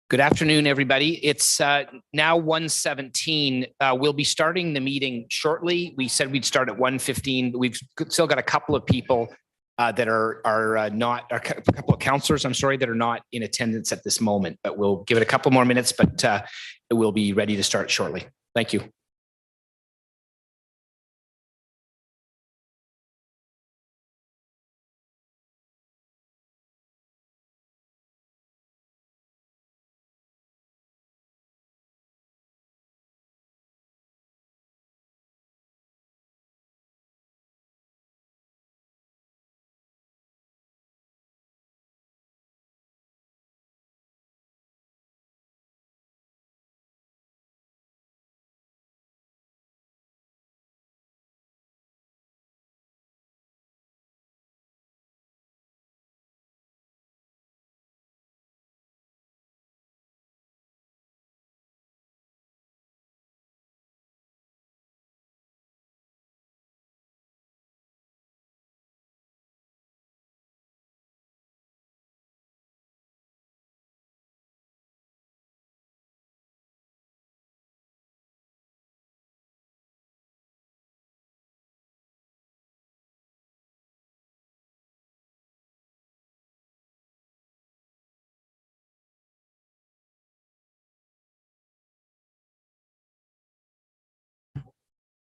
Good afternoon, everybody. It's now 1:17. We'll be starting the meeting shortly. We said we'd start at 1:15. We've still got a couple of people that are not, a couple of counselors, I'm sorry, that are not in attendance at this moment, but we'll give it a couple more minutes, but we'll be ready to start shortly. Thank you.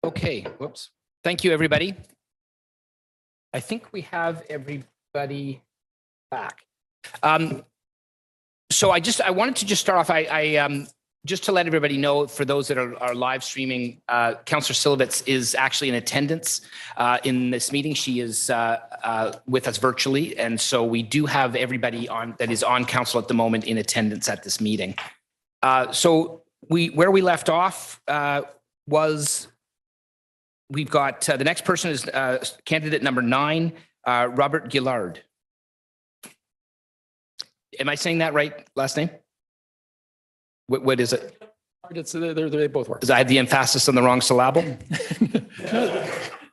Okay, whoops. Thank you, everybody. I think we have everybody back. So I wanted to just start off. I just to let everybody know, for those that are live streaming, Councillor Silovitz is actually in attendance in this meeting. She is with us virtually, and so we do have everybody on that is on council at the moment in attendance at this meeting. So where we left off was. We've got the next person is candidate number 9, Robert Gillard. Am I saying that right? Last name? What is it? They both work. Does I have the emphasis on the wrong syllable?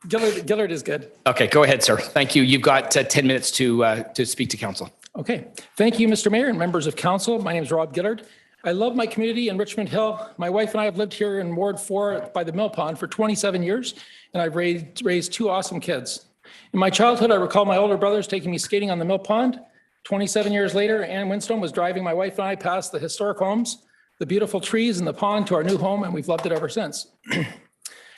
Gillard is good. Okay, go ahead, sir. Thank you. You've got 10 minutes to speak to council. Okay. Thank you, Mr. Mayor and members of council. My name is Rob Gillard. I love my community in Richmond Hill. My wife and I have lived here in Ward 4 by the Mill Pond for 27 years, and I've raised 2 awesome kids. In my childhood, I recall my older brothers taking me skating on the Mill Pond. 27 years later, Ann Winstone was driving my wife and I past the historic homes, the beautiful trees and the pond to our new home, and we've loved it ever since.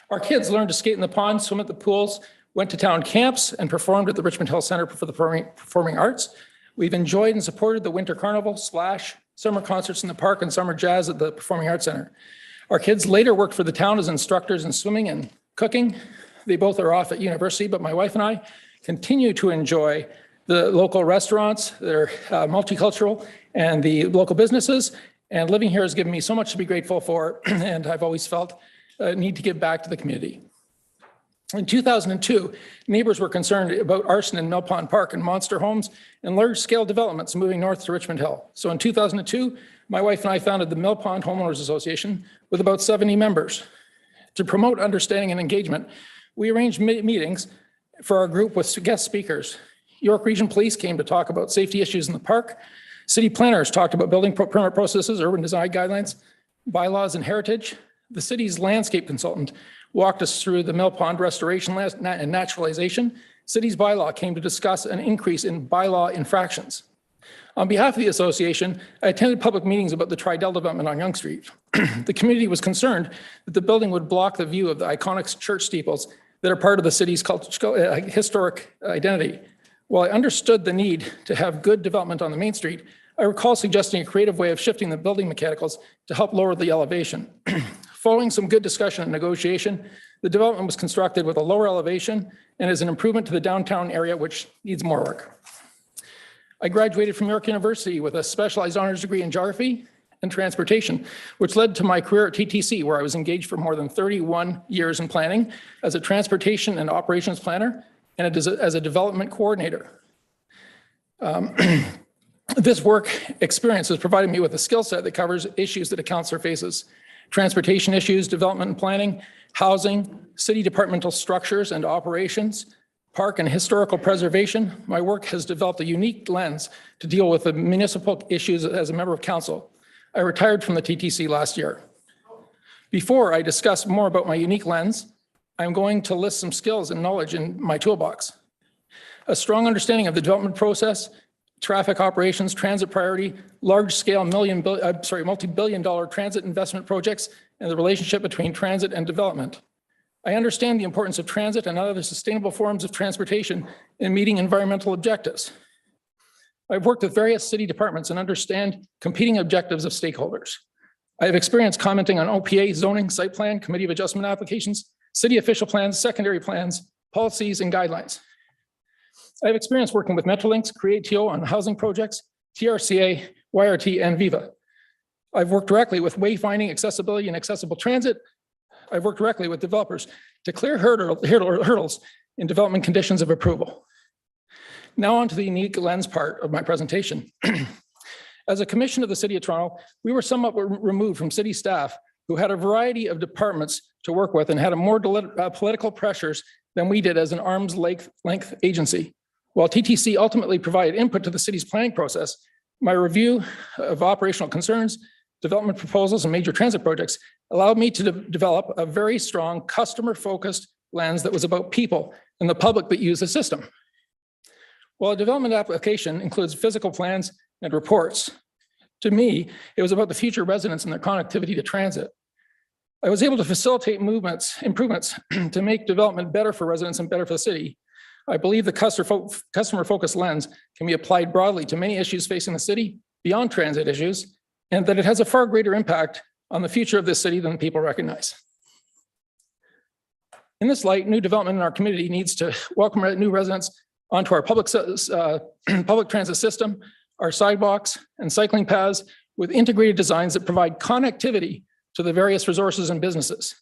Our kids learned to skate in the pond, swim at the pools, went to town camps, and performed at the Richmond Hill Centre for the Performing Arts. We've enjoyed and supported the Winter Carnival / summer concerts in the park and summer jazz at the Performing Arts Centre. Our kids later worked for the town as instructors in swimming and cooking. They both are off at university, but my wife and I continue to enjoy the local restaurants that are multicultural and the local businesses. And living here has given me so much to be grateful for, and I've always felt a need to give back to the community. In 2002, neighbors were concerned about arson in Mill Pond Park and monster homes and large-scale developments moving north to Richmond Hill. So in 2002, my wife and I founded the Mill Pond Homeowners Association with about 70 members. To promote understanding and engagement, we arranged meetings for our group with guest speakers. York Region Police came to talk about safety issues in the park. City planners talked about building permit processes, urban design guidelines, bylaws, and heritage. The city's landscape consultant walked us through the Mill Pond restoration and naturalization. City's bylaw came to discuss an increase in bylaw infractions. On behalf of the association, I attended public meetings about the Tridel development on Yonge Street. The community was concerned that the building would block the view of the iconic church steeples that are part of the city's historic identity. While I understood the need to have good development on the main street, I recall suggesting a creative way of shifting the building mechanicals to help lower the elevation. Following some good discussion and negotiation, the development was constructed with a lower elevation and is an improvement to the downtown area, which needs more work. I graduated from York University with a specialized honors degree in geography and transportation, which led to my career at TTC, where I was engaged for more than 31 years in planning as a transportation and operations planner and as a development coordinator. This work experience has provided me with a skill set that covers issues that a councillor faces: transportation issues, development and planning, housing, city departmental structures and operations, park and historical preservation. My work has developed a unique lens to deal with the municipal issues as a member of council. I retired from the TTC last year. Before I discuss more about my unique lens, I'm going to list some skills and knowledge in my toolbox. A strong understanding of the development process, traffic operations, transit priority, large-scale multi-billion-dollar transit investment projects, and the relationship between transit and development. I understand the importance of transit and other sustainable forms of transportation in meeting environmental objectives. I've worked with various city departments and understand competing objectives of stakeholders. I have experience commenting on OPA, zoning, site plan, committee of adjustment applications, city official plans, secondary plans, policies, and guidelines. I have experience working with Metrolinx, Creatio on housing projects, TRCA, YRT, and Viva. I've worked directly with wayfinding, accessibility, and accessible transit. I've worked directly with developers to clear hurdles in development conditions of approval. Now on to the unique lens part of my presentation. As a commission of the City of Toronto, we were somewhat removed from city staff who had a variety of departments to work with and had a more political pressures than we did as an arm's length agency. While TTC ultimately provided input to the city's planning process, my review of operational concerns, development proposals, and major transit projects allowed me to develop a very strong customer-focused lens that was about people and the public that use the system. While a development application includes physical plans and reports, to me, it was about the future residents and their connectivity to transit. I was able to facilitate improvements to make development better for residents and better for the city. I believe the customer-focused lens can be applied broadly to many issues facing the city beyond transit issues, and that it has a far greater impact on the future of this city than people recognize. In this light, new development in our community needs to welcome new residents onto our public transit system, our sidewalks and cycling paths with integrated designs that provide connectivity to the various resources and businesses.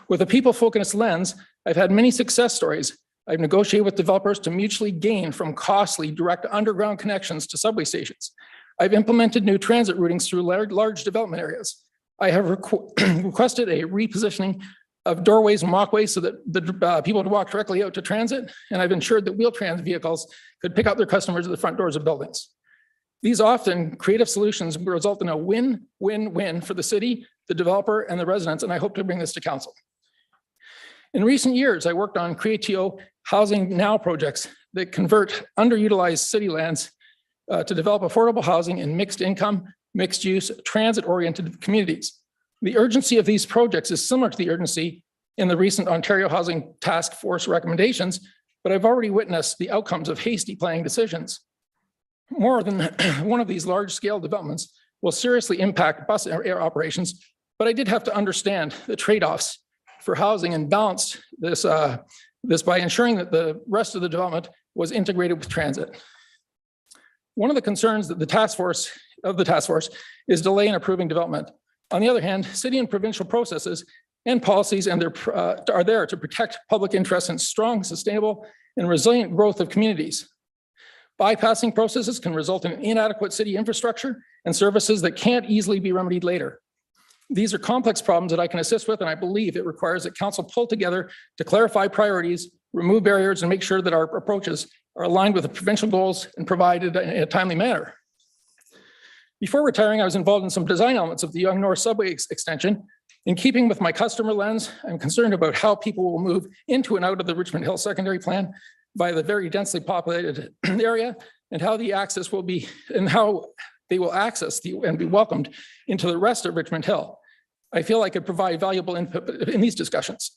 With a people-focused lens, I've had many success stories. I've negotiated with developers to mutually gain from costly direct underground connections to subway stations. I've implemented new transit routings through large development areas. I have requested a repositioning of doorways and walkways so that the people would walk directly out to transit, and I've ensured that Wheel-Trans vehicles could pick up their customers at the front doors of buildings. These often creative solutions result in a win-win-win for the city, the developer, and the residents, and I hope to bring this to council. In recent years, I worked on Creatio Housing Now projects that convert underutilized city lands to develop affordable housing in mixed income, mixed use, transit-oriented communities. The urgency of these projects is similar to the urgency in the recent Ontario Housing Task Force recommendations, but I've already witnessed the outcomes of hasty planning decisions. More than one of these large-scale developments will seriously impact bus air operations, but I did have to understand the trade-offs for housing and balance this by ensuring that the rest of the development was integrated with transit. One of the concerns that the task force is delay in approving development. On the other hand, city and provincial processes and policies are there to protect public interests in strong, sustainable, and resilient growth of communities. Bypassing processes can result in inadequate city infrastructure and services that can't easily be remedied later. These are complex problems that I can assist with, and I believe it requires that council pull together to clarify priorities, remove barriers, and make sure that our approaches are aligned with the provincial goals and provided in a timely manner. Before retiring, I was involved in some design elements of the Yonge North subway extension. In keeping with my customer lens, I'm concerned about how people will move into and out of the Richmond Hill secondary plan by the very densely populated area, and how the access will be, and how they will access and be welcomed into the rest of Richmond Hill. I feel I could provide valuable input in these discussions.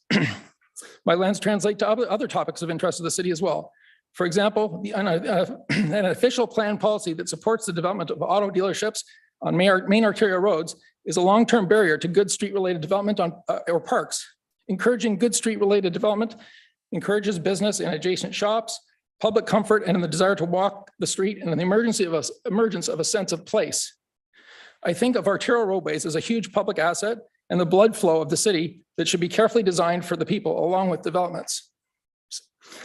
My lens translate to other topics of interest to the city as well. For example, an official plan policy that supports the development of auto dealerships on main arterial roads is a long-term barrier to good street-related development or parks. Encouraging good street-related development encourages business and adjacent shops, public comfort, and in the desire to walk the street, and in the emergence of a sense of place. I think of arterial roadways as a huge public asset and the blood flow of the city that should be carefully designed for the people along with developments.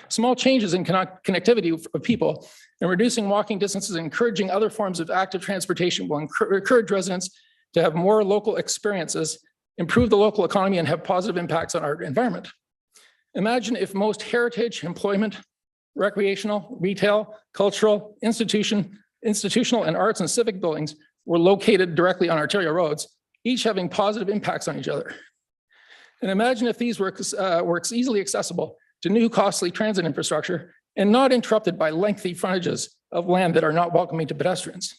Small changes in connectivity of people and reducing walking distances and encouraging other forms of active transportation will encourage residents to have more local experiences, improve the local economy, and have positive impacts on our environment. Imagine if most heritage, employment, recreational, retail, cultural, institutional, and arts and civic buildings were located directly on arterial roads, each having positive impacts on each other. And imagine if these were easily accessible to new costly transit infrastructure and not interrupted by lengthy frontages of land that are not welcoming to pedestrians.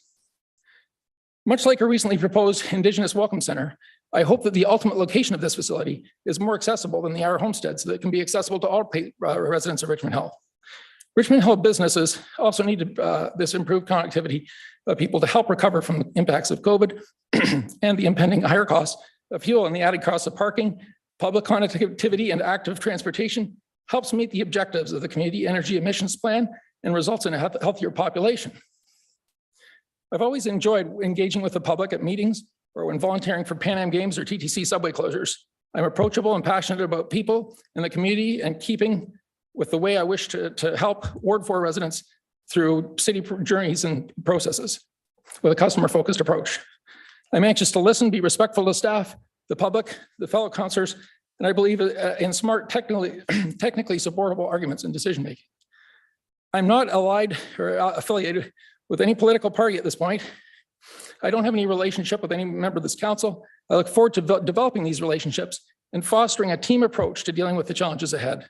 Much like our recently proposed Indigenous Welcome Center, I hope that the ultimate location of this facility is more accessible than the Our Homestead so that it can be accessible to all residents of Richmond Hill. Richmond Hill businesses also need this improved connectivity of people to help recover from the impacts of COVID and the impending higher costs of fuel and the added costs of parking. Public connectivity and active transportation helps meet the objectives of the Community Energy Emissions Plan and results in a healthier population. I've always enjoyed engaging with the public at meetings or when volunteering for Pan Am Games or TTC subway closures. I'm approachable and passionate about people in the community and keeping with the way I wish to help Ward 4 residents through city journeys and processes with a customer-focused approach. I'm anxious to listen, be respectful to staff, the public, the fellow councillors, and I believe in smart, technically supportable arguments in decision-making. I'm not allied or affiliated with any political party at this point. I don't have any relationship with any member of this council. I look forward to developing these relationships and fostering a team approach to dealing with the challenges ahead.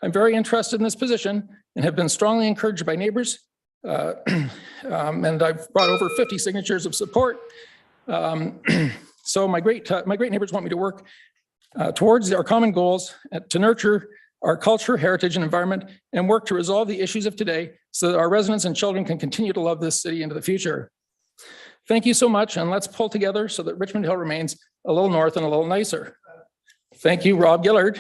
I'm very interested in this position and have been strongly encouraged by neighbors. And I've brought over 50 signatures of support. So my great neighbors want me to work towards our common goals to nurture our culture, heritage, and environment, and work to resolve the issues of today so that our residents and children can continue to love this city into the future. Thank you so much, and let's pull together so that Richmond Hill remains a little north and a little nicer. Thank you, Rob Gillard.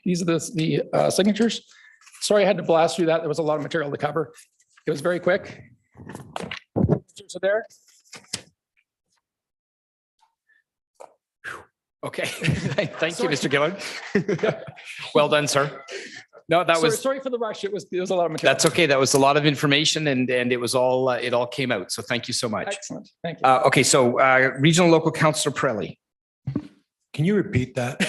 These are the signatures. Sorry I had to blast through that. There was a lot of material to cover. It was very quick. So there. Okay, thank you, Mr. Gillard. Well done, sir. No, that was. Sorry for the rush. It was a lot of material. That's okay. That was a lot of information, and it was all it all came out. So thank you so much. Excellent. Thank you. Okay, so regional local councillor Pirelli. Can you repeat that?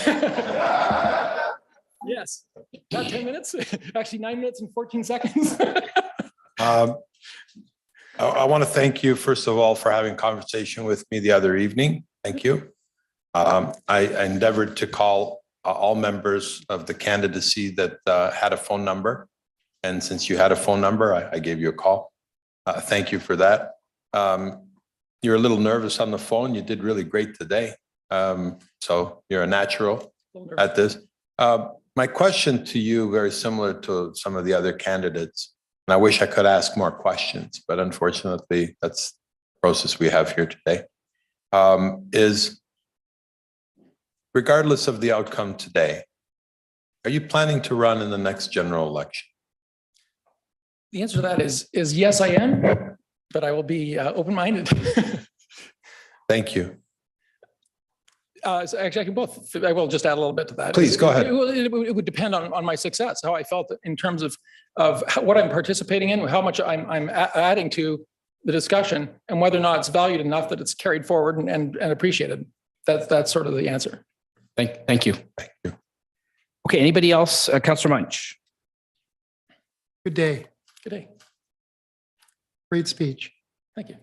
Yes. Not 10 minutes. Actually, 9 minutes and 14 seconds. I want to thank you, first of all, for having a conversation with me the other evening. Thank you. I endeavored to call all members of the candidacy that had a phone number. And since you had a phone number, I gave you a call. Thank you for that. You're a little nervous on the phone. You did really great today. So you're a natural at this. My question to you, very similar to some of the other candidates, and I wish I could ask more questions, but unfortunately, that's the process we have here today, is regardless of the outcome today, are you planning to run in the next general election? The answer to that is yes, I am, but I will be open-minded. Thank you. So actually, I will just add a little bit to that. Please, go ahead. It would depend on my success, how I felt in terms of what I'm participating in, how much I'm adding to the discussion, and whether or not it's valued enough that it's carried forward and appreciated. That's sort of the answer. Thank you. Thank you. Okay, anybody else? Councillor Munch. Good day. Good day. Great speech. Thank you.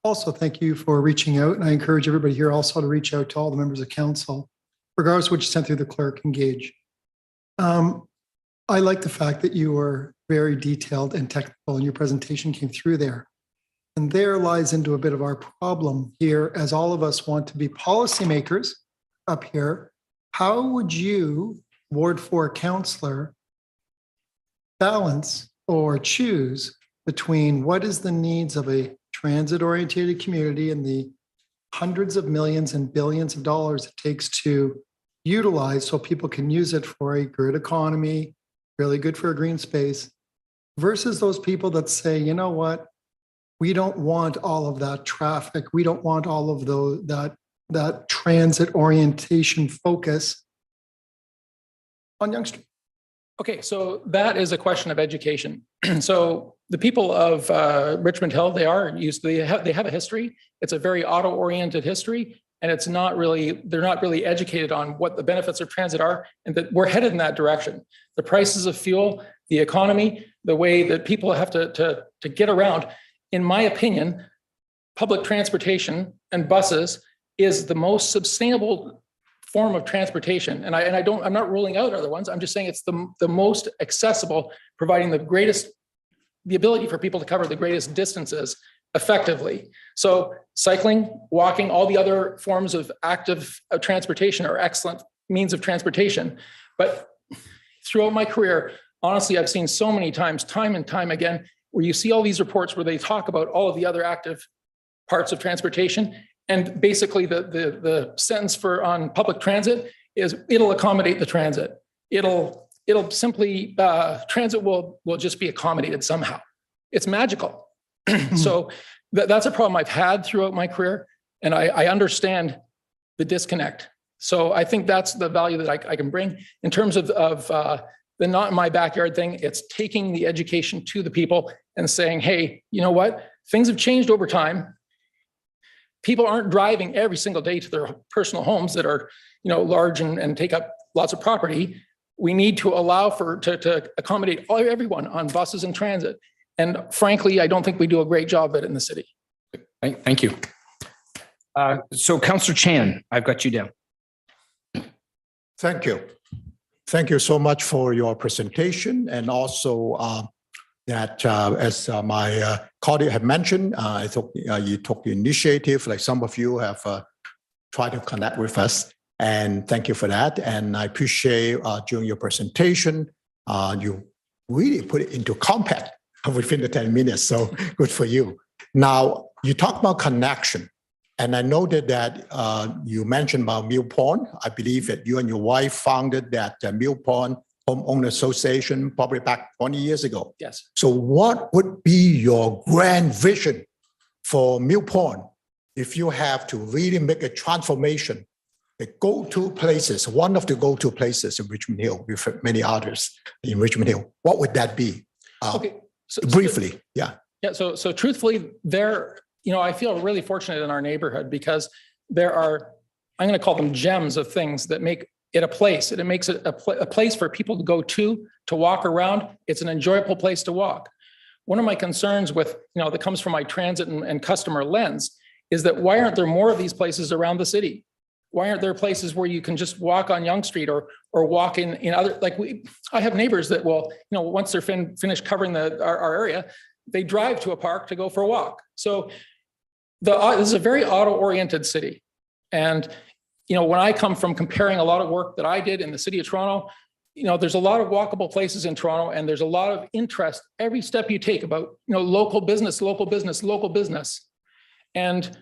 Also, thank you for reaching out. And I encourage everybody here also to reach out to all the members of council, regardless of what you sent through the clerk, engage. I like the fact that you were very detailed and technical and your presentation came through there. And there lies into a bit of our problem here, as all of us want to be policymakers up here. How would you, Ward 4 councillor, balance or choose between what is the needs of a transit-oriented community and the hundreds of millions and billions of dollars it takes to utilize so people can use it for a good economy, really good for a green space, versus those people that say, you know what, we don't want all of that traffic. We don't want all of that transit orientation focus on Yonge Street. Okay, so that is a question of education. So the people of Richmond Hill, they have a history. It's a very auto-oriented history, and it's not really, they're not really educated on what the benefits of transit are, and that we're headed in that direction. The prices of fuel, the economy, the way that people have to get around in my opinion, public transportation and buses is the most sustainable form of transportation. And I'm not ruling out other ones. I'm just saying it's the most accessible, providing the ability for people to cover the greatest distances effectively. So cycling, walking, all the other forms of active transportation are excellent means of transportation. But throughout my career, honestly, I've seen so many times, time and time again, where you see all these reports where they talk about all of the other active parts of transportation. And basically the sentence on public transit is it'll accommodate the transit. It'll simply, transit will just be accommodated somehow. It's magical. So that's a problem I've had throughout my career. And I understand the disconnect. So I think that's the value that I can bring in terms of the not in my backyard thing. It's taking the education to the people and saying, hey, you know what? Things have changed over time. People aren't driving every single day to their personal homes that are, large and take up lots of property. We need to allow to accommodate everyone on buses and transit. And frankly, I don't think we do a great job of it in the city. Thank you. So Councillor Chan, I've got you down. Thank you. Thank you so much for your presentation, and also that as my colleague had mentioned, I thought you took the initiative, like some of you have tried to connect with us, and thank you for that. And I appreciate during your presentation, you really put it into compact within the 10 minutes, so good for you. Now, you talk about connection. And I noted that you mentioned about Mill Pond. I believe that you and your wife founded that Mill Pond Homeowner Association probably back 20 years ago. Yes. So what would be your grand vision for Mill Pond if you have to really make a transformation, the go-to places, one of the go-to places in Richmond Hill, with many others in Richmond Hill? What would that be? Okay. Briefly, yeah. Yeah. So truthfully, I feel really fortunate in our neighborhood because there are, I'm going to call them gems of things that make it a place. It makes it a place for people to go to walk around. It's an enjoyable place to walk. One of my concerns with, that comes from my transit and customer lens is that why aren't there more of these places around the city? Why aren't there places where you can just walk on Yonge Street or walk in other, I have neighbors that will, once they're finished covering our area, they drive to a park to go for a walk. So this is a very auto-oriented city. And, when I come from comparing a lot of work that I did in the city of Toronto, there's a lot of walkable places in Toronto, and there's a lot of interest every step you take about, local business. And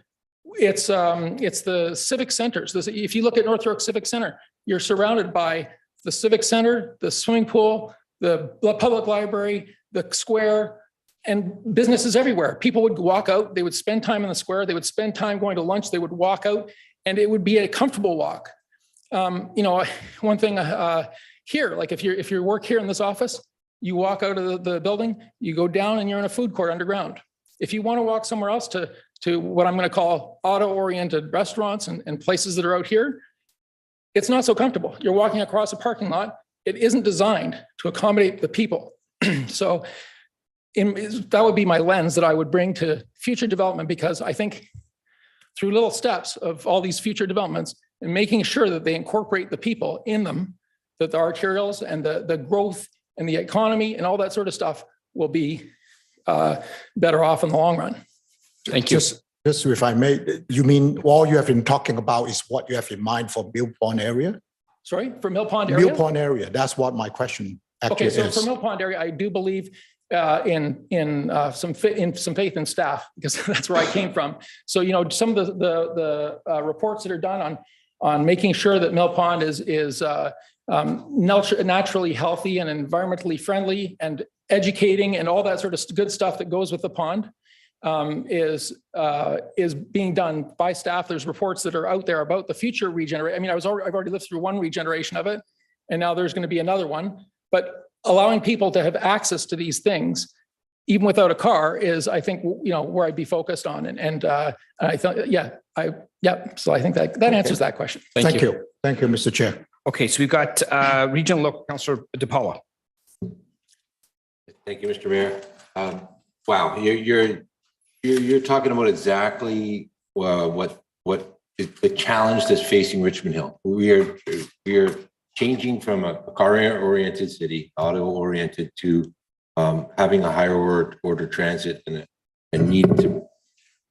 it's the civic centers. If you look at North York Civic Center, you're surrounded by the civic center, the swimming pool, the public library, the square, and businesses everywhere. People would walk out, they would spend time in the square, they would spend time going to lunch, they would walk out, and it would be a comfortable walk. One thing here, like if you work here in this office, you walk out of the building, you go down and you're in a food court underground. If you want to walk somewhere else to what I'm going to call auto-oriented restaurants and places that are out here, it's not so comfortable. You're walking across a parking lot. It isn't designed to accommodate the people. So that would be my lens that I would bring to future development, because I think through little steps of all these future developments and making sure that they incorporate the people in them, that the arterials and the growth and the economy and all that sort of stuff will be better off in the long run. Thank you. Just if I may, you mean all you have been talking about is what you have in mind for Mill Pond area? Sorry, for Mill Pond area? Mill Pond area, that's what my question actually is. Okay, so for Mill Pond area, I do believe in some faith in staff, because that's where I came from. So, some of the reports that are done on making sure that Mill Pond is naturally healthy and environmentally friendly and educating and all that sort of good stuff that goes with the pond is being done by staff. There's reports that are out there about the future regeneration. I mean, I've already lived through one regeneration of it, and now there's going to be another one. But allowing people to have access to these things, even without a car, is, I think, where I'd be focused on. And I thought, So I think that answers that question. Thank you. Thank you, Mr. Chair. Okay, so we've got Regional Local Councillor DePaula. Thank you, Mr. Mayor. Wow, you're You're talking about exactly what the challenge that's facing Richmond Hill. We are changing from a car-oriented city, auto-oriented, to having a higher order transit and need to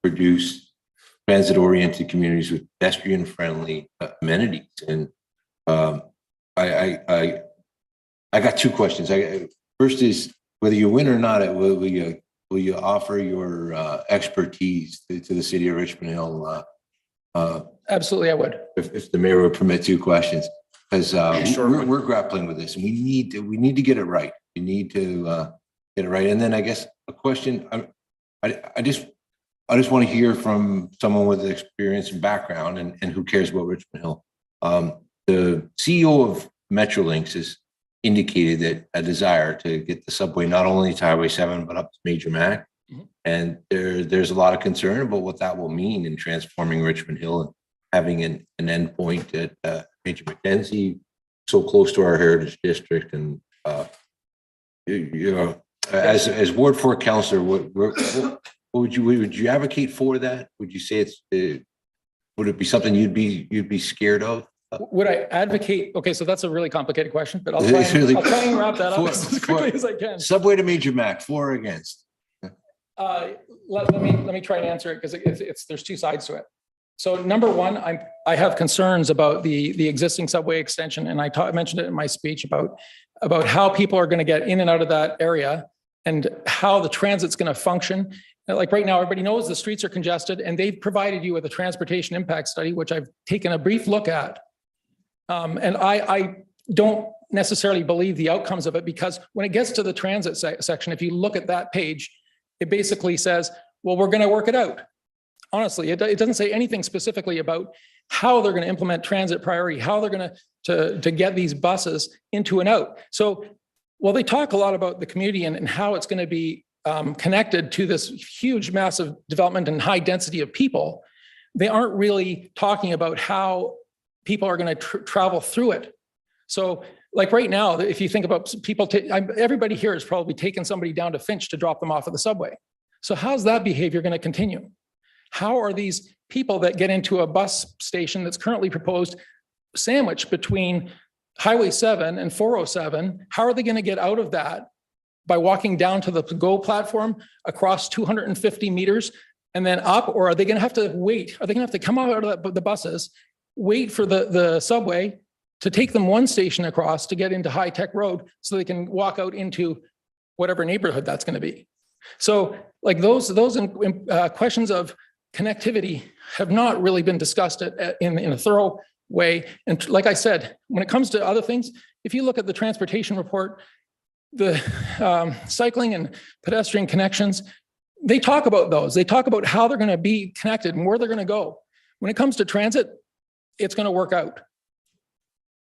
produce transit-oriented communities with pedestrian-friendly amenities. And I got two questions. First is whether you win or not, will you offer your expertise to the city of Richmond Hill? Absolutely, I would. If the mayor would permit two questions, because Sure. we're grappling with this, and we need to get it right. We need to get it right. And then I guess a question. I just want to hear from someone with experience and background, and who cares about Richmond Hill. The CEO of Metrolinx has indicated that a desire to get the subway not only to Highway 7 but up to Major Mac. Mhm. And there's a lot of concern about what that will mean in transforming Richmond Hill and having an endpoint at Major Mackenzie, so close to our heritage district. And as Ward 4 councillor, what would you advocate for that? Would you say would it be something you'd be scared of? Would I advocate? Okay, so that's a really complicated question, but I'll It's really- try and wrap that up For- as quickly as I can. Subway to Major Mac, for or against? Let me try and answer it, because there's two sides to it. So number one, I have concerns about the existing subway extension, and I mentioned it in my speech about how people are going to get in and out of that area and how the transit's going to function. Like right now, everybody knows the streets are congested, and they've provided you with a transportation impact study, which I've taken a brief look at. And I don't necessarily believe the outcomes of it, because when it gets to the transit section, if you look at that page, it basically says, well, we're going to work it out. Honestly, it doesn't say anything specifically about how they're going to implement transit priority, how they're going to get these buses into and out. So, well, they talk a lot about the community and how it's going to be connected to this huge, massive development and high density of people. They aren't really talking about how people are going to travel through it. So like right now, if you think about people, everybody here has probably taken somebody down to Finch to drop them off at the subway. So how's that behavior going to continue? How are these people that get into a bus station that's currently proposed sandwiched between Highway 7 and 407, how are they going to get out of that by walking down to the GO platform across 250 meters and then up? Or are they going to have to wait? Are they going to have to come out of the buses, wait for the subway to take them one station across to get into High Tech Road so they can walk out into whatever neighborhood that's going to be? So like those questions of connectivity have not really been discussed in a thorough way. And like I said, when it comes to other things, if you look at the transportation report, the cycling and pedestrian connections, they talk about those. They talk about how they're going to be connected and where they're going to go. When it comes to transit, it's going to work out.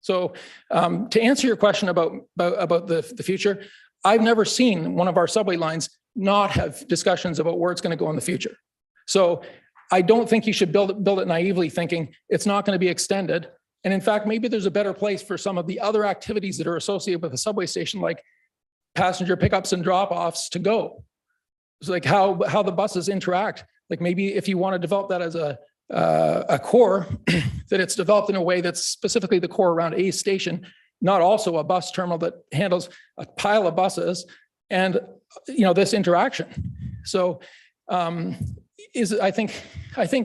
So to answer your question about the future, I've never seen one of our subway lines not have discussions about where it's going to go in the future. So I don't think you should build it naively thinking it's not going to be extended. And in fact, maybe there's a better place for some of the other activities that are associated with a subway station, like passenger pickups and drop-offs, to go. It's like how the buses interact. Like maybe if you want to develop that as a core, that it's developed in a way that's specifically the core around a station, not also a bus terminal that handles a pile of buses and this interaction. So I think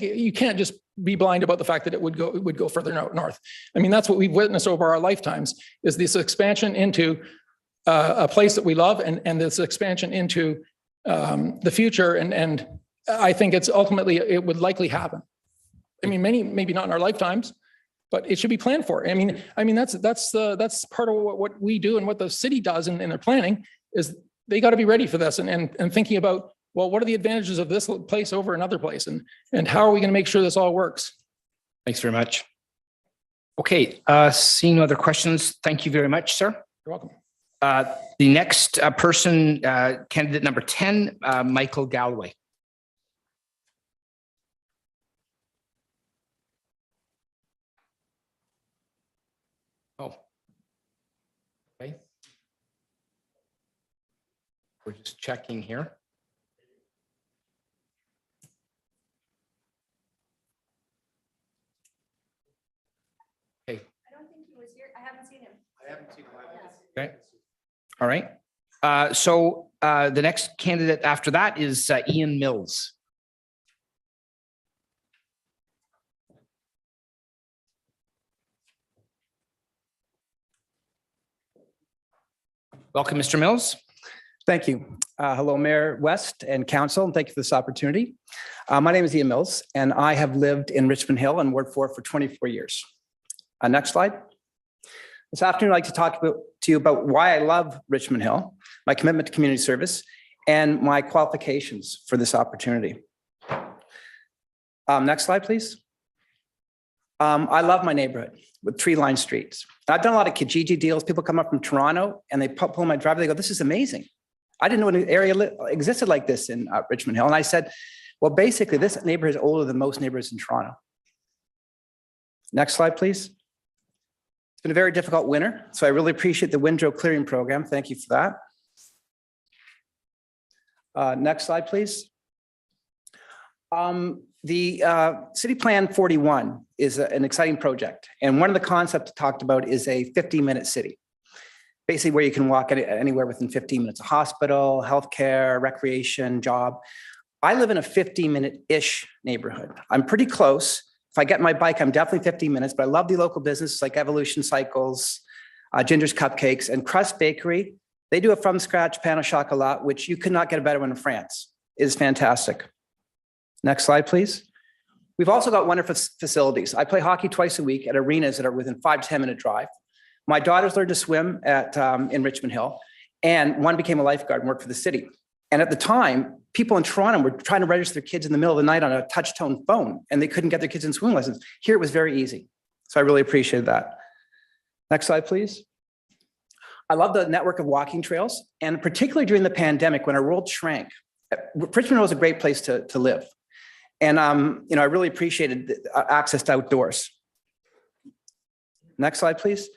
you can't just be blind about the fact that it would go further north. I mean, that's what we've witnessed over our lifetimes, is this expansion into a place that we love and this expansion into the future. And I think it's ultimately, it would likely happen. I mean, maybe not in our lifetimes, but it should be planned for. I mean, that's part of what we do and what the city does in their planning, is they got to be ready for this and thinking about, well, what are the advantages of this place over another place? And how are we going to make sure this all works? Thanks very much. Okay, seeing no other questions, thank you very much, sir. You're welcome. The next person, candidate number 10, Michael Galloway. Oh. Okay. We're just checking here. was here. I haven't seen him. Okay. All right. So the next candidate after that is Ian Mills. Welcome, Mr. Mills. Thank you. Hello, Mayor West and Council, and thank you for this opportunity. My name is Ian Mills, and I have lived in Richmond Hill and Ward 4 for 24 years. Next slide. This afternoon, I'd like to talk to you about why I love Richmond Hill, my commitment to community service, and my qualifications for this opportunity. Next slide, please. I love my neighborhood with tree-lined streets. I've done a lot of Kijiji deals. People come up from Toronto and they pull my driveway. They go, "This is amazing. I didn't know an area existed like this in Richmond Hill." And I said, well, basically, this neighborhood is older than most neighborhoods in Toronto. Next slide, please. It's been a very difficult winter, so I really appreciate the windrow clearing program. Thank you for that. Next slide, please. The City Plan 41 is an exciting project. And one of the concepts talked about is a 15-minute city, basically where you can walk anywhere within 15 minutes, a hospital, healthcare, recreation, job. I live in a 15-minute-ish neighborhood. I'm pretty close. If I get my bike, I'm definitely 15 minutes, but I love the local businesses like Evolution Cycles, Ginger's Cupcakes, and Crust Bakery. They do a from-scratch pain au chocolat, which you could not get a better one in France. It is fantastic. Next slide, please. We've also got wonderful facilities. I play hockey twice a week at arenas that are within 5 to 10-minute drive. My daughters learned to swim in Richmond Hill, and one became a lifeguard and worked for the city. And at the time, people in Toronto were trying to register their kids in the middle of the night on a touch-tone phone, and they couldn't get their kids in swimming lessons. Here, it was very easy. So I really appreciated that. Next slide, please. I love the network of walking trails, and particularly during the pandemic when our world shrank, Richmond Hill was a great place to live. And I really appreciated the access to outdoors. Next slide, please.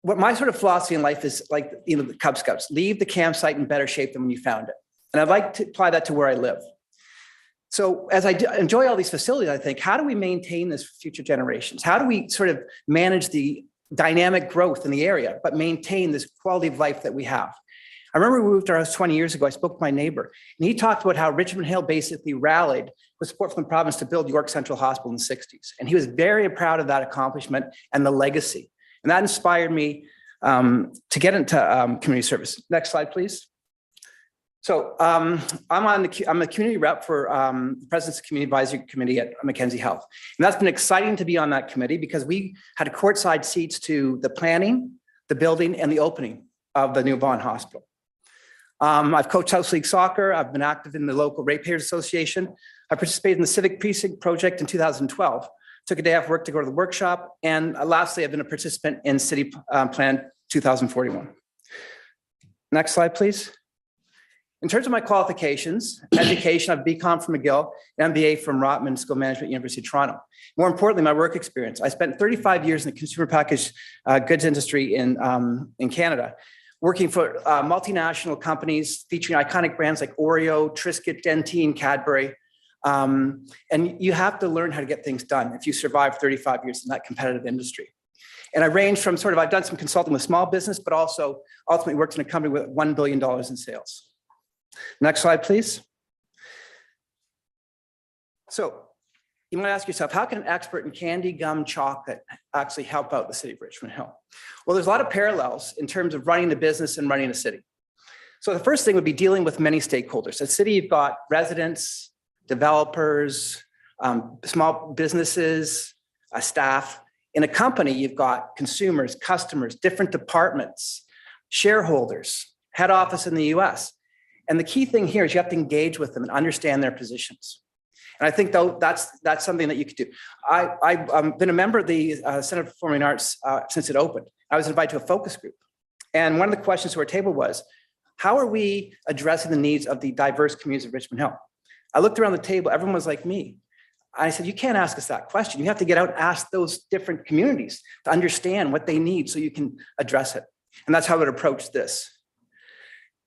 What my sort of philosophy in life is like, the Cub Scouts, leave the campsite in better shape than when you found it. And I'd like to apply that to where I live. So as I enjoy all these facilities, I think, how do we maintain this for future generations? How do we sort of manage the dynamic growth in the area, but maintain this quality of life that we have? I remember we moved our house 20 years ago. I spoke to my neighbor, and he talked about how Richmond Hill basically rallied with support from the province to build York Central Hospital in the 60s. And he was very proud of that accomplishment and the legacy. And that inspired me to get into community service. Next slide, please. So I'm a community rep for the President's Community Advisory Committee at Mackenzie Health. And that's been exciting to be on that committee because we had courtside seats to the planning, the building, and the opening of the new Vaughan Hospital. I've coached House League Soccer. I've been active in the local Ratepayers Association. I participated in the Civic Precinct Project in 2012. Took a day off work to go to the workshop. And lastly, I've been a participant in City Plan 2041. Next slide, please. In terms of my qualifications, education, I've BCom from McGill, MBA from Rotman School of Management, University of Toronto. More importantly, my work experience. I spent 35 years in the consumer packaged goods industry in Canada, working for multinational companies featuring iconic brands like Oreo, Triscuit, Dentyne, Cadbury. And you have to learn how to get things done if you survive 35 years in that competitive industry. And I range from I've done some consulting with small business, but also ultimately worked in a company with $1 billion in sales. Next slide, please. So you might ask yourself, how can an expert in candy, gum, chocolate actually help out the city of Richmond Hill? Well, there's a lot of parallels in terms of running the business and running a city. So the first thing would be dealing with many stakeholders. At city, you've got residents, developers, small businesses, staff. In a company, you've got consumers, customers, different departments, shareholders, head office in the US. And the key thing here is you have to engage with them and understand their positions. And I think though that's something that you could do. I've been a member of the Center for Performing Arts since it opened. I was invited to a focus group. And one of the questions to our table was, how are we addressing the needs of the diverse communities of Richmond Hill? I looked around the table, everyone was like me. I said, you can't ask us that question. You have to get out and ask those different communities to understand what they need so you can address it. And that's how I would approach this.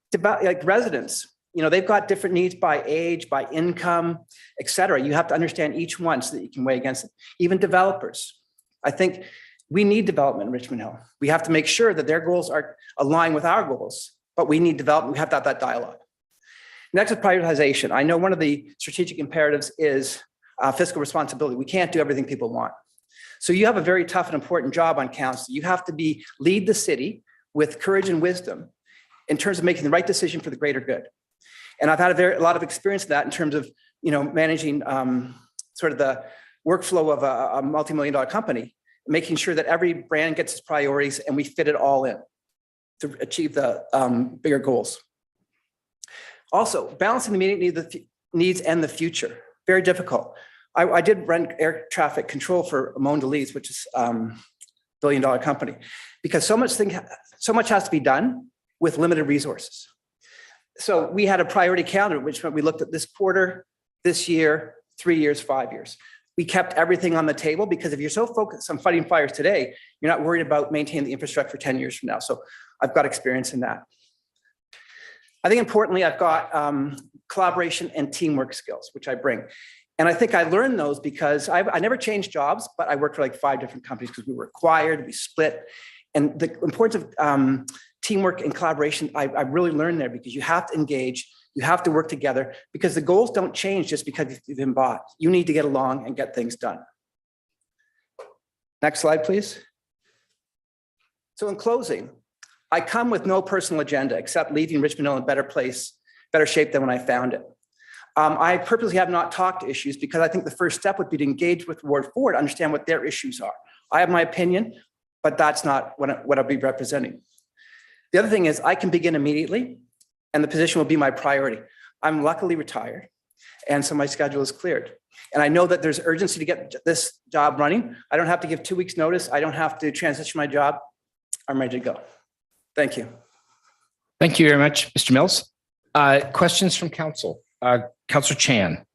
It's about like residents, they've got different needs by age, by income, et cetera. You have to understand each one so that you can weigh against it. Even developers. I think we need development in Richmond Hill. We have to make sure that their goals are aligned with our goals, but we need development. We have to have that dialogue. Next is prioritization. I know one of the strategic imperatives is fiscal responsibility. We can't do everything people want. So you have a very tough and important job on council. You have to lead the city with courage and wisdom in terms of making the right decision for the greater good. And I've had a lot of experience in that in terms of, managing sort of the workflow of a multi-million-dollar company, making sure that every brand gets its priorities and we fit it all in to achieve the bigger goals. Also, balancing the immediate needs and the future, very difficult. I did run air traffic control for Mondelez, which is $1 billion company, because so much has to be done with limited resources. So we had a priority calendar, which we looked at this quarter, this year, 3 years, 5 years. We kept everything on the table because if you're so focused on fighting fires today, you're not worried about maintaining the infrastructure 10 years from now. So I've got experience in that. I think importantly, I've got collaboration and teamwork skills, which I bring. And I think I learned those because I never changed jobs, but I worked for like 5 different companies because we were acquired, we split. And the importance of teamwork and collaboration, I really learned there because you have to engage, you have to work together because the goals don't change just because you've been bought. You need to get along and get things done. Next slide, please. So in closing, I come with no personal agenda except leaving Richmond Hill in a better place, better shape than when I found it. I purposely have not talked to issues because I think the first step would be to engage with Ward 4 to understand what their issues are. I have my opinion, but that's not what I'll be representing. The other thing is I can begin immediately and the position will be my priority. I'm luckily retired and so my schedule is cleared. And I know that there's urgency to get this job running. I don't have to give 2 weeks notice. I don't have to transition my job. I'm ready to go. Thank you. Thank you very much, Mr. Mills. Questions from council? Councillor Chan.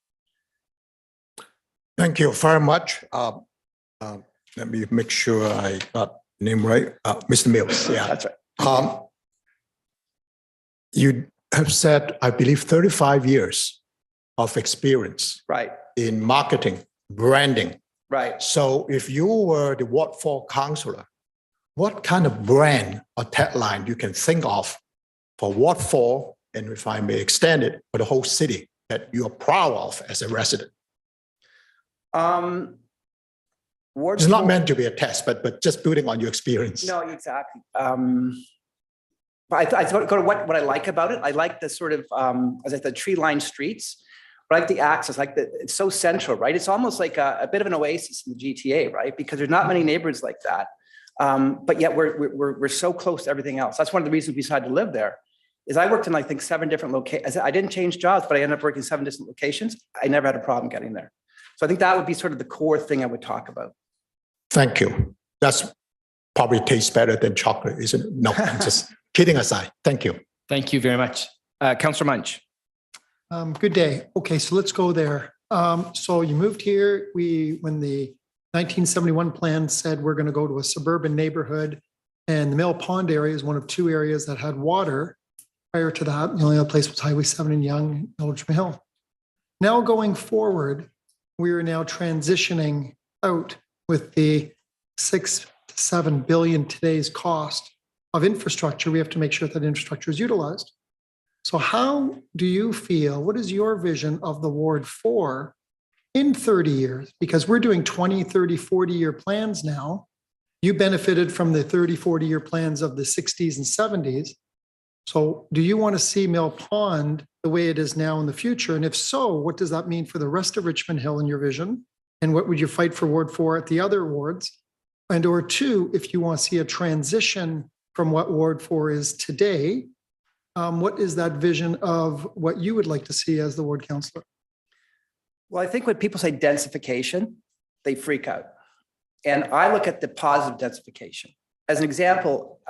Thank you very much. Let me make sure I got the name right. Mr. Mills, yeah. That's right. You have said, I believe, 35 years of experience Right. in marketing, branding. Right. So if you were the Ward 4 councillor, what kind of brand or tagline you can think of for Ward 4, and if I may extend it, for the whole city that you're proud of as a resident? Ward It's not 4 meant to be a test, but just building on your experience. No, exactly. But I go to what I like about it. I like the sort of, as I said, tree-lined streets. I like the access, it's so central, right? It's almost like a bit of an oasis in the GTA, right? Because there's not many neighborhoods like that. But yet we're so close to everything else. That's one of the reasons we decided to live there. Is I worked in, I think, 7 different locations. I didn't change jobs, but I ended up working 7 different locations. I never had a problem getting there. So I think that would be sort of the core thing I would talk about. Thank you. That's probably tastes better than chocolate, isn't it? No, I'm just kidding aside. Thank you. Thank you very much. Councillor Munch. Good day. Okay, so let's go there. So you moved here. When the 1971 plan said we're going to go to a suburban neighborhood, and the Mill Pond area is one of 2 areas that had water. Prior to that, the only other place was Highway 7 in Yonge, Richmond Hill. Now going forward, we are now transitioning out with the 6 to 7 billion today's cost of infrastructure. We have to make sure that infrastructure is utilized. So how do you feel, what is your vision of the Ward 4 in 30 years? Because we're doing 20, 30, 40-year plans now. You benefited from the 30, 40-year plans of the 60s and 70s. So do you want to see Mill Pond the way it is now in the future? And if so, what does that mean for the rest of Richmond Hill in your vision? And what would you fight for Ward 4 at the other wards? And or 2, if you want to see a transition from what Ward 4 is today, what is that vision of what you would like to see as the ward councillor? Well, I think when people say densification, they freak out. And I look at the positive densification. As an example,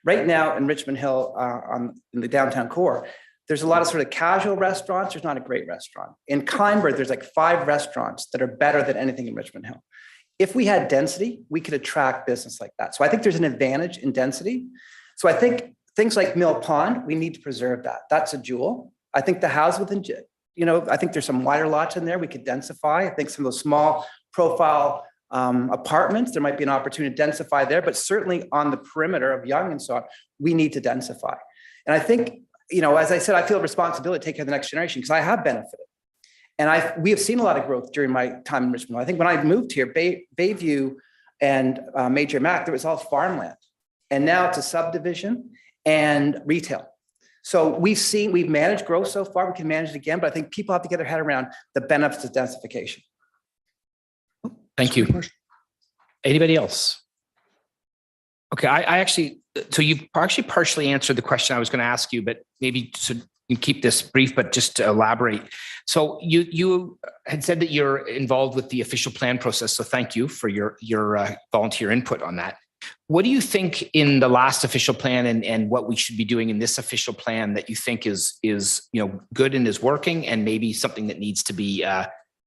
right now in Richmond Hill, in the downtown core, there's a lot of sort of casual restaurants. There's not a great restaurant. In Kyneburg, there's like 5 restaurants that are better than anything in Richmond Hill. If we had density, we could attract business like that. So I think there's an advantage in density. So I think things like Mill Pond, we need to preserve that. That's a jewel. I think the house within, I think there's some wider lots in there we could densify. I think some of those small profile apartments, there might be an opportunity to densify there, but certainly on the perimeter of Yonge and so on, we need to densify. And I think, as I said, I feel a responsibility to take care of the next generation because I have benefited. And we have seen a lot of growth during my time in Richmond. I think when I moved here, Bayview and Major Mac, there was all farmland. And now it's a subdivision and retail. So we've managed growth so far, we can manage it again, but I think people have to get their head around the benefits of densification. Thank you. Anybody else? Okay, I actually, so you've actually partially answered the question I was going to ask you, but maybe so you keep this brief, but just to elaborate. So you had said that you're involved with the official plan process. So thank you for your volunteer input on that. What do you think in the last official plan and what we should be doing in this official plan that you think is good and is working, and maybe something that needs to be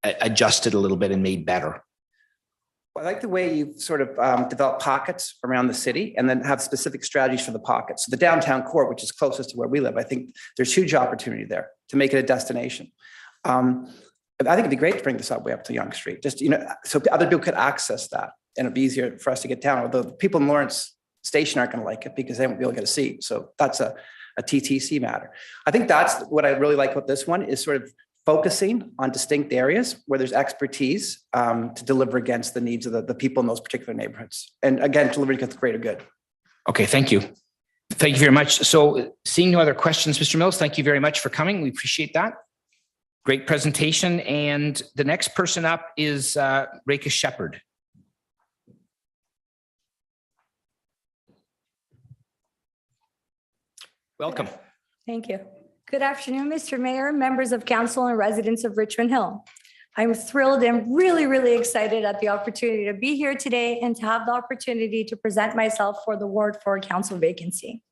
adjusted a little bit and made better? I like the way you sort of develop pockets around the city and then have specific strategies for the pockets. So the downtown core, which is closest to where we live, I think there's huge opportunity there to make it a destination. I think it'd be great to bring the subway up to Yonge Street, just, so other people could access that and it'd be easier for us to get down. Although the people in Lawrence Station aren't going to like it because they won't be able to get a seat. So that's a TTC matter. I think that's what I really like about this one is sort of focusing on distinct areas where there's expertise to deliver against the needs of the people in those particular neighborhoods. And again, delivering against the greater good. Okay, thank you. Thank you very much. So seeing no other questions, Mr. Mills, thank you very much for coming. We appreciate that. Great presentation. And the next person up is Reika Shepard. Welcome. Thank you. Good afternoon, Mr. Mayor, members of council and residents of Richmond Hill. I'm thrilled and really excited at the opportunity to be here today and to have the opportunity to present myself for the Ward 4 council vacancy.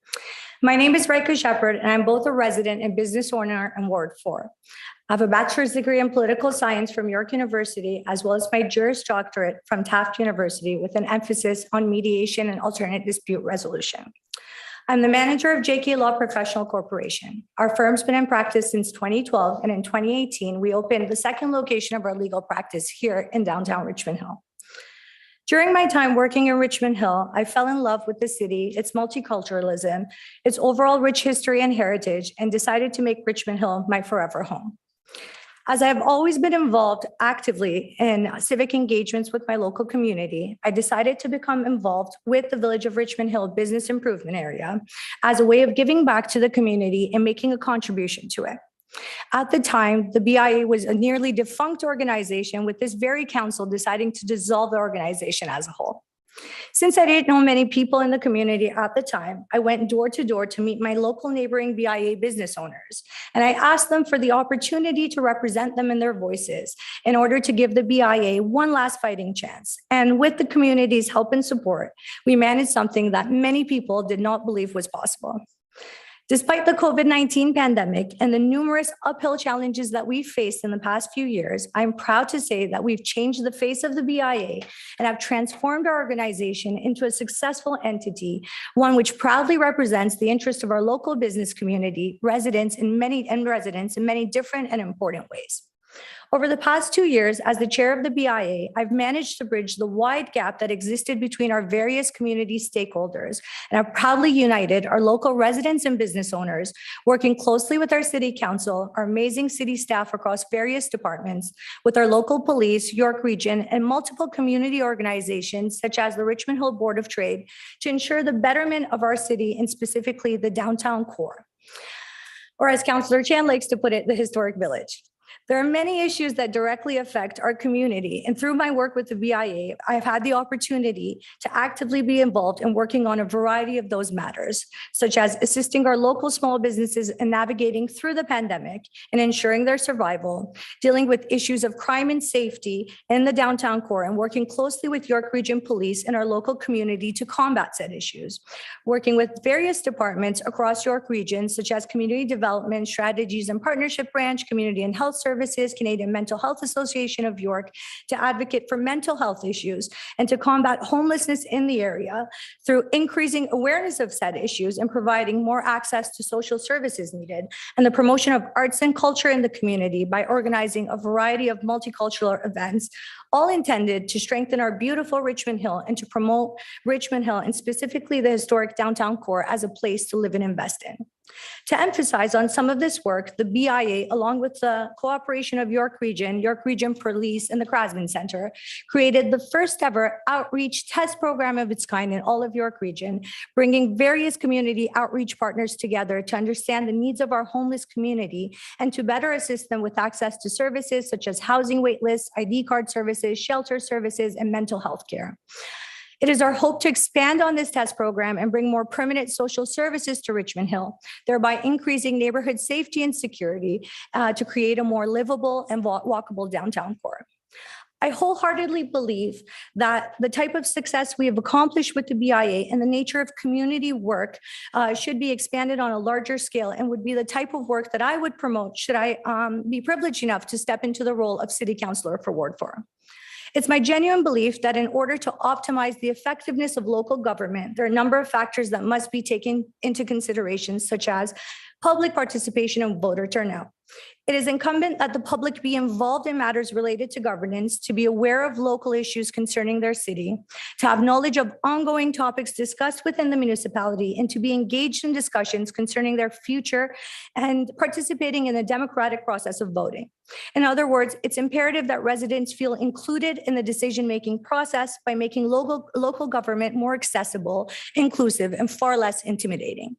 My name is Reika Shepard, and I'm both a resident and business owner in Ward 4. I have a bachelor's degree in political science from York University, as well as my Juris Doctorate from Taft University with an emphasis on mediation and alternate dispute resolution. I'm the manager of JK Law Professional Corporation. Our firm's been in practice since 2012, and in 2018, we opened the second location of our legal practice here in downtown Richmond Hill. During my time working in Richmond Hill, I fell in love with the city, its multiculturalism, its overall rich history and heritage, and decided to make Richmond Hill my forever home. As I have always been involved actively in civic engagements with my local community, I decided to become involved with the Village of Richmond Hill Business Improvement Area as a way of giving back to the community and making a contribution to it. At the time, the BIA was a nearly defunct organization, with this very council deciding to dissolve the organization as a whole. Since I didn't know many people in the community at the time, I went door to door to meet my local neighboring BIA business owners, and I asked them for the opportunity to represent them in their voices in order to give the BIA one last fighting chance. And with the community's help and support, we managed something that many people did not believe was possible. Despite the COVID-19 pandemic and the numerous uphill challenges that we've faced in the past few years, I'm proud to say that we've changed the face of the BIA and have transformed our organization into a successful entity, one which proudly represents the interests of our local business community, residents in many different and important ways. Over the past 2 years, as the chair of the BIA, I've managed to bridge the wide gap that existed between our various community stakeholders, and have proudly united our local residents and business owners, working closely with our city council, our amazing city staff across various departments, with our local police, York Region, and multiple community organizations such as the Richmond Hill Board of Trade to ensure the betterment of our city and specifically the downtown core. Or as Councillor Chan likes to put it, the historic village. There are many issues that directly affect our community, and through my work with the BIA, I've had the opportunity to actively be involved in working on a variety of those matters, such as assisting our local small businesses in navigating through the pandemic and ensuring their survival, dealing with issues of crime and safety in the downtown core, and working closely with York Region Police and our local community to combat said issues, working with various departments across York Region, such as Community Development, Strategies and Partnership Branch, Community and Health Services, Services, Canadian Mental Health Association of York, to advocate for mental health issues and to combat homelessness in the area through increasing awareness of said issues and providing more access to social services needed, and the promotion of arts and culture in the community by organizing a variety of multicultural events, all intended to strengthen our beautiful Richmond Hill and to promote Richmond Hill and specifically the historic downtown core as a place to live and invest in. To emphasize on some of this work, the BIA, along with the cooperation of York Region Police, and the Crasman Center, created the first ever outreach test program of its kind in all of York Region, bringing various community outreach partners together to understand the needs of our homeless community and to better assist them with access to services such as housing waitlists, ID card services, shelter services, and mental health care. It is our hope to expand on this test program and bring more permanent social services to Richmond Hill, thereby increasing neighborhood safety and security to create a more livable and walkable downtown core. I wholeheartedly believe that the type of success we have accomplished with the BIA and the nature of community work should be expanded on a larger scale and would be the type of work that I would promote should I be privileged enough to step into the role of City Councillor for Ward 4. It's my genuine belief that in order to optimize the effectiveness of local government, there are a number of factors that must be taken into consideration, such as public participation and voter turnout. It is incumbent that the public be involved in matters related to governance, to be aware of local issues concerning their city, to have knowledge of ongoing topics discussed within the municipality, and to be engaged in discussions concerning their future and participating in the democratic process of voting. In other words, it's imperative that residents feel included in the decision-making process by making local government more accessible, inclusive, and far less intimidating.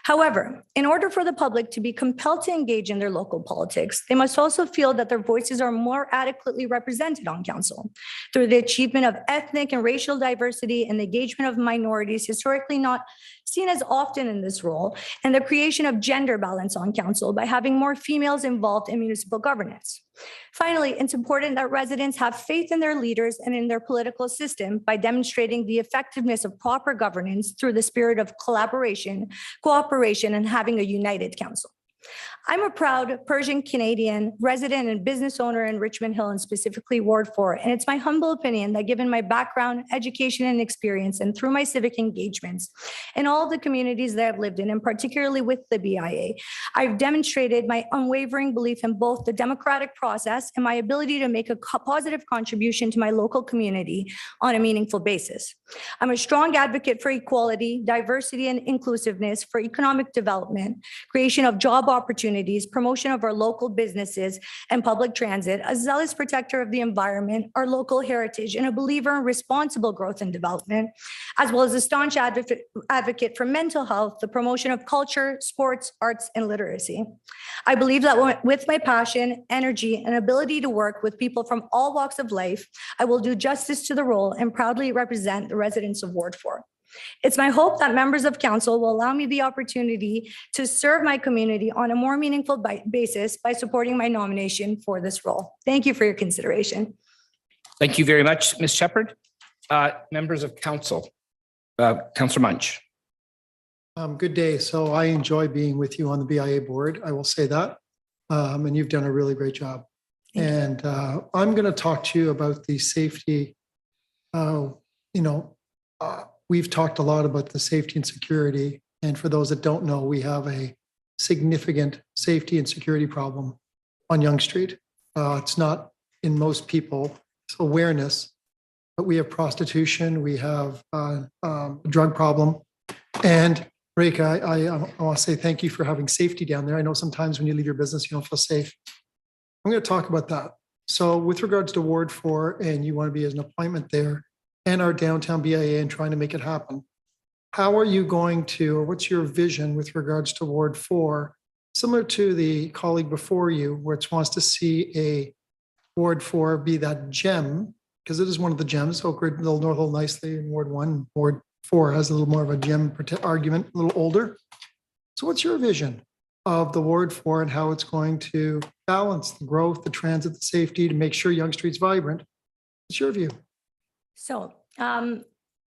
However, in order for the public to be compelled to engage in their local politics, they must also feel that their voices are more adequately represented on council through the achievement of ethnic and racial diversity and the engagement of minorities historically not seen as often in this role, and the creation of gender balance on council by having more females involved in municipal governance. Finally, it's important that residents have faith in their leaders and in their political system by demonstrating the effectiveness of proper governance through the spirit of collaboration, cooperation, and having a united council. I'm a proud Persian Canadian resident and business owner in Richmond Hill and specifically Ward 4. And it's my humble opinion that given my background, education, and experience, and through my civic engagements in all the communities that I've lived in, and particularly with the BIA, I've demonstrated my unwavering belief in both the democratic process and my ability to make a positive contribution to my local community on a meaningful basis. I'm a strong advocate for equality, diversity, and inclusiveness, for economic development, creation of job opportunities, promotion of our local businesses and public transit, a zealous protector of the environment, our local heritage, and a believer in responsible growth and development, as well as a staunch advocate for mental health, the promotion of culture, sports, arts, and literacy. I believe that with my passion, energy, and ability to work with people from all walks of life, I will do justice to the role and proudly represent the residents of Ward 4. It's my hope that members of council will allow me the opportunity to serve my community on a more meaningful basis by supporting my nomination for this role. Thank you for your consideration. Thank you very much, Ms. Shepard. Members of council, Councillor Munch. Good day. So I enjoy being with you on the BIA board. I will say that. And you've done a really great job. And I'm going to talk to you about the safety. We've talked a lot about the safety and security. And for those that don't know, we have a significant safety and security problem on Yonge Street. It's not in most people's awareness, but we have prostitution, we have a drug problem. And Reika, I want to say thank you for having safety down there. I know sometimes when you leave your business, you don't feel safe. I'm going to talk about that. So with regards to Ward 4, and you want to be as an appointment there, and our downtown BIA and trying to make it happen. How are you going to, or what's your vision with regards to Ward 4, similar to the colleague before you, which wants to see a Ward 4 be that gem, because it is one of the gems. Oak Ridge, North hold nicely in Ward 1. Ward 4 has a little more of a gem argument, a little older. So what's your vision of the Ward 4 and how it's going to balance the growth, the transit, the safety to make sure Yonge Street's vibrant? What's your view? So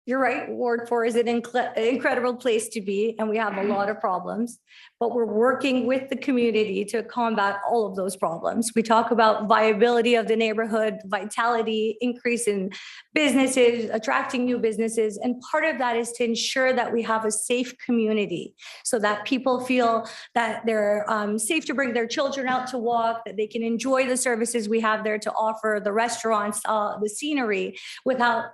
You're right, Ward 4 is an incredible place to be, and we have a lot of problems, but we're working with the community to combat all of those problems. We talk about viability of the neighborhood, vitality, increase in businesses, attracting new businesses, and part of that is to ensure that we have a safe community so that people feel that they're safe to bring their children out to walk, that they can enjoy the services we have there to offer, the restaurants, the scenery, without,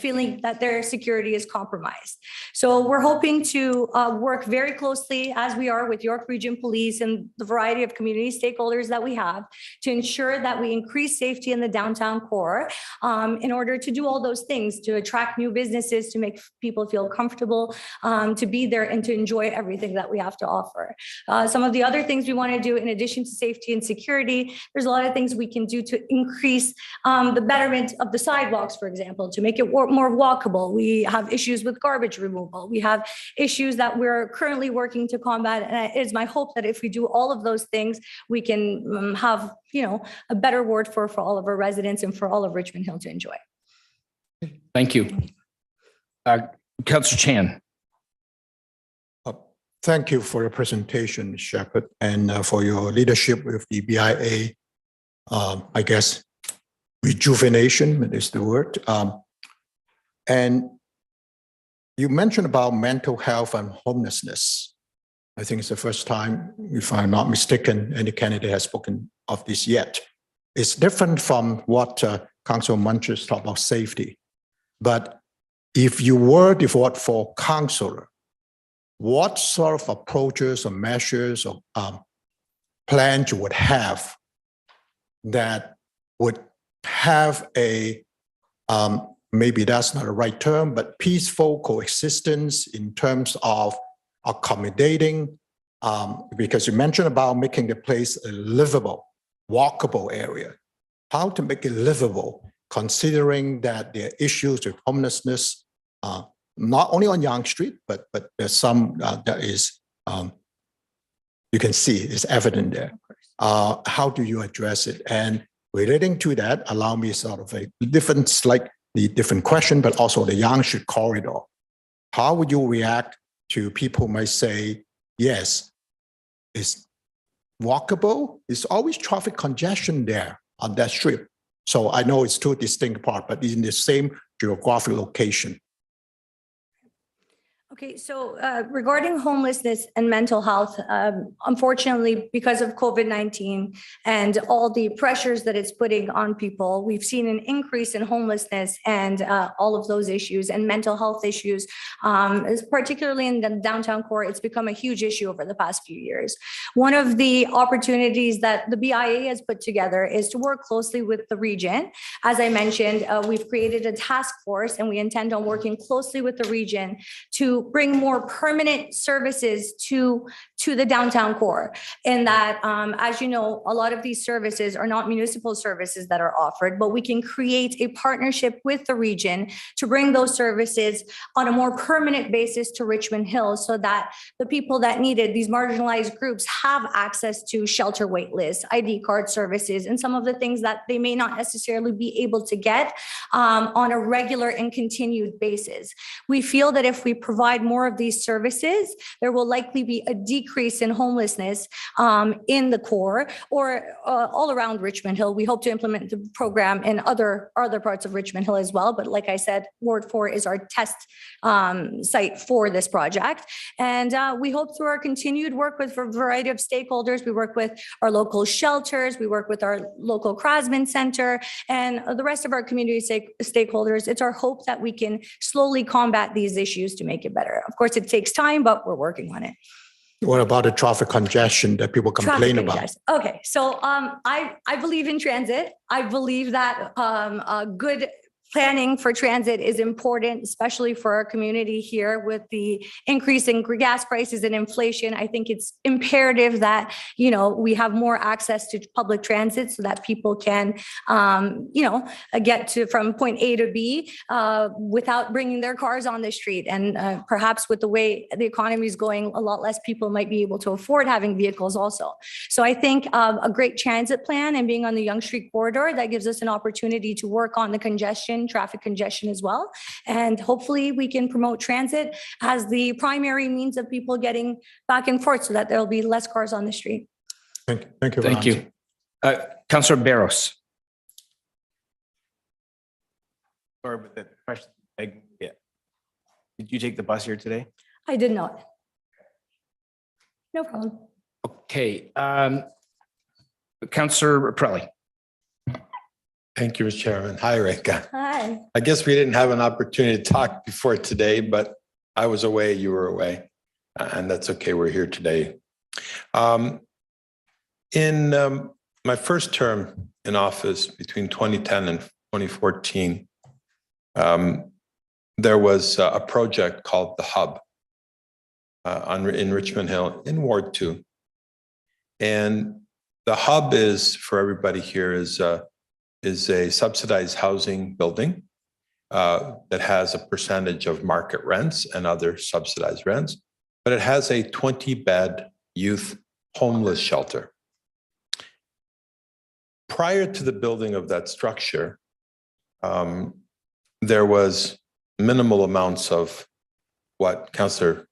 feeling that their security is compromised. So we're hoping to work very closely, as we are with York Region Police and the variety of community stakeholders that we have, to ensure that we increase safety in the downtown core in order to do all those things, to attract new businesses, to make people feel comfortable, to be there and to enjoy everything that we have to offer. Some of the other things we want to do in addition to safety and security, there's a lot of things we can do to increase the betterment of the sidewalks, for example, to make it more walkable. We have issues with garbage removal. We have issues that we're currently working to combat. And it is my hope that if we do all of those things, we can have, a better ward for all of our residents and for all of Richmond Hill to enjoy. Thank you. Councillor Chan. Thank you for your presentation, Shepard, and for your leadership with the BIA. I guess rejuvenation is the word. And you mentioned about mental health and homelessness. I think it's the first time, if I'm not mistaken, any candidate has spoken of this yet. It's different from what Councilor Munches talked about safety. But if you were to vote for councillor, what sort of approaches or measures or plans you would have that would have a, maybe that's not the right term, but peaceful coexistence in terms of accommodating, because you mentioned about making the place a livable, walkable area. How to make it livable, considering that there are issues with homelessness, not only on Yonge Street, but there's some that is, you can see is evident there. How do you address it? And relating to that, allow me sort of a different, slightly different question, but also the Yonge Street corridor. How would you react to people who might say, yes, it's walkable, it's always traffic congestion there on that strip. So I know it's two distinct parts, but in the same geographic location. Okay, so regarding homelessness and mental health, unfortunately, because of COVID-19 and all the pressures that it's putting on people, we've seen an increase in homelessness and all of those issues and mental health issues, particularly in the downtown core. It's become a huge issue over the past few years. One of the opportunities that the BIA has put together is to work closely with the region. As I mentioned, we've created a task force and we intend on working closely with the region to bring more permanent services to the downtown core. And that, as you know, a lot of these services are not municipal services that are offered, but we can create a partnership with the region to bring those services on a more permanent basis to Richmond Hill so that the people that need it, these marginalized groups, have access to shelter wait lists, ID card services, and some of the things that they may not necessarily be able to get on a regular and continued basis. We feel that if we provide more of these services, there will likely be a decrease in homelessness in the core or all around Richmond Hill. We hope to implement the program in other parts of Richmond Hill as well. But like I said, Ward 4 is our test site for this project. And we hope through our continued work with a variety of stakeholders, we work with our local shelters, we work with our local Craftsman Center and the rest of our community stakeholders. It's our hope that we can slowly combat these issues to make it better. Of course, it takes time, but we're working on it. What about the traffic congestion that people complain about? Okay, so I believe in transit. I believe that good planning for transit is important, especially for our community here with the increase in gas prices and inflation. I think it's imperative that, we have more access to public transit so that people can, get from point A to B without bringing their cars on the street. And perhaps with the way the economy is going, a lot less people might be able to afford having vehicles also. So I think a great transit plan and being on the Yonge Street corridor, that gives us an opportunity to work on the congestion traffic congestion as well. And hopefully we can promote transit as the primary means of people getting back and forth so that there'll be less cars on the street. Thank you. Thank you. Thank you. Councillor Barros. Or with the question, yeah. Did you take the bus here today? I did not. No problem. Okay. Councillor Pirelli. Thank you, Mr. Chairman. Hi, Reika. Hi. I guess we didn't have an opportunity to talk before today, but I was away, you were away, and that's okay. We're here today. In my first term in office between 2010 and 2014, there was a project called the Hub in Richmond Hill in Ward 2. And the Hub is, for everybody here, is a subsidized housing building that has a percentage of market rents and other subsidized rents, but it has a 20-bed youth homeless shelter. Prior to the building of that structure, there was minimal amounts of what Councillor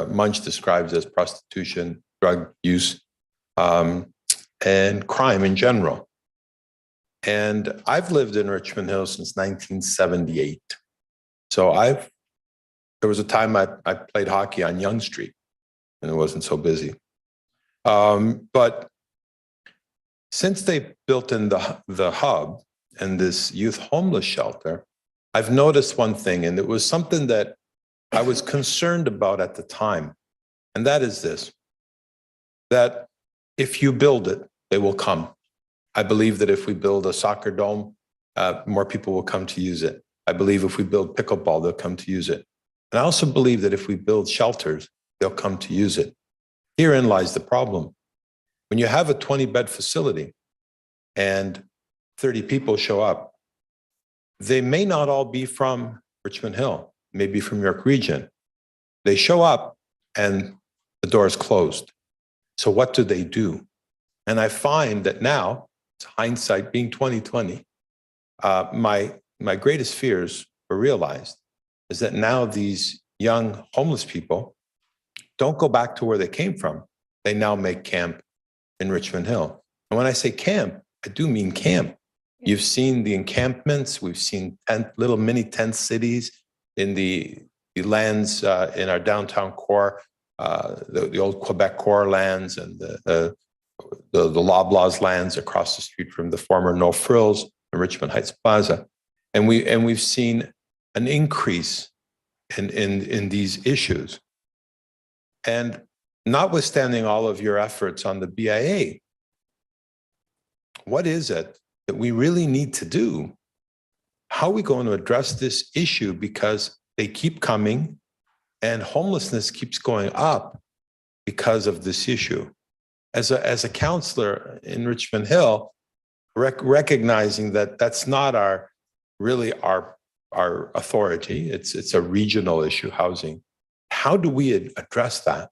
Munch describes as prostitution, drug use, and crime in general. And I've lived in Richmond Hill since 1978. So there was a time I played hockey on Yonge Street and it wasn't so busy. But since they built in the Hub and this youth homeless shelter, I've noticed one thing, and it was something that I was concerned about at the time. And that is this, that if you build it, they will come. I believe that if we build a soccer dome, more people will come to use it. I believe if we build pickleball, they'll come to use it. And I also believe that if we build shelters, they'll come to use it. Herein lies the problem. When you have a 20-bed facility and 30 people show up, they may not all be from Richmond Hill, maybe from York Region. They show up and the door is closed. So what do? And I find that now, hindsight being 2020, my greatest fears were realized is that now these young homeless people don't go back to where they came from. They now make camp in Richmond Hill. And when I say camp, I do mean camp. You've seen the encampments. We've seen little mini tent cities in the lands in our downtown core, the old Quebec core lands and the Loblaws lands across the street from the former No Frills and Richmond Heights Plaza. And we've seen an increase in these issues. And notwithstanding all of your efforts on the BIA, what is it that we really need to do? How are we going to address this issue? Because they keep coming and homelessness keeps going up because of this issue. As a counselor in Richmond Hill, recognizing that that's not our authority, it's a regional issue, housing. How do we address that?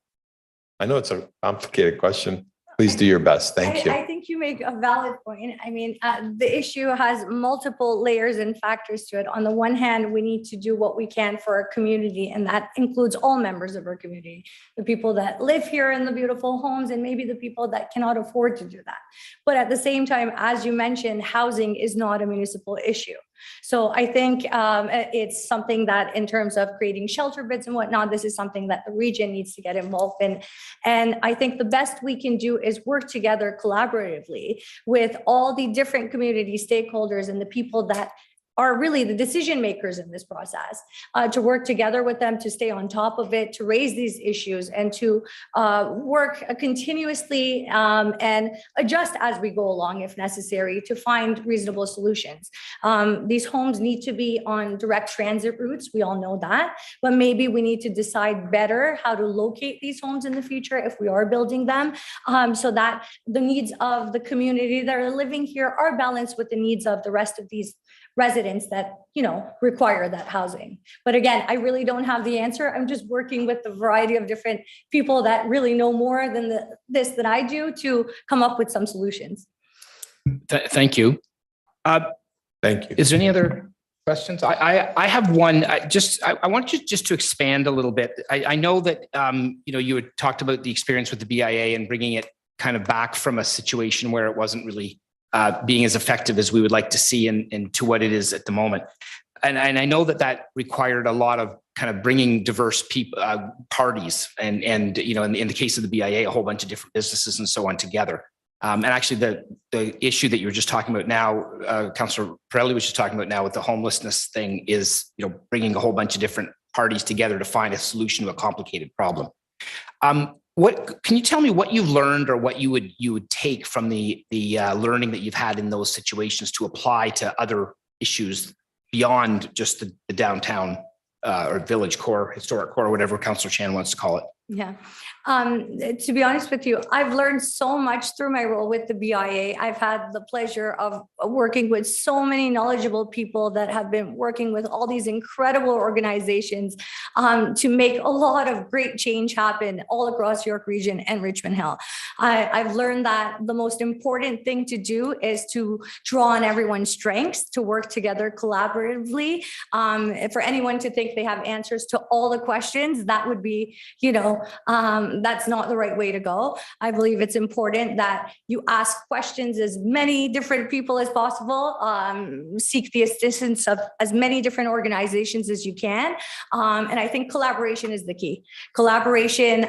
I know it's a complicated question. Please do your best. Thank you. I think you make a valid point. I mean, the issue has multiple layers and factors to it. On the one hand, we need to do what we can for our community, and that includes all members of our community, the people that live here in the beautiful homes, and maybe the people that cannot afford to do that. But at the same time, as you mentioned, housing is not a municipal issue. So I think it's something that in terms of creating shelter beds and whatnot, this is something that the region needs to get involved in. And I think the best we can do is work together collaboratively with all the different community stakeholders and the people that are really the decision makers in this process, to work together with them, to stay on top of it, to raise these issues, and to work continuously and adjust as we go along if necessary to find reasonable solutions. These homes need to be on direct transit routes. We all know that, but maybe we need to decide better how to locate these homes in the future if we are building them, so that the needs of the community that are living here are balanced with the needs of the rest of these residents that, require that housing. But again, I really don't have the answer. I'm just working with the variety of different people that really know more than this than I do to come up with some solutions. Thank you. Thank you. Is there any other questions? I have one. I want you just to expand a little bit. I know that you had talked about the experience with the BIA and bringing it kind of back from a situation where it wasn't really being as effective as we would like to see and to what it is at the moment. And I know that required a lot of kind of bringing diverse people, parties, and in the case of the BIA, a whole bunch of different businesses and so on together. And actually, the issue that you were just talking about now, Councillor Pirelli was just talking about now with the homelessness thing is, bringing a whole bunch of different parties together to find a solution to a complicated problem. What can you tell me what you've learned or what you would take from the learning that you've had in those situations to apply to other issues beyond just the downtown or village core, historic core, or whatever Councillor Chan wants to call it? Yeah. To be honest with you, I've learned so much through my role with the BIA. I've had the pleasure of working with so many knowledgeable people that have been working with all these incredible organizations to make a lot of great change happen all across York Region and Richmond Hill. I've learned that the most important thing to do is to draw on everyone's strengths, to work together collaboratively. For anyone to think they have answers to all the questions, that would be, that's not the right way to go. I believe it's important that you ask questions as many different people as possible, seek the assistance of as many different organizations as you can. And I think collaboration is the key. Collaboration,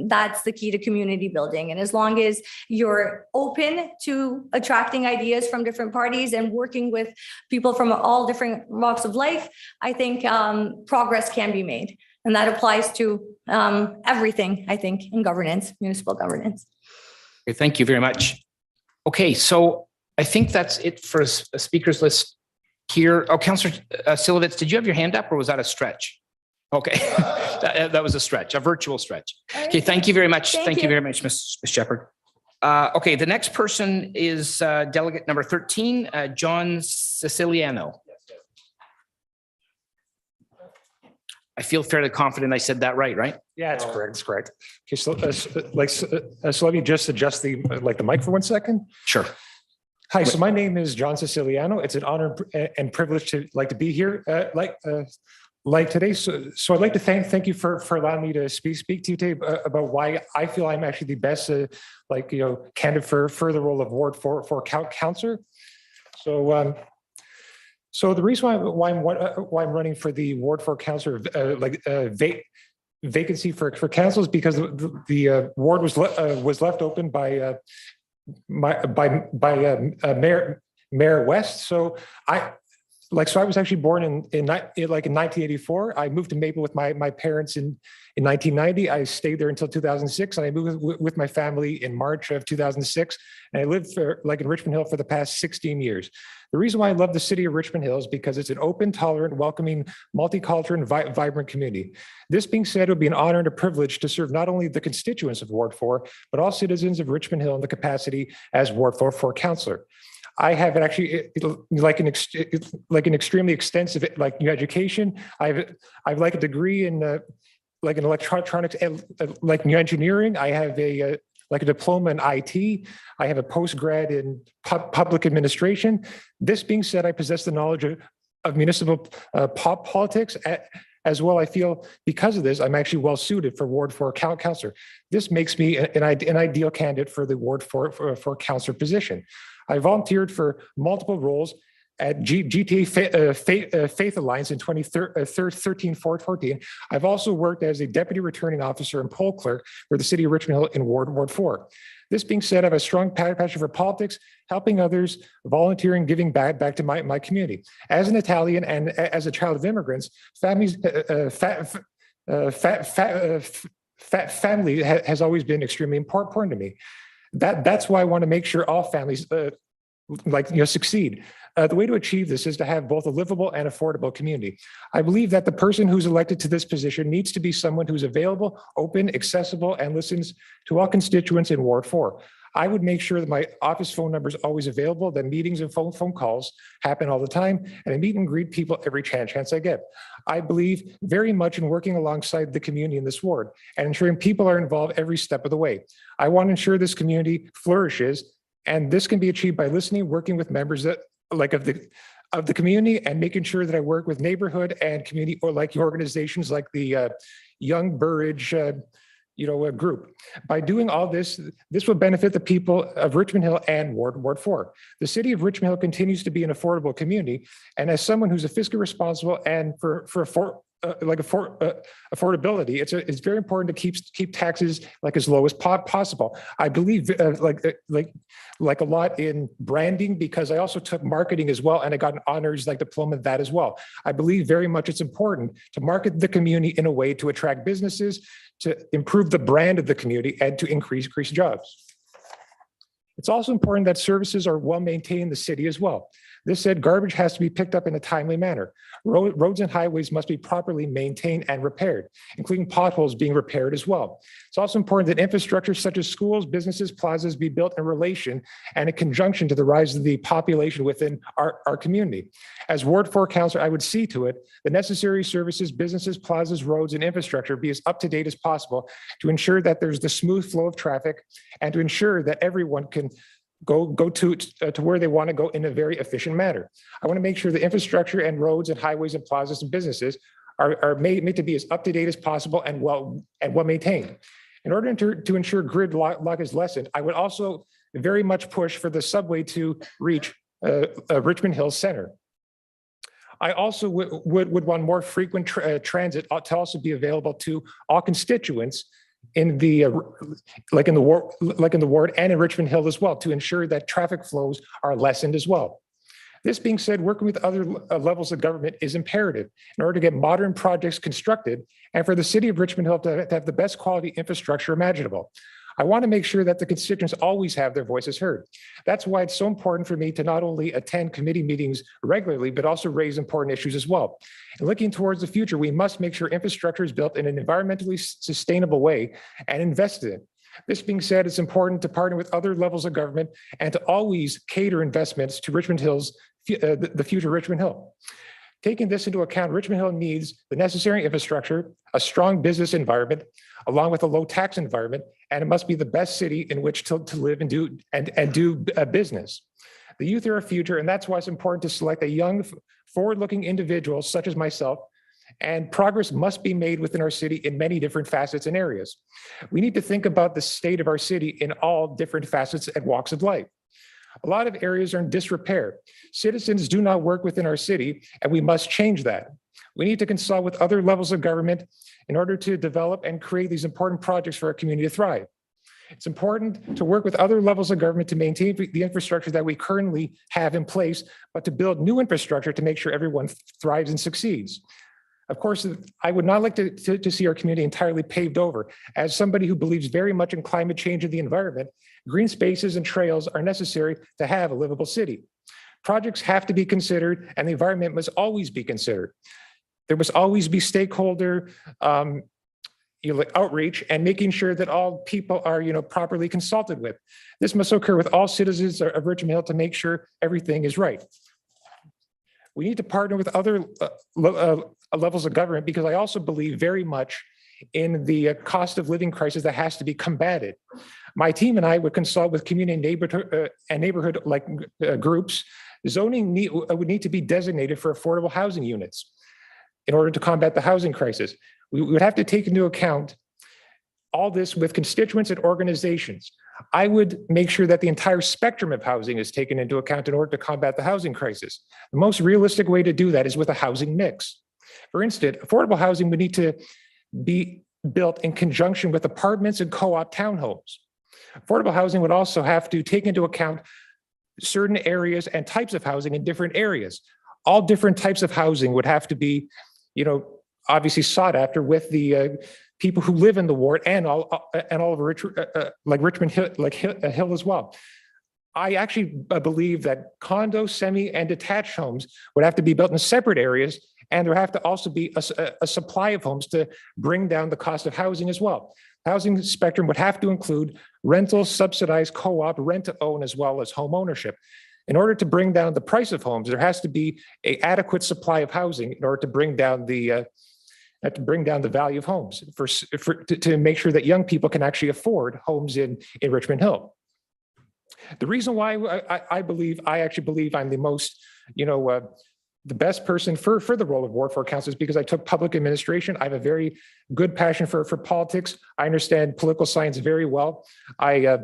that's the key to community building. And as long as you're open to attracting ideas from different parties and working with people from all different walks of life, I think progress can be made. And that applies to everything, I think, in governance, municipal governance. Okay, thank you very much. Okay, so I think that's it for a speakers list here. Oh, Councillor Silovitz, did you have your hand up or was that a stretch? Okay, that was a stretch, a virtual stretch. Okay, thank you very much. Thank you very much, Ms. Shepard. Okay, the next person is delegate number 13, John Ceciliano. I feel fairly confident I said that right? Yeah, it's correct. It's correct. Okay, so let me just adjust the mic for 1 second. Sure. Hi, so my name is John Ceciliano. It's an honor and privilege to be here today. So I'd like to thank you for allowing me to speak to you today about why I feel I'm actually the best candidate for the role of Ward 4 councillor. So the reason why I'm running for the Ward 4 councillor vacancy for council is because the ward was left open by Mayor West. So I was actually born in 1984. I moved to Maple with my parents in 1990. I stayed there until 2006, and I moved with my family in March of 2006. And I lived in Richmond Hill for the past 16 years. The reason why I love the city of Richmond Hill is because it's an open, tolerant, welcoming, multicultural, and vibrant community. This being said, it would be an honor and a privilege to serve not only the constituents of Ward 4, but all citizens of Richmond Hill in the capacity as Ward 4 councillor. I have actually an extremely extensive education. I've a degree in in electronics and engineering. I have a diploma in IT. I have a postgrad in public administration. This being said, I possess the knowledge of municipal politics. As well, I feel because of this, I'm actually well suited for Ward 4 councillor. This makes me an ideal candidate for the Ward 4 councillor position. I volunteered for multiple roles at GTA Faith Alliance in 2013-14. I've also worked as a deputy returning officer and poll clerk for the city of Richmond Hill in Ward 4. This being said, I have a strong passion for politics, helping others, volunteering, giving back to my community. As an Italian and as a child of immigrants, family has always been extremely important to me. That's why I want to make sure all families succeed. The way to achieve this is to have both a livable and affordable community. I believe that the person who's elected to this position needs to be someone who's available, open, accessible, and listens to all constituents in Ward 4. I would make sure that my office phone number is always available, that meetings and phone calls happen all the time, and I meet and greet people every chance I get. I believe very much in working alongside the community in this ward and ensuring people are involved every step of the way. I want to ensure this community flourishes, and this can be achieved by listening, working with members of the community and making sure that I work with neighborhood and community or like organizations like the Young Burridge group. By doing all this, this will benefit the people of Richmond Hill and Ward 4. The city of Richmond Hill continues to be an affordable community. And as someone who's a fiscally responsible and for affordability, it's very important to keep taxes like as low as possible. I believe like a lot in branding, because I also took marketing as well, and I got an honors like diploma in that as well. I believe very much it's important to market the community in a way to attract businesses, to improve the brand of the community, and to increase jobs. It's also important that services are well maintained in the city as well. This said, garbage has to be picked up in a timely manner. Roads and highways must be properly maintained and repaired, including potholes being repaired as well. It's also important that infrastructure such as schools, businesses, plazas be built in relation and in conjunction to the rise of the population within our community. As Ward 4 councillor, I would see to it the necessary services, businesses, plazas, roads, and infrastructure be as up to date as possible to ensure that there's the smooth flow of traffic and to ensure that everyone can go to where they want to go in a very efficient manner. I want to make sure the infrastructure and roads and highways and plazas and businesses are made to be as up to date as possible and well maintained. In order to ensure gridlock is lessened, I would also very much push for the subway to reach Richmond Hill Center. I also would want more frequent transit to also be available to all constituents in the ward and in Richmond Hill as well, to ensure that traffic flows are lessened as well. This being said, working with other levels of government is imperative in order to get modern projects constructed and for the city of Richmond Hill to have the best quality infrastructure imaginable. I want to make sure that the constituents always have their voices heard. That's why it's so important for me to not only attend committee meetings regularly, but also raise important issues as well. And looking towards the future, we must make sure infrastructure is built in an environmentally sustainable way and invested in. This being said, it's important to partner with other levels of government and to always cater investments to Richmond Hill's, the future Richmond Hill. Taking this into account, Richmond Hill needs the necessary infrastructure, a strong business environment, along with a low tax environment, and it must be the best city in which to live and do business. The youth are our future, and that's why it's important to select a young, forward-looking individual such as myself, and progress must be made within our city in many different facets and areas. We need to think about the state of our city in all different facets and walks of life. A lot of areas are in disrepair. Citizens do not work within our city, and we must change that. We need to consult with other levels of government in order to develop and create these important projects for our community to thrive. It's important to work with other levels of government to maintain the infrastructure that we currently have in place, but to build new infrastructure to make sure everyone thrives and succeeds. Of course, I would not like to see our community entirely paved over. As somebody who believes very much in climate change and the environment, green spaces and trails are necessary to have a livable city. Projects have to be considered, and the environment must always be considered. There must always be stakeholder outreach and making sure that all people are properly consulted with. This must occur with all citizens of Richmond Hill to make sure everything is right. We need to partner with other levels of government, because I also believe very much in the cost of living crisis that has to be combated. My team and I would consult with community and neighborhood groups. Zoning would need to be designated for affordable housing units in order to combat the housing crisis. We would have to take into account all this with constituents and organizations. I would make sure that the entire spectrum of housing is taken into account in order to combat the housing crisis. The most realistic way to do that is with a housing mix. For instance, affordable housing would need to be built in conjunction with apartments and co-op townhomes. Affordable housing would also have to take into account certain areas and types of housing in different areas. All different types of housing would have to be, obviously sought after with the people who live in the ward and all over Richmond Hill as well. I actually believe that condo, semi, and detached homes would have to be built in separate areas, and there have to also be a supply of homes to bring down the cost of housing as well. Housing spectrum would have to include rental, subsidized, co-op, rent-to-own, as well as home ownership. In order to bring down the price of homes, there has to be an adequate supply of housing in order to bring down the value of homes to make sure that young people can actually afford homes in Richmond Hill. The reason why I actually believe I'm the most, the best person for the role of Ward 4 council is because I took public administration. I have a very good passion for politics. I understand political science very well. I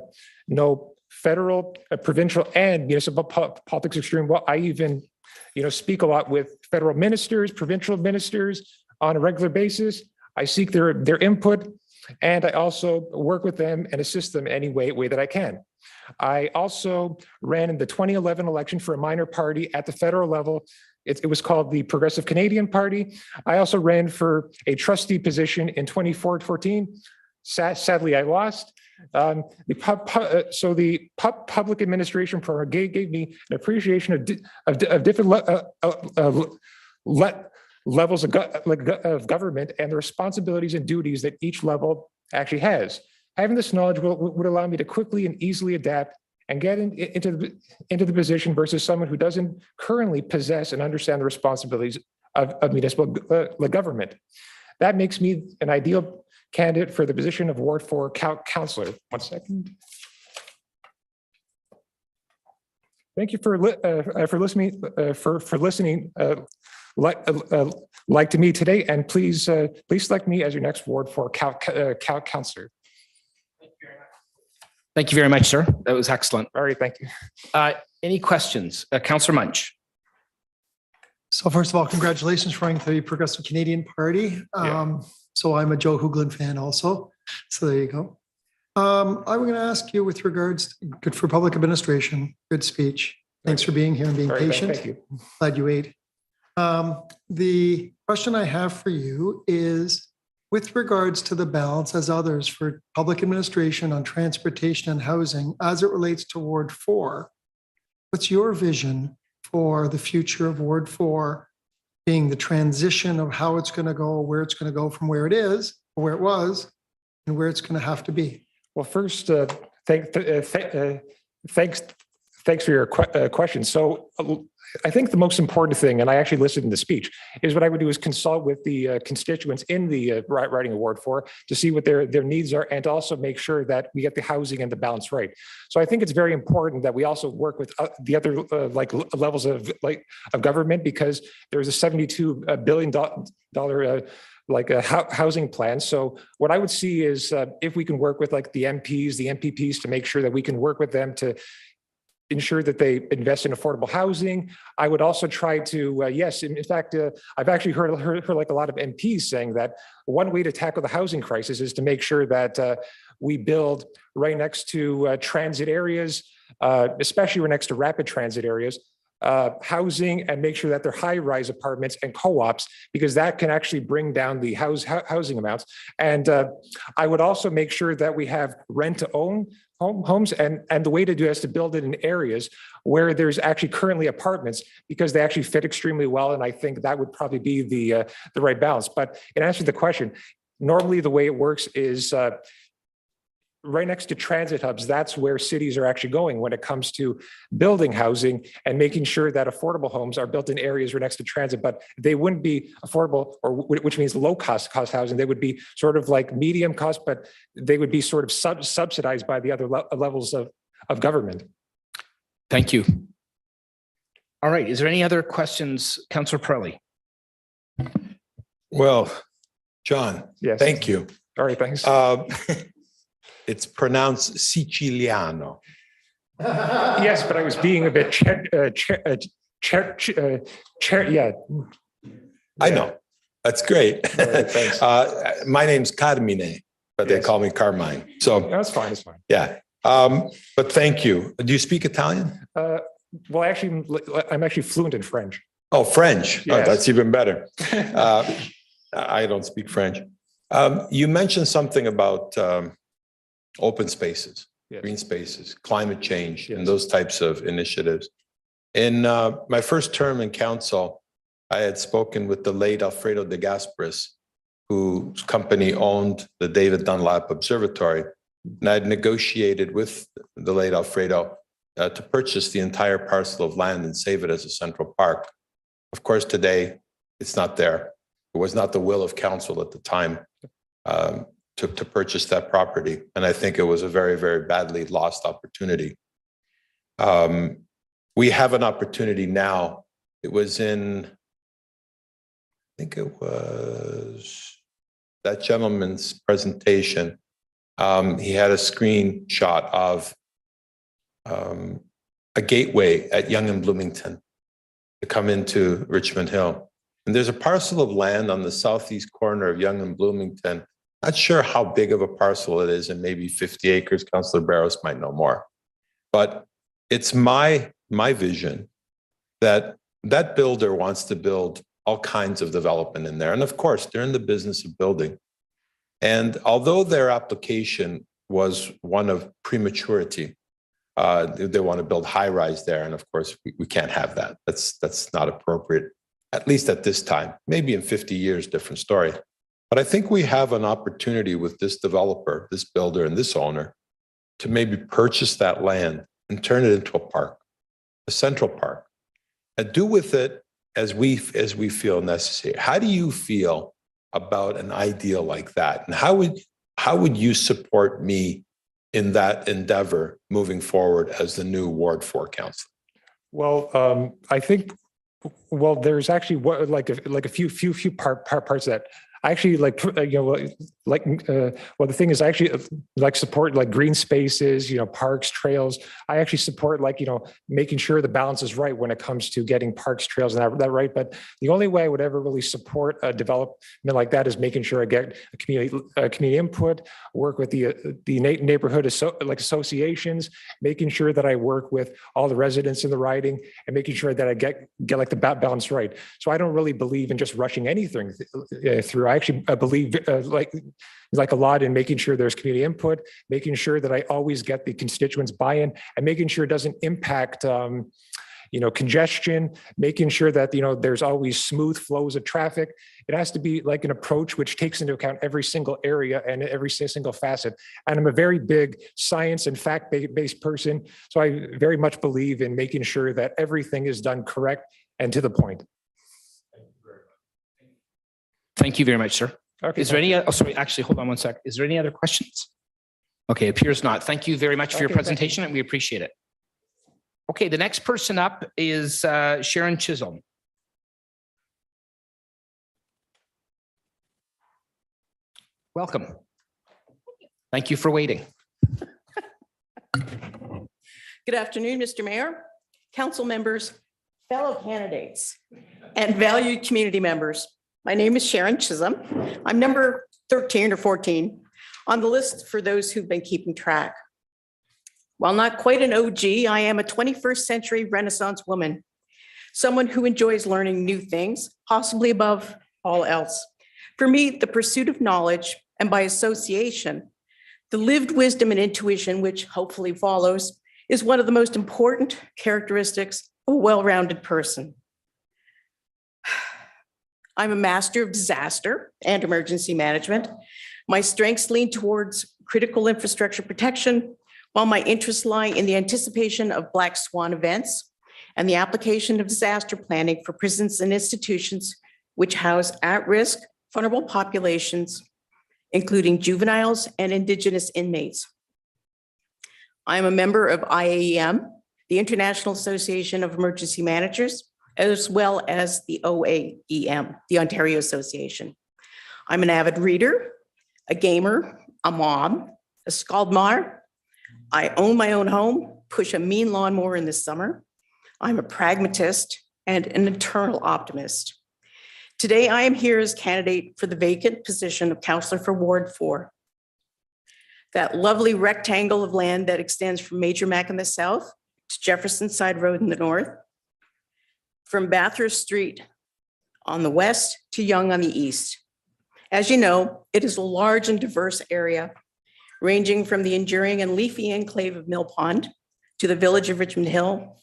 know federal, provincial, and municipal politics extremely well. I even, speak a lot with federal ministers, provincial ministers on a regular basis. I seek their input, and I also work with them and assist them any way that I can. I also ran in the 2011 election for a minor party at the federal level. It was called the Progressive Canadian Party. I also ran for a trustee position in 2014. Sadly, I lost. So the public administration program gave me an appreciation of different levels of government and the responsibilities and duties that each level actually has. Having this knowledge would allow me to quickly and easily adapt and get into the position versus someone who doesn't currently possess and understand the responsibilities of municipal government. That makes me an ideal candidate for the position of Ward 4 councillor. 1 second. Thank you for listening. Like to me today, and please select me as your next Ward 4 councillor. Thank you very much, sir. That was excellent. All right, thank you. Any questions? Councillor Munch. So first of all, congratulations for running the Progressive Canadian Party. So I'm a Joe Hoogland fan also. So there you go. I'm going to ask you with regards, good for public administration, good speech. Thanks for being here and being patient. Thank you. Glad you ate. The question I have for you is with regards to the balance as others for public administration on transportation and housing as it relates to Ward 4, what's your vision for the future of Ward 4 being the transition of how it's going to go, where it's going to go from where it is, or where it was, and where it's going to have to be? Well, first, thanks for your question. So I think the most important thing, and I actually listed in the speech, is what I would do is consult with the constituents in the writing of Ward 4 to see what their needs are, and to also make sure that we get the housing and the balance right. So I think it's very important that we also work with the other levels of government, because there's a $72 billion housing plan. So what I would see is if we can work with the MPs, the MPPs, to make sure that we can work with them to ensure that they invest in affordable housing. I would also try to, yes, in fact, I've actually heard a lot of MPs saying that one way to tackle the housing crisis is to make sure that we build right next to transit areas, especially right next to rapid transit areas, housing, and make sure that they're high-rise apartments and co-ops, because that can actually bring down the housing amounts. And I would also make sure that we have rent-to-own homes, and the way to do that is to build it in areas where there's actually currently apartments, because they actually fit extremely well, and I think that would probably be the right balance. But in answer to the question, normally the way it works is right next to transit hubs, that's where cities are actually going when it comes to building housing and making sure that affordable homes are built in areas right next to transit, but they wouldn't be affordable, or which means low cost housing. They would be sort of like medium cost, but they would be sort of subsidized by the other levels of government. Thank you. All right. Is there any other questions? Councillor Pirelli. Well, John, yes. Thank you. All right, thanks. It's pronounced Siciliano. Yes, but I was being a bit yeah. I know. That's great. Right, thanks. My name's Carmine, but they call me Carmine. So that's fine. It's fine. Yeah. But thank you. Do you speak Italian? Well, actually, I'm actually fluent in French. Oh, French. Yes. Oh, that's even better. I don't speak French. You mentioned something about open spaces, yes, green spaces, climate change, yes, and those types of initiatives. In my first term in council, I had spoken with the late Alfredo de Gasperis, whose company owned the David Dunlap Observatory. And I had negotiated with the late Alfredo to purchase the entire parcel of land and save it as a central park. Of course, today it's not there. It was not the will of council at the time to purchase that property. And I think it was a very, very badly lost opportunity. We have an opportunity now. It was in, I think it was that gentleman's presentation. He had a screenshot of a gateway at Yonge and Bloomington to come into Richmond Hill. And there's a parcel of land on the southeast corner of Yonge and Bloomington. Not sure how big of a parcel it is, and maybe 50 acres. Councillor Barros might know more. But it's my vision that that builder wants to build all kinds of development in there. And of course, they're in the business of building. And although their application was one of prematurity, they want to build high rise there. And of course, we can't have that. That's not appropriate, at least at this time. Maybe in 50 years, different story. But I think we have an opportunity with this developer, this builder, and this owner to maybe purchase that land and turn it into a park, a central park, and do with it as we feel necessary. How do you feel about an ideal like that? And how would you support me in that endeavor moving forward as the new Ward 4 councillor? Well, I think, well, there's actually like a few parts of that. I actually well, the thing is, I actually support green spaces, parks, trails. I actually support making sure the balance is right when it comes to getting parks, trails, and that right. But the only way I would ever really support a development like that is making sure I get a community input, work with the neighborhood associations, making sure that I work with all the residents in the riding, and making sure that I get the balance right. So I don't really believe in just rushing anything through. I actually believe like a lot in making sure there's community input, making sure that I always get the constituents buy-in, and making sure it doesn't impact congestion, making sure that there's always smooth flows of traffic. It has to be like an approach which takes into account every single area and every single facet. And I'm a very big science and fact-based person, so I very much believe in making sure that everything is done correct and to the point. Thank you very much, sir. Okay. Is there any, sorry, actually, hold on one sec. Is there any other questions? Okay, appears not. Thank you very much for your presentation, and we appreciate it. Okay, the next person up is Sharon Chisholm. Welcome. Thank you for waiting. Good afternoon, Mr. Mayor, council members, fellow candidates, and valued community members. My name is Sharon Chisholm. I'm number 13 or 14 on the list for those who've been keeping track. While not quite an OG, I am a 21st century Renaissance woman, someone who enjoys learning new things, possibly above all else. For me, the pursuit of knowledge, and by association, the lived wisdom and intuition, which hopefully follows, is one of the most important characteristics of a well-rounded person. I'm a master of disaster and emergency management. My strengths lean towards critical infrastructure protection, while my interests lie in the anticipation of black swan events and the application of disaster planning for prisons and institutions which house at-risk, vulnerable populations, including juveniles and Indigenous inmates. I am a member of IAEM, the International Association of Emergency Managers, as well as the OAEM, the Ontario Association. I'm an avid reader, a gamer, a mom, a skaldmar. I own my own home, push a mean lawnmower in the summer. I'm a pragmatist and an eternal optimist. Today, I am here as candidate for the vacant position of councillor for Ward 4. That lovely rectangle of land that extends from Major Mac in the south to Jefferson Side Road in the north, from Bathurst Street on the west to Yonge on the east. As you know, it is a large and diverse area, ranging from the enduring and leafy enclave of Mill Pond to the village of Richmond Hill,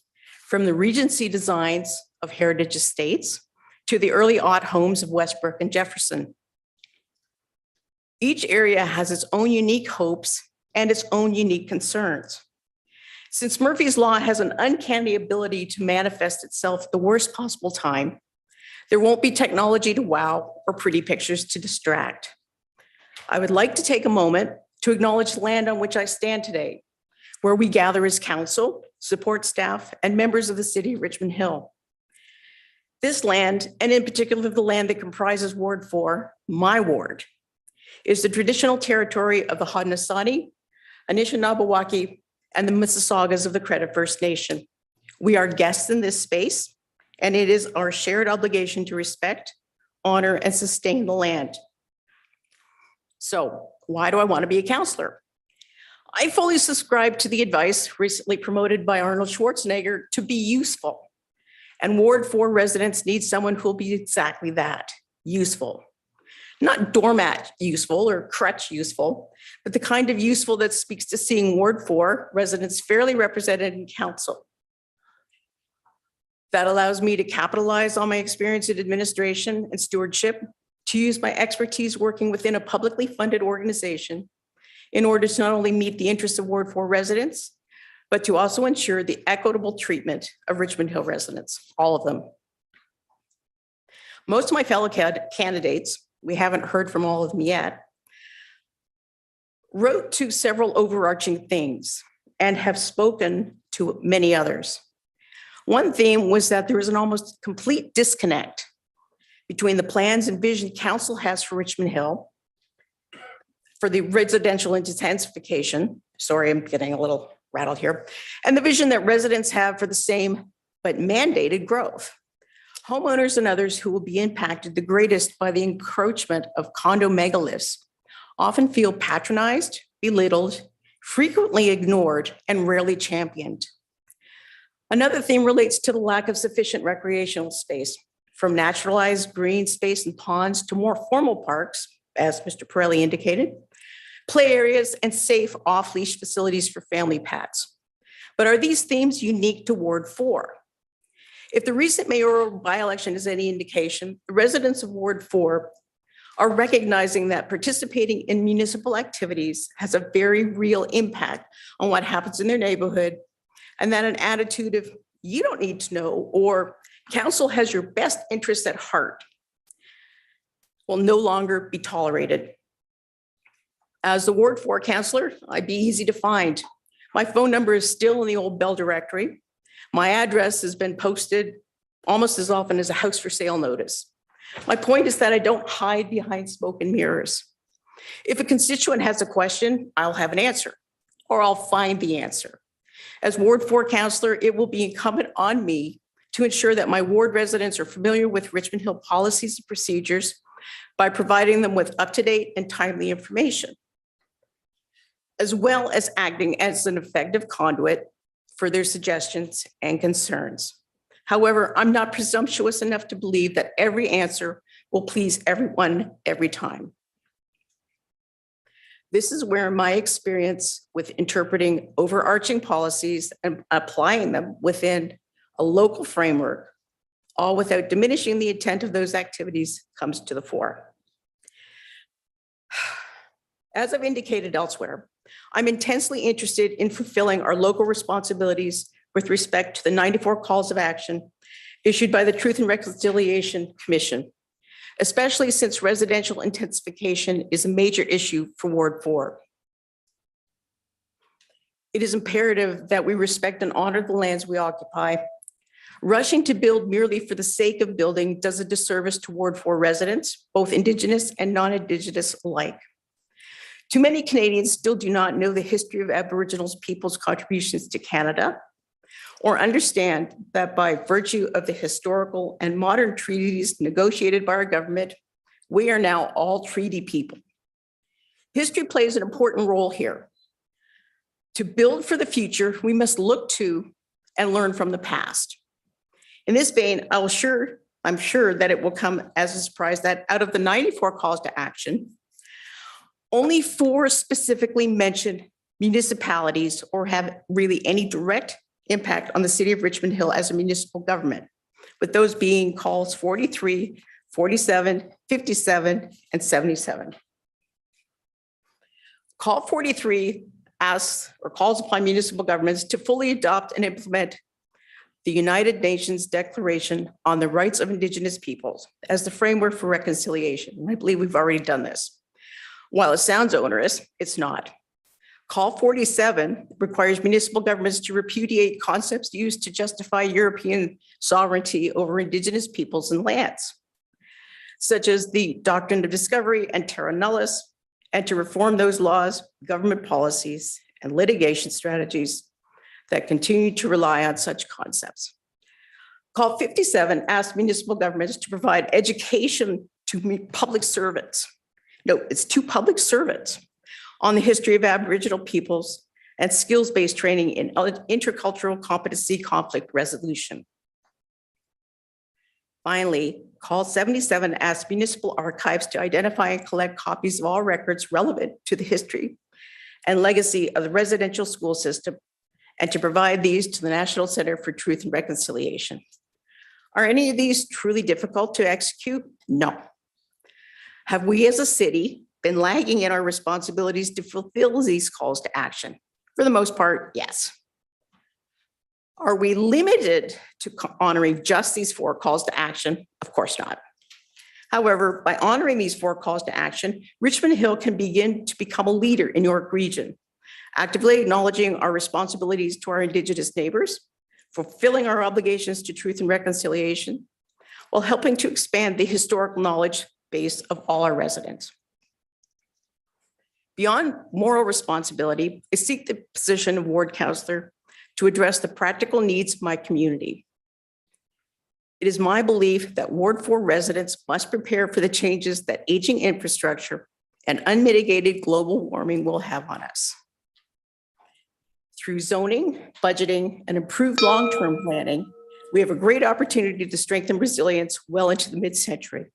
from the Regency designs of Heritage Estates to the early aught homes of Westbrook and Jefferson. Each area has its own unique hopes and its own unique concerns. Since Murphy's Law has an uncanny ability to manifest itself at the worst possible time, there won't be technology to wow or pretty pictures to distract. I would like to take a moment to acknowledge the land on which I stand today, where we gather as council, support staff, and members of the city of Richmond Hill. This land, and in particular the land that comprises Ward 4, my ward, is the traditional territory of the Haudenosaunee, Anishinaabe, and the Mississaugas of the Credit First Nation. We are guests in this space, and it is our shared obligation to respect, honor, and sustain the land. So why do I want to be a counselor? I fully subscribe to the advice recently promoted by Arnold Schwarzenegger to be useful. And Ward 4 residents need someone who will be exactly that, useful. Not doormat useful or crutch useful, but the kind of useful that speaks to seeing Ward 4 residents fairly represented in council. That allows me to capitalize on my experience in administration and stewardship, to use my expertise working within a publicly funded organization in order to not only meet the interests of Ward 4 residents, but to also ensure the equitable treatment of Richmond Hill residents, all of them. Most of my fellow candidates, we haven't heard from all of them yet, wrote to several overarching things and have spoken to many others. One theme was that there is an almost complete disconnect between the plans and vision council has for Richmond Hill for the residential intensification. Sorry, I'm getting a little rattled here. And the vision that residents have for the same but mandated growth. Homeowners and others who will be impacted the greatest by the encroachment of condo megaliths often feel patronized, belittled, frequently ignored, and rarely championed. Another theme relates to the lack of sufficient recreational space, from naturalized green space and ponds to more formal parks, as Mr. Pirelli indicated, play areas, and safe off-leash facilities for family pets. But are these themes unique to Ward 4? If the recent mayoral by-election is any indication, the residents of Ward 4 are recognizing that participating in municipal activities has a very real impact on what happens in their neighborhood, and that an attitude of "you don't need to know" or "council has your best interests at heart" will no longer be tolerated. As the Ward 4 councillor, I'd be easy to find. My phone number is still in the old Bell directory. My address has been posted almost as often as a house for sale notice. My point is that I don't hide behind smoke and mirrors. If a constituent has a question, I'll have an answer, or I'll find the answer. As Ward 4 councillor, it will be incumbent on me to ensure that my ward residents are familiar with Richmond Hill policies and procedures by providing them with up-to-date and timely information, as well as acting as an effective conduit for their suggestions and concerns. However, I'm not presumptuous enough to believe that every answer will please everyone every time. This is where my experience with interpreting overarching policies and applying them within a local framework, all without diminishing the intent of those activities, comes to the fore. As I've indicated elsewhere, I'm intensely interested in fulfilling our local responsibilities with respect to the 94 calls of action issued by the Truth and Reconciliation Commission, especially since residential intensification is a major issue for Ward 4. It is imperative that we respect and honor the lands we occupy. Rushing to build merely for the sake of building does a disservice to Ward 4 residents, both Indigenous and non-Indigenous alike. Too many Canadians still do not know the history of Aboriginal people's contributions to Canada, or understand that by virtue of the historical and modern treaties negotiated by our government, we are now all treaty people. History plays an important role here. To build for the future, we must look to and learn from the past. In this vein, I'm sure that it will come as a surprise that out of the 94 calls to action, only 4 specifically mention municipalities or have really any direct impact on the city of Richmond Hill as a municipal government, with those being calls 43, 47, 57, and 77. Call 43 asks or calls upon municipal governments to fully adopt and implement the United Nations Declaration on the Rights of Indigenous Peoples as the framework for reconciliation. And I believe we've already done this. While it sounds onerous, it's not. Call 47 requires municipal governments to repudiate concepts used to justify European sovereignty over Indigenous peoples and lands, such as the doctrine of discovery and terra nullius, and to reform those laws, government policies, and litigation strategies that continue to rely on such concepts. Call 57 asks municipal governments to provide education to public servants. No, it's to public servants on the history of Aboriginal peoples and skills-based training in intercultural competency conflict resolution. Finally, call 77 asks municipal archives to identify and collect copies of all records relevant to the history and legacy of the residential school system, and to provide these to the National Center for Truth and Reconciliation. Are any of these truly difficult to execute? No. Have we as a city been lagging in our responsibilities to fulfill these calls to action? For the most part, yes. Are we limited to honoring just these 4 calls to action? Of course not. However, by honoring these 4 calls to action, Richmond Hill can begin to become a leader in York Region, actively acknowledging our responsibilities to our Indigenous neighbors, fulfilling our obligations to truth and reconciliation, while helping to expand the historical knowledge base of all our residents. Beyond moral responsibility, I seek the position of ward councillor to address the practical needs of my community. It is my belief that Ward 4 residents must prepare for the changes that aging infrastructure and unmitigated global warming will have on us. Through zoning, budgeting, and improved long-term planning, we have a great opportunity to strengthen resilience well into the mid-century.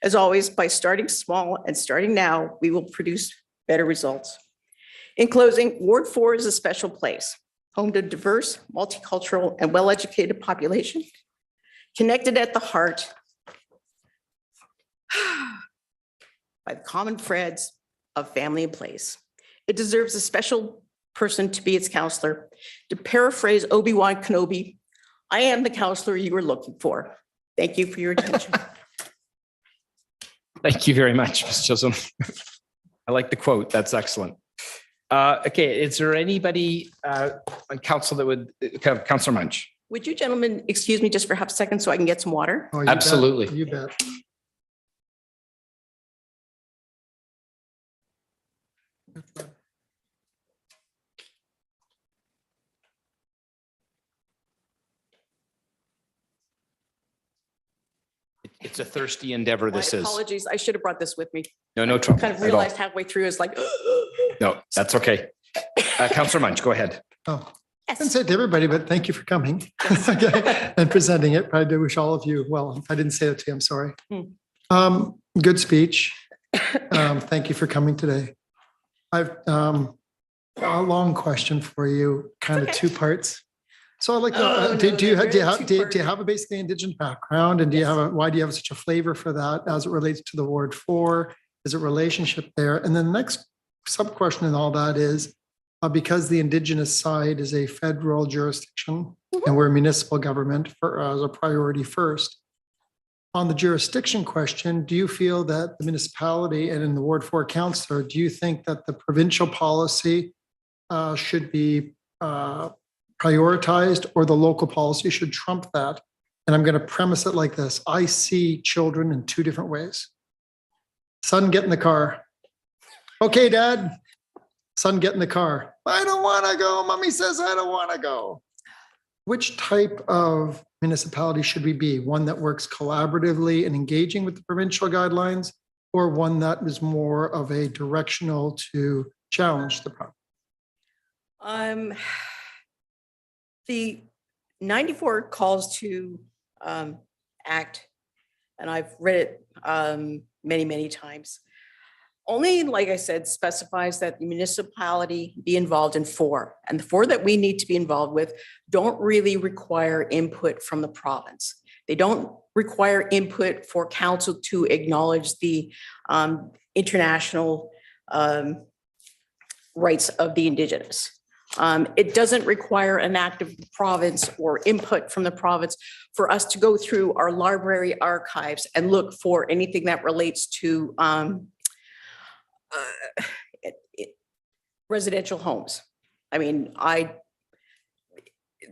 As always, by starting small and starting now, we will produce better results. In closing, Ward 4 is a special place, home to a diverse, multicultural, and well-educated population, connected at the heart by the common threads of family and place. It deserves a special person to be its counselor. To paraphrase Obi-Wan Kenobi, I am the counselor you were looking for. Thank you for your attention. Thank you very much, Ms. Chisholm. I like the quote. That's excellent. Okay, is there anybody on council that would, Councillor Munch? Would you gentlemen excuse me just for half a second so I can get some water? Oh, you bet. Absolutely. You bet. It's a thirsty endeavor, My this is. apologies. I should have brought this with me. No trouble Kind of at all. realized halfway through, it's like, No, that's okay. Councillor Munch, go ahead. Oh, I didn't say it to everybody, but thank you for coming Okay, and presenting it. I do wish all of you well. If I didn't say it to you, I'm sorry. Good speech. Thank you for coming today. I've a long question for you, kind of Okay. 2 parts. So I'd like to, Oh, no, do you they're very do you have a basically Indigenous background, and do you Yes. have why do you have such a flavor for that as it relates to the Ward 4? Is it relationship there? And then the next sub question in all that is, because the Indigenous side is a federal jurisdiction and we're a municipal government as a priority first. On the jurisdiction question, do you feel that the municipality and in the Ward 4 councillor, do you think that the provincial policy should be prioritized or the local policy should trump that? And I'm going to premise it like this. I see children in 2 different ways. Son, get in the car. Okay, Dad. Son, get in the car. I don't want to go. Mommy says I don't want to go. Which type of municipality should we be? One that works collaboratively and engaging with the provincial guidelines, or one that is more of a directional to challenge the problem? The 94 calls to act, and I've read it many, many times. Only, like I said, specifies that the municipality be involved in 4. And the 4 that we need to be involved with don't really require input from the province. They don't require input for council to acknowledge the international rights of the Indigenous. It doesn't require an act of the province or input from the province for us to go through our library archives and look for anything that relates to residential homes. I mean,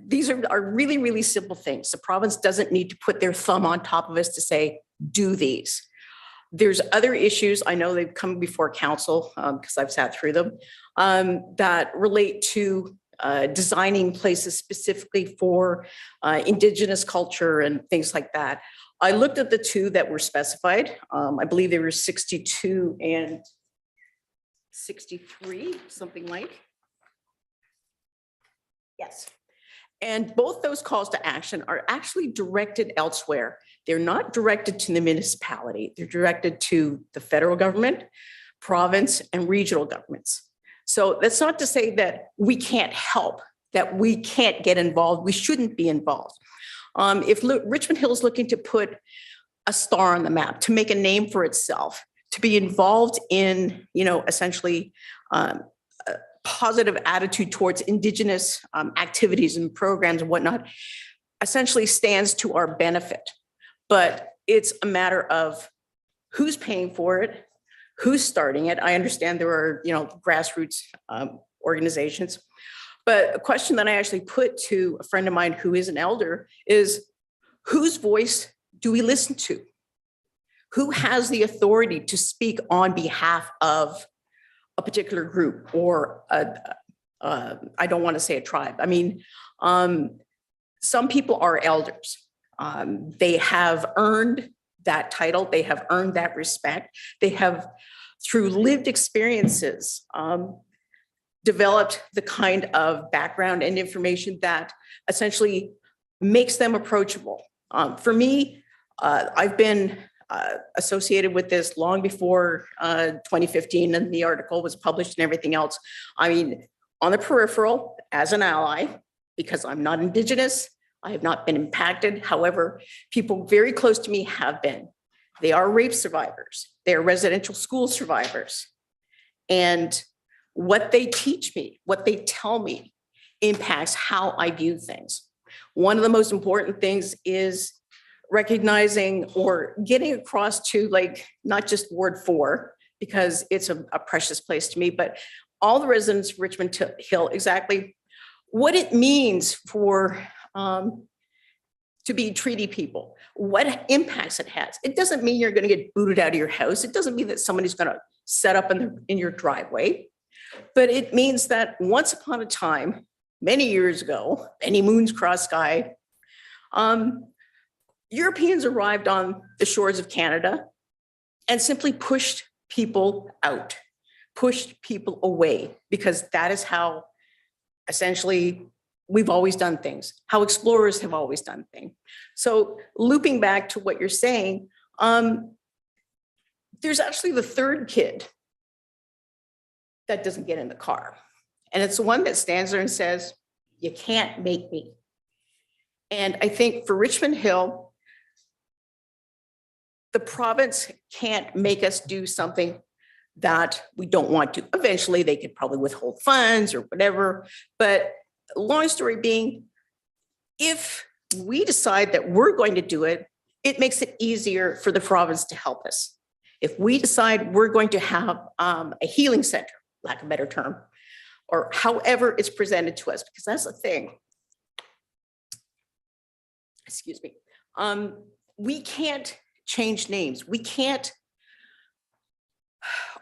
these are really, really simple things. The province doesn't need to put their thumb on top of us to say, do these. There's other issues. I know they've come before council because I've sat through them that relate to designing places specifically for Indigenous culture and things like that. I looked at the two that were specified. I believe they were 62 and 63, something like. Yes. And both those calls to action are actually directed elsewhere. They're not directed to the municipality. They're directed to the federal government, province, and regional governments. So that's not to say that we can't help, that we can't get involved. We shouldn't be involved. If Richmond Hill is looking to put a star on the map, to make a name for itself, to be involved in, essentially positive attitude towards Indigenous activities and programs and whatnot, essentially stands to our benefit. But it's a matter of who's paying for it, who's starting it. I understand there are, grassroots organizations. But a question that I actually put to a friend of mine who is an elder is, whose voice do we listen to? Who has the authority to speak on behalf of a particular group or I don't want to say a tribe. I mean, some people are elders. They have earned that title. They have earned that respect. They have, through lived experiences, developed the kind of background and information that essentially makes them approachable. For me, I've been associated with this long before 2015 and the article was published and everything else. I mean, on the peripheral as an ally, because I'm not Indigenous, I have not been impacted. However, people very close to me have been. They are rape survivors. They are residential school survivors. And what they teach me, what they tell me impacts how I view things. One of the most important things is recognizing or getting across to, like, not just Ward 4, because it's a precious place to me, but all the residents of Richmond Hill, exactly what it means for to be treaty people, what impacts it has. It doesn't mean you're going to get booted out of your house. It doesn't mean that somebody's going to set up in your driveway, but it means that once upon a time, many years ago, many moons cross sky, Europeans arrived on the shores of Canada and simply pushed people out, pushed people away, because that is how essentially we've always done things, how explorers have always done things. So looping back to what you're saying, there's actually the third kid that doesn't get in the car. And it's the one that stands there and says, you can't make me. And I think for Richmond Hill, the province can't make us do something that we don't want to. Eventually, they could probably withhold funds or whatever. But long story being, if we decide that we're going to do it, it makes it easier for the province to help us. If we decide we're going to have a healing center, lack of a better term, or however it's presented to us, because that's the thing. Excuse me. We can't change names. We can't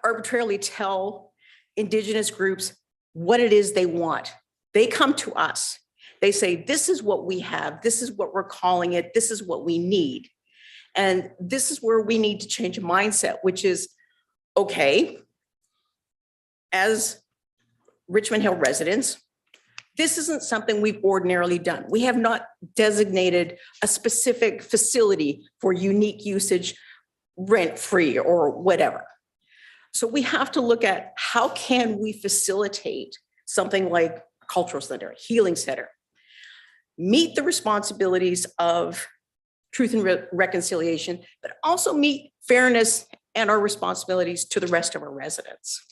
arbitrarily tell Indigenous groups what it is they want. They come to us. They say, this is what we have. This is what we're calling it. This is what we need. And this is where we need to change a mindset, which is, okay, as Richmond Hill residents, this isn't something we've ordinarily done. We have not designated a specific facility for unique usage, rent-free or whatever. So we have to look at how can we facilitate something like a cultural center, a healing center, meet the responsibilities of truth and reconciliation, but also meet fairness and our responsibilities to the rest of our residents.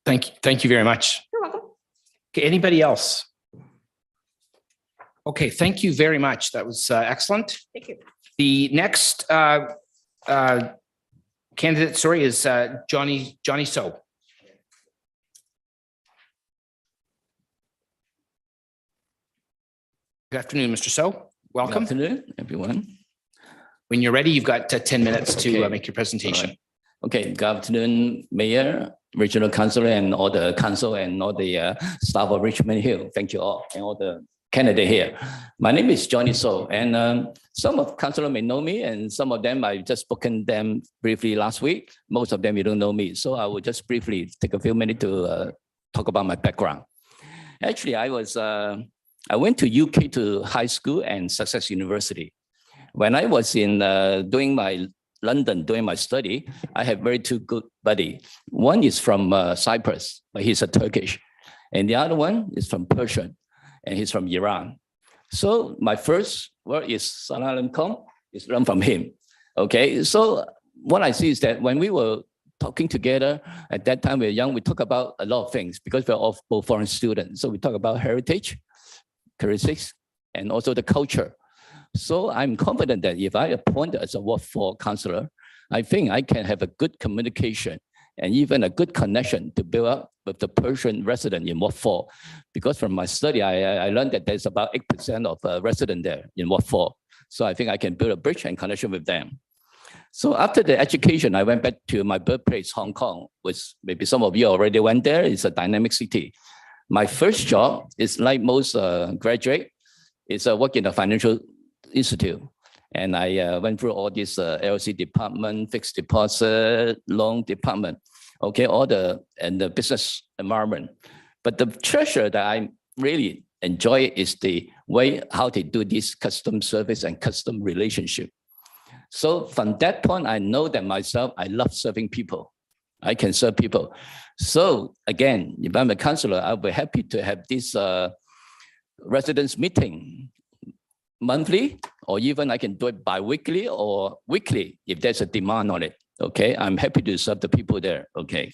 Thank you. Thank you very much. You're welcome. Okay, anybody else? Okay, thank you very much. That was excellent. Thank you. The next candidate, is Johnny So. Good afternoon, Mr. So. Welcome. Good afternoon, everyone. When you're ready, you've got 10 minutes to Okay. make your presentation. All right. Okay, good afternoon, Mayor, Regional Councillor, and all the council and all the staff of Richmond Hill. Thank you all, and all the candidates here. My name is Johnny So, and some of councillors may know me, and some of them I just spoken them briefly last week. Most of them you don't know me, so I will just briefly take a few minutes to talk about my background. Actually, I went to UK to high school and Sussex University. When I was in doing my study, I have very two good buddies. One is from Cyprus, but he's a Turkish. And the other one is from Persia, and he's from Iran. So my first word is Salam Alaikum, is learned from him. Okay, so what I see is that when we were talking together, at that time we were young, we talk about a lot of things because we're all both foreign students. So we talk about heritage, characteristics, and also the culture. So I'm confident that if I appoint as a Ward 4 councillor, I think I can have a good communication and even a good connection to build up with the Persian resident in Ward 4. Because from my study, I learned that there's about 8% of residents there in Ward 4. So I think I can build a bridge and connection with them. So after the education, I went back to my birthplace, Hong Kong, which maybe some of you already went there. It's a dynamic city. My first job is like most graduate, is work in a financial institute. And I went through all this LC department, fixed deposit, loan department, okay, and the business environment. But the treasure that I really enjoy is the way how they do this custom service and custom relationship. So from that point, I know that myself, I love serving people. I can serve people. So again, if I'm a councillor, I'll be happy to have this residents meeting monthly, or even I can do it bi-weekly or weekly if there's a demand on it. Okay, I'm happy to serve the people there. Okay.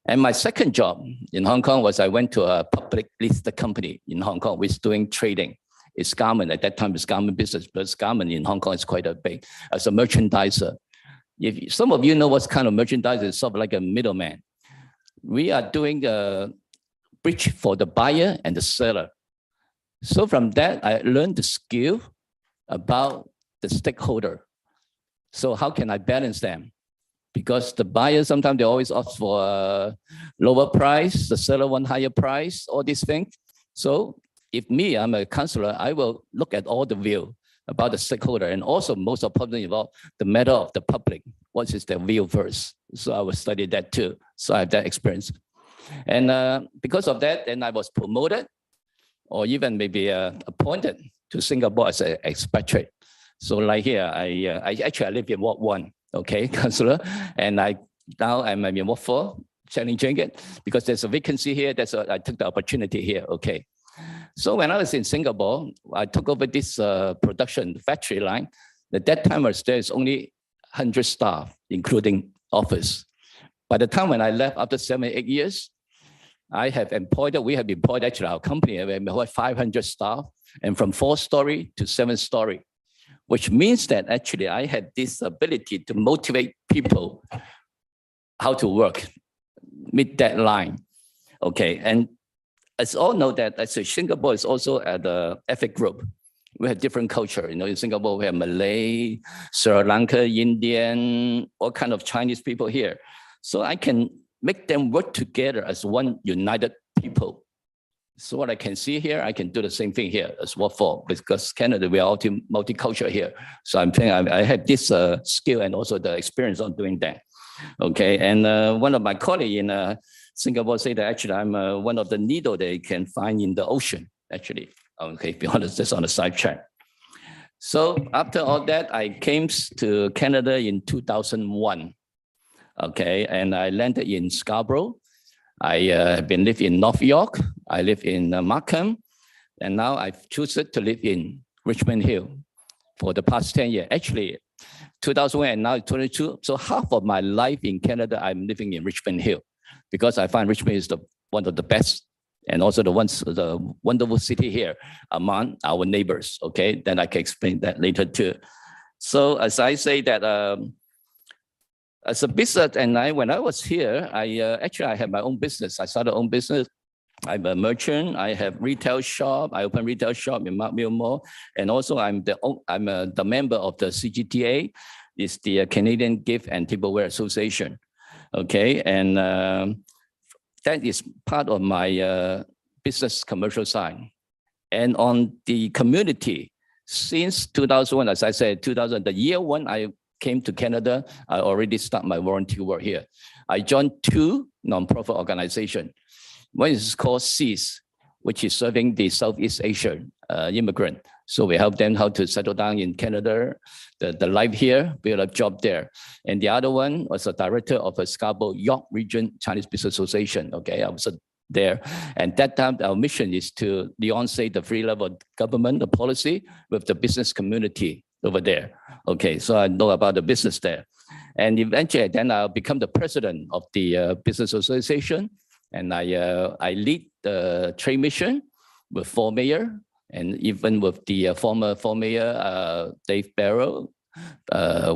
And my second job in Hong Kong was I went to a public listed company in Hong Kong which is doing trading. It's garment. At that time, it's garment business, but garment in Hong Kong is quite a big as a merchandiser. If some of you know what kind of merchandise, it's sort of like a middleman. We are doing a bridge for the buyer and the seller. So from that, I learned the skill about the stakeholder. So how can I balance them? Because the buyer, sometimes they always ask for a lower price, the seller want higher price, all these things. So if I'm a councillor, I will look at all the view about the stakeholder and also most importantly about the matter of the public. What is their view first? So I will study that too. So I have that experience. And because of that, then I was promoted or even maybe appointed to Singapore as an expatriate. So like here, I actually live in Ward 1, okay, councillor, and now I'm in Ward 4, challenging it because there's a vacancy here. I took the opportunity here, okay. So when I was in Singapore, I took over this production factory line. At that time, there's only 100 staff, including office. By the time when I left after 7 or 8 years, we have employed actually our company, we employed 500 staff and from 4-story to 7-story, which means that actually I had this ability to motivate people how to work, meet that line. Okay, and as all know that actually Singapore is also at the ethnic group. We have different culture. You know, in Singapore, we have Malay, Sri Lanka, Indian, all kind of Chinese people here. So I can make them work together as one united people. So what I can see here, I can do the same thing here as Ward 4 because Canada, we are all multicultural here. So I'm thinking I have this skill and also the experience on doing that. Okay, and one of my colleagues in Singapore say that actually I'm one of the needle they can find in the ocean, actually. Okay, be honest, that's on the side track. So after all that, I came to Canada in 2001. Okay, and I landed in Scarborough. I have been living in North York. I live in Markham, and now I've chosen to live in Richmond Hill for the past 10 years. Actually, 2001 and now 22. So half of my life in Canada, I'm living in Richmond Hill because I find Richmond is one of the best and also the wonderful city here among our neighbors. Okay, then I can explain that later too. So as I say that, as a business, and when I was here, I had my own business. I started my own business I'm a merchant. I have retail shop. I open retail shop in Markville Mall, and also I'm the member of the CGTA. It's the Canadian Gift and Tableware Association. Okay, and that is part of my business commercial side. And on the community, since 2001, as I said, 2000, the year one I came to Canada, I already start my volunteer work here. I joined 2 nonprofit organizations. One is called SEAS, which is serving the Southeast Asian immigrant. So we help them how to settle down in Canada, the life here, build a job there. And the other one was a director of a Scarborough York Region Chinese Business Association. Okay, I was there. And that time our mission is to deonset the free level government, the policy with the business community over there. Okay, so I know about the business there. And eventually then I'll become the president of the business association. And I lead the trade mission with 4 mayors, and even with the former mayor, Dave Barrow.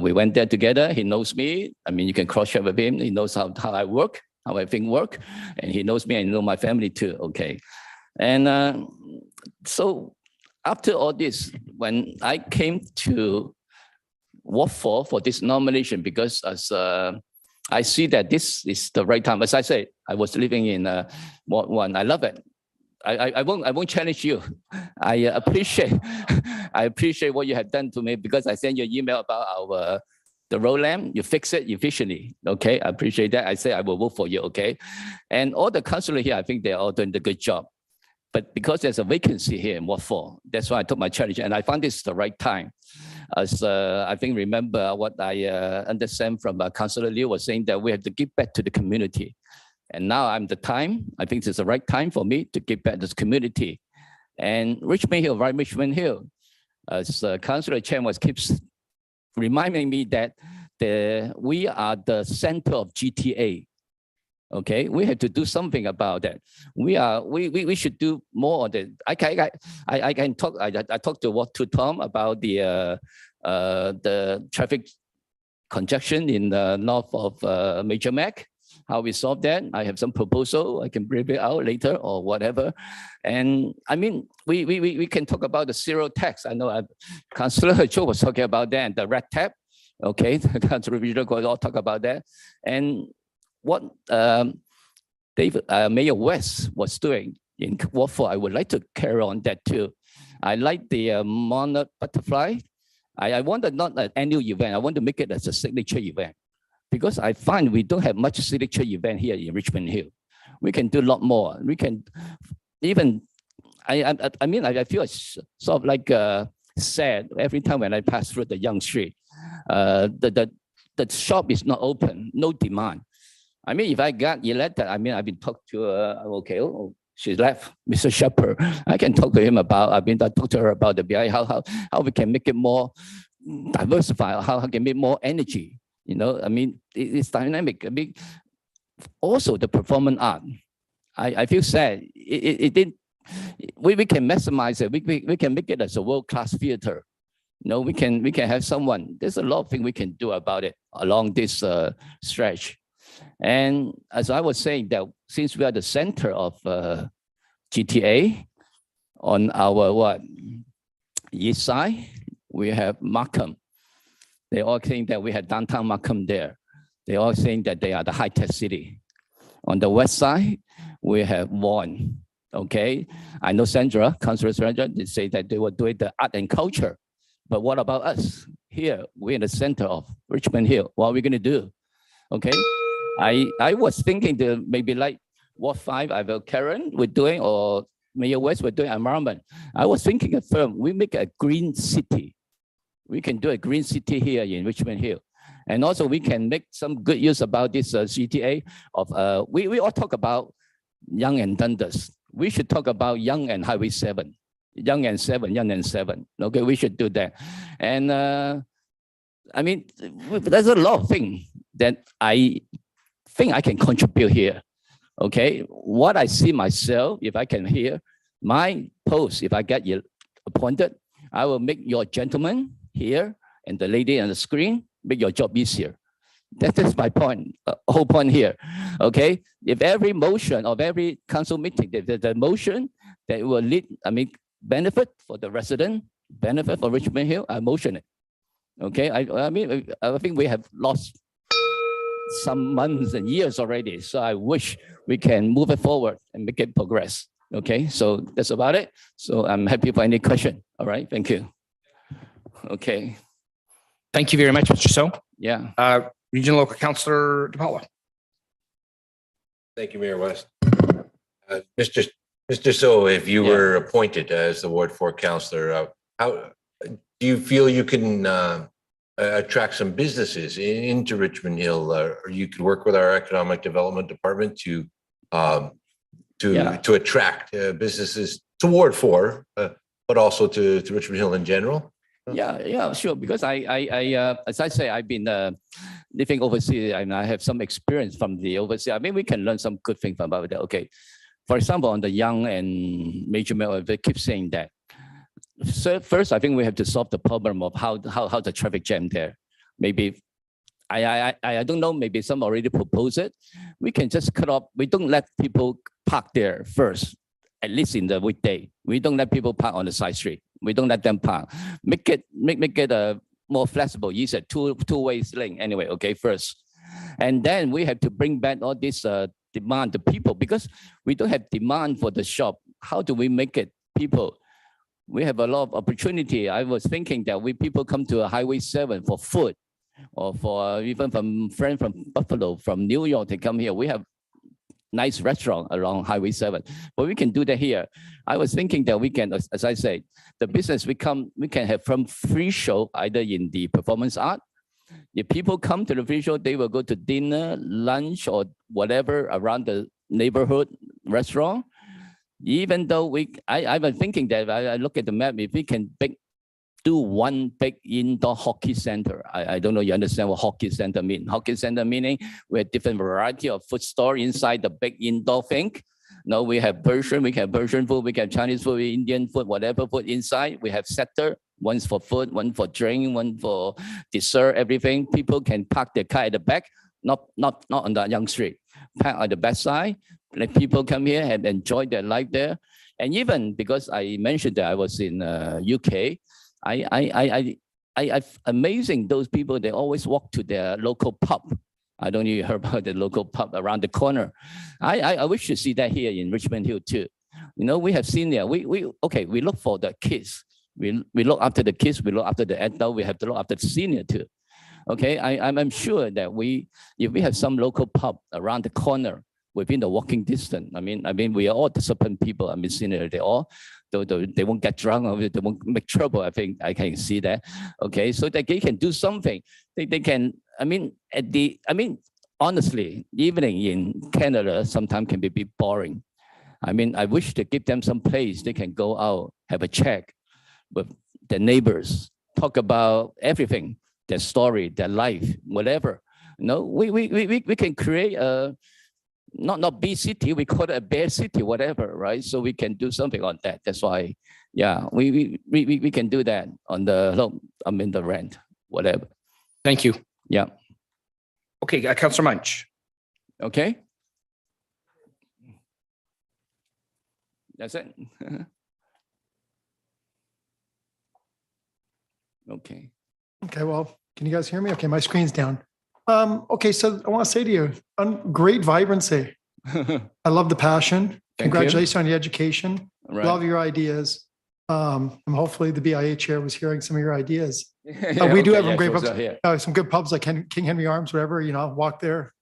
We went there together. He knows me. I mean, you can cross-check with him. He knows how I work, how I think work. And he knows me and know my family too. Okay. And so after all this, when I came to work for this nomination, because as I see that this is the right time. As I say, I was living in Ward 1. I love it. I won't challenge you. I appreciate what you have done to me, because I sent you an email about the road lamp. You fix it efficiently. Okay, I appreciate that. I say I will vote for you. Okay, and all the councillors here, I think they're all doing the good job. But because there's a vacancy here in Ward 4, that's why I took my challenge, and I found this the right time. As I think, remember what I understand from Councillor Liu was saying, that we have to give back to the community. And now I'm the time, I think it's the right time for me to give back to the community. And Richmond Hill, right, Richmond Hill, as Councillor Chen keeps reminding me that we are the center of GTA. Okay, we have to do something about that. We should do more on that. I can talk. I talked to Tom about the traffic congestion in the north of Major Mac. How we solve that? I have some proposal. I can bring it out later or whatever. And I mean, we can talk about the zero tax. I know Councillor Cho was talking about that, and the red tap. Okay, Councillor Vijay will all talk about that. And what Mayor West was doing in Ward 4, I would like to carry on that too. I like the monarch butterfly. I want it not an annual event. I want to make it as a signature event, because I find we don't have much signature event here in Richmond Hill. We can do a lot more. We can even, I mean, I feel sort of like sad every time when I pass through the Young Street. The shop is not open, no demand. I mean, if I got elected, I mean, I've been talked to, okay, she left, Mr. Shepard. I can talk to him about, I talked to her about the BI, how we can make it more diversified, how we can make more energy. You know, I mean, it's dynamic. I mean, also the performance art. I feel sad. It didn't, we can maximize it. We can make it as a world-class theater. You know, we can have someone, there's a lot of things we can do about it along this stretch. And as I was saying, that since we are the center of GTA, on our east side, we have Markham. They all think that we have downtown Markham there. They all think that they are the high-tech city. On the west side, we have Vaughan. Okay, I know Sandra, Councillor Sandra, they say that they were doing the art and culture. But what about us? Here, we're in the center of Richmond Hill. What are we going to do? Okay, I was thinking to maybe like Ward 5, either Karen we're doing or Mayor West we're doing environment. I was thinking at firm, we make a green city. We can do a green city here in Richmond Hill. And also we can make some good use about this GTA of, we all talk about Young and Dundas. We should talk about Young and Highway 7. Young and 7. Okay, we should do that. And I mean, there's a lot of things that I think I can contribute here. Okay, what I see myself, if I can hear my post, if I get appointed, I will make your gentleman here and the lady on the screen, make your job easier. That is my point, whole point here. Okay, if every motion of every council meeting, the motion that will lead, benefit for the resident, benefit for Richmond Hill, I motion it. Okay, I think we have lost some months and years already. So I wish we can move it forward and make it progress. Okay, so that's about it. So I'm happy for any question. All right, thank you. Okay. Thank you very much, Mr. So. Yeah. Regional Local Councillor DePaula. Thank you, Mayor West. Mr. So, if you were appointed as the Ward 4 councillor, how do you feel you can attract some businesses into Richmond Hill, or you could work with our economic development department to attract businesses to Ward 4, but also to Richmond Hill in general? Yeah, sure. Because as I say, I've been living overseas and I have some experience from the overseas. We can learn some good things about that. Okay. For example, on the young and major male, they keep saying that. So first, I think we have to solve the problem of how the traffic jam there. Maybe, I don't know, maybe some already proposed it. We can just cut off, we don't let people park there first, at least in the weekday. We don't let people park on the side street. We don't let them park. Make it a more flexible, use a two-way lane anyway, okay, first. And then we have to bring back all this demand to people because we don't have demand for the shop. How do we make it people? We have a lot of opportunity. I was thinking that people come to Highway 7 for food or for even from friends from Buffalo, from New York, they come here. We have nice restaurant along Highway 7, but we can do that here. I was thinking that we can, as I said, the business we can have from free show, either in the performance art. If people come to the free show, they will go to dinner, lunch, or whatever around the neighborhood restaurant. Even though I was thinking that I look at the map, if we can do one big indoor hockey center. I don't know, you understand what hockey center means. Hockey center meaning we have different variety of food store inside the big indoor thing. No, we have Persian food, we have Chinese food, Indian food, whatever food inside. We have Sadr, one's for food, one for drink, one for dessert, everything. People can park their car at the back, not on the young street. Park at the back side, let people come here and enjoy their life there. And even because I mentioned that I was in UK, I amazing those people, they always walk to their local pub. I don't know if you heard about the local pub around the corner. I wish to see that here in Richmond Hill too. You know, we have seen there, we look for the kids. We look after the kids, we look after the adult, we have to look after the senior too. Okay, I'm sure that if we have some local pub around the corner within the walking distance, I mean, we are all disciplined people. Senior, they won't get drunk or they won't make trouble. I think I can see that. Okay, so that they can do something. They can, honestly, evening in Canada sometimes can be boring. I wish to give them some place they can go out, have a chat with their neighbors, talk about everything, their story, their life, whatever. No, we can create a not big city, we call it a bear city, whatever, right? So we can do something on that. That's why, yeah, we can do that on the rent, whatever. Thank you. Yeah. Okay, Councillor Munch. Okay. That's it. Okay. Okay, well, can you guys hear me? Okay, my screen's down. Okay, so I want to say to you, great vibrancy. I love the passion. Congratulations on your education. Right. Love your ideas. And hopefully the BIA chair was hearing some of your ideas. Yeah, we do have yeah, great she was pubs, some good pubs like King Henry Arms, whatever, I'll walk there.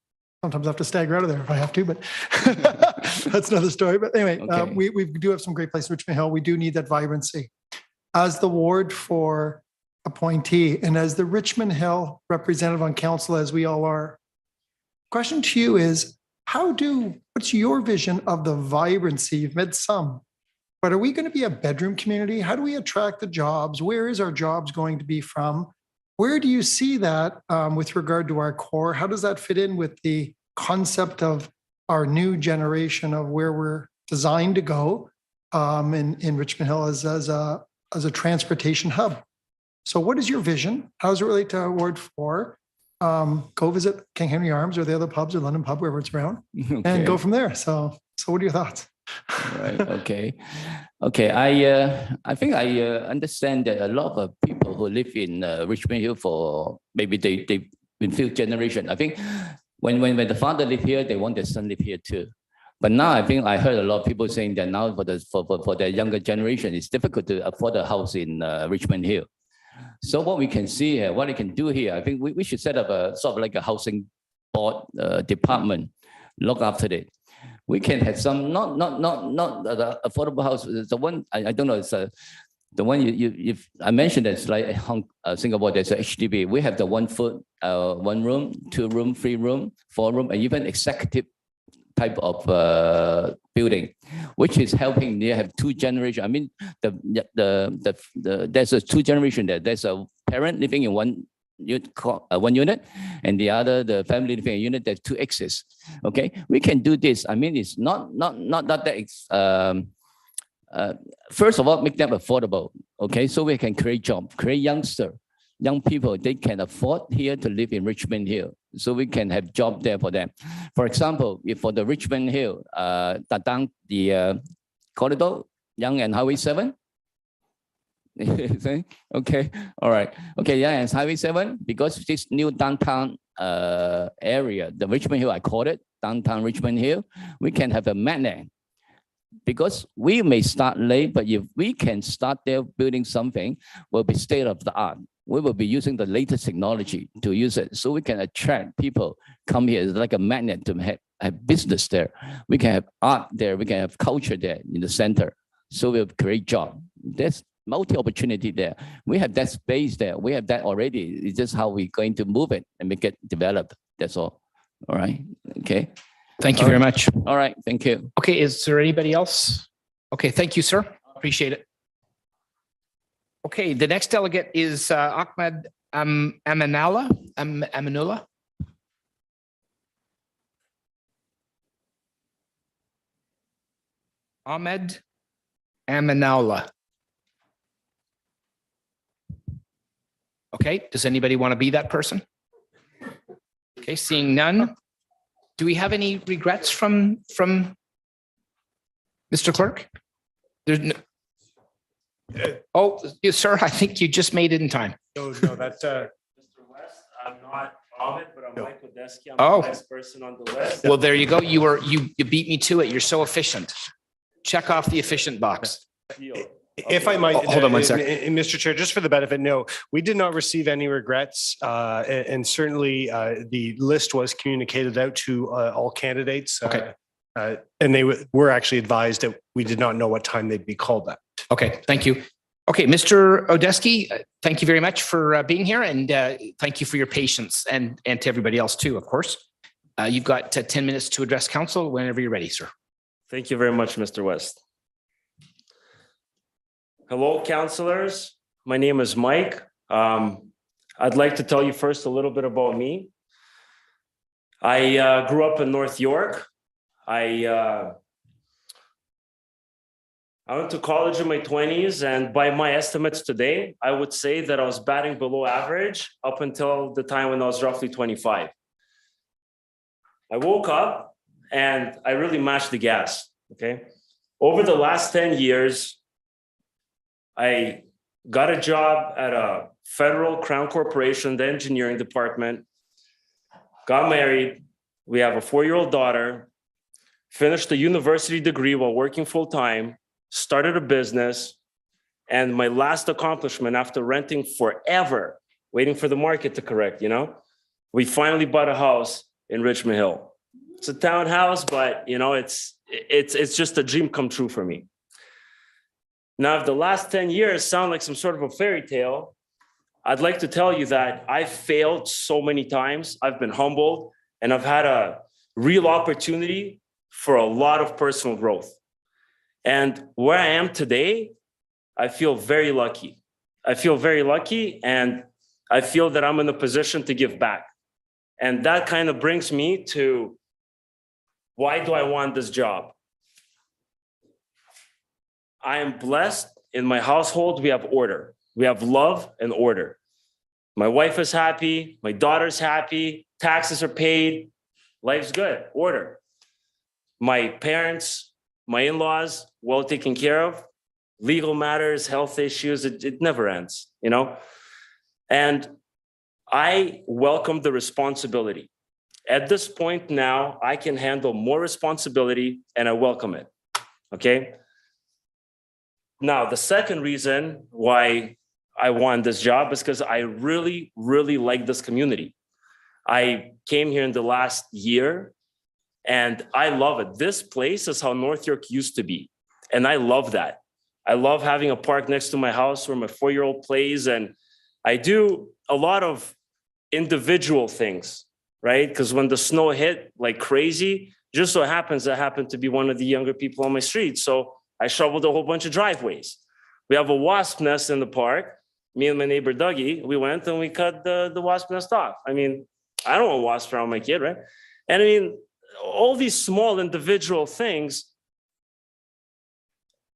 Sometimes I have to stagger out of there if I have to, but that's another story. But anyway, Okay. We do have some great places in Richmond Hill. We do need that vibrancy. As the Ward 4 appointee and as the Richmond Hill representative on council, as we all are, question to you is, what's your vision of the vibrancy? You've met some, but are we going to be a bedroom community? How do we attract the jobs? Where is our jobs going to be from? Where do you see that with regard to our core? How does that fit in with the concept of our new generation of where we're designed to go in Richmond Hill as a transportation hub? So what is your vision? How does it relate to Ward 4? go visit King Henry Arms or the other pubs or London pub, wherever it's around, Okay. and go from there. So what are your thoughts? Right. Okay. Okay. I think I understand that a lot of people who live in Richmond Hill for maybe they've been few generations. I think when the father live here, they want their son live here too. But now I think I heard a lot of people saying that now for the younger generation, it's difficult to afford a house in Richmond Hill. So what we can see here, what we can do here, I think we should set up a sort of like a housing board department, look after it. We can have some not the affordable house. The one I don't know. It's the one I mentioned. That's like Singapore. There's a HDB. We have the 1 foot, 1 room, 2 room, 3 room, 4 room, and even executive type of building, which is helping. They have 2 generations. I mean, there's a 2 generation there. There's a parent living in one unit, and the family living in a unit. There's 2 exits. Okay, we can do this. I mean, it's not that. First of all, make them affordable. Okay, so we can create jobs, create young people. They can afford here to live in Richmond Hill, so we can have job there for them. For example, if for the Richmond Hill, down the corridor, Yonge and Highway 7. Okay, all right. Okay, yeah, and Highway 7, because this new downtown area, the Richmond Hill, I call it downtown Richmond Hill, we can have a magnet. Because we may start late, but if we can start there building something, will be state of the art. We will be using the latest technology to use it, so we can attract people come here. It's like a magnet to have business there. We can have art there. We can have culture there in the center. So we'll create job. There's multi-opportunity there. We have that space there. We have that already. It's just how we're going to move it and make it develop. That's all. All right. Okay. Thank you very much. All right. Thank you. Okay, is there anybody else? Okay, thank you, sir. Appreciate it. Okay, the next delegate is Ahmed Aminullah. Aminullah. Ahmed Aminullah. Okay, does anybody want to be that person? Okay, seeing none. Do we have any regrets from Mr. Clerk? There's no. Oh, yes, sir, I think you just made it in time. No, that's Mr. West. I'm not Ahmed, but I'm Mike Odesky. I'm Oh. the next person on the list. Well, there you go. You beat me to it. You're so efficient. Check off the efficient box. If I might, Hold on one sec. Mr. Chair, just for the benefit, no, we did not receive any regrets. And certainly the list was communicated out to all candidates. Okay. And they were actually advised that we did not know what time they'd be called at. Okay, thank you. Okay, Mr. Odesky, thank you very much for being here, and thank you for your patience, and to everybody else too, of course. You've got 10 minutes to address council whenever you're ready, sir. Thank you very much, Mr. West. Hello, councillors. My name is Mike. I'd like to tell you first a little bit about me. I grew up in North York. I went to college in my 20s, and by my estimates today, I would say that I was batting below average up until the time when I was roughly 25. I woke up and I really mashed the gas, okay? Over the last 10 years, I got a job at a federal crown corporation, the engineering department, got married. We have a 4-year-old daughter, finished a university degree while working full-time, started a business, and my last accomplishment after renting forever, waiting for the market to correct, we finally bought a house in Richmond Hill. It's a townhouse, but it's just a dream come true for me. Now, if the last 10 years sound like some sort of a fairy tale, I'd like to tell you that I've failed so many times. I've been humbled, and I've had a real opportunity for a lot of personal growth. And where I am today, I feel very lucky. I feel very lucky, and I feel that I'm in a position to give back. And that kind of brings me to, why do I want this job? I am blessed. In my household, we have order. We have love and order. My wife is happy. My daughter's happy. Taxes are paid. Life's good. Order. My parents, my in-laws, well taken care of. Legal matters, health issues, it never ends, you know? And I welcome the responsibility. At this point now, I can handle more responsibility and I welcome it, okay? Now, the second reason why I want this job is because I really, really like this community. I came here in the last year and I love it. This place is how North York used to be. And I love that. I love having a park next to my house where my 4-year-old plays. And I do a lot of individual things, right? Because when the snow hit like crazy, just so happens I happen to be one of the younger people on my street. So I shoveled a whole bunch of driveways. We have a wasp nest in the park. Me and my neighbor Dougie, we went and we cut the wasp nest off. I mean, I don't want wasps around my kid, right? And I mean, all these small individual things.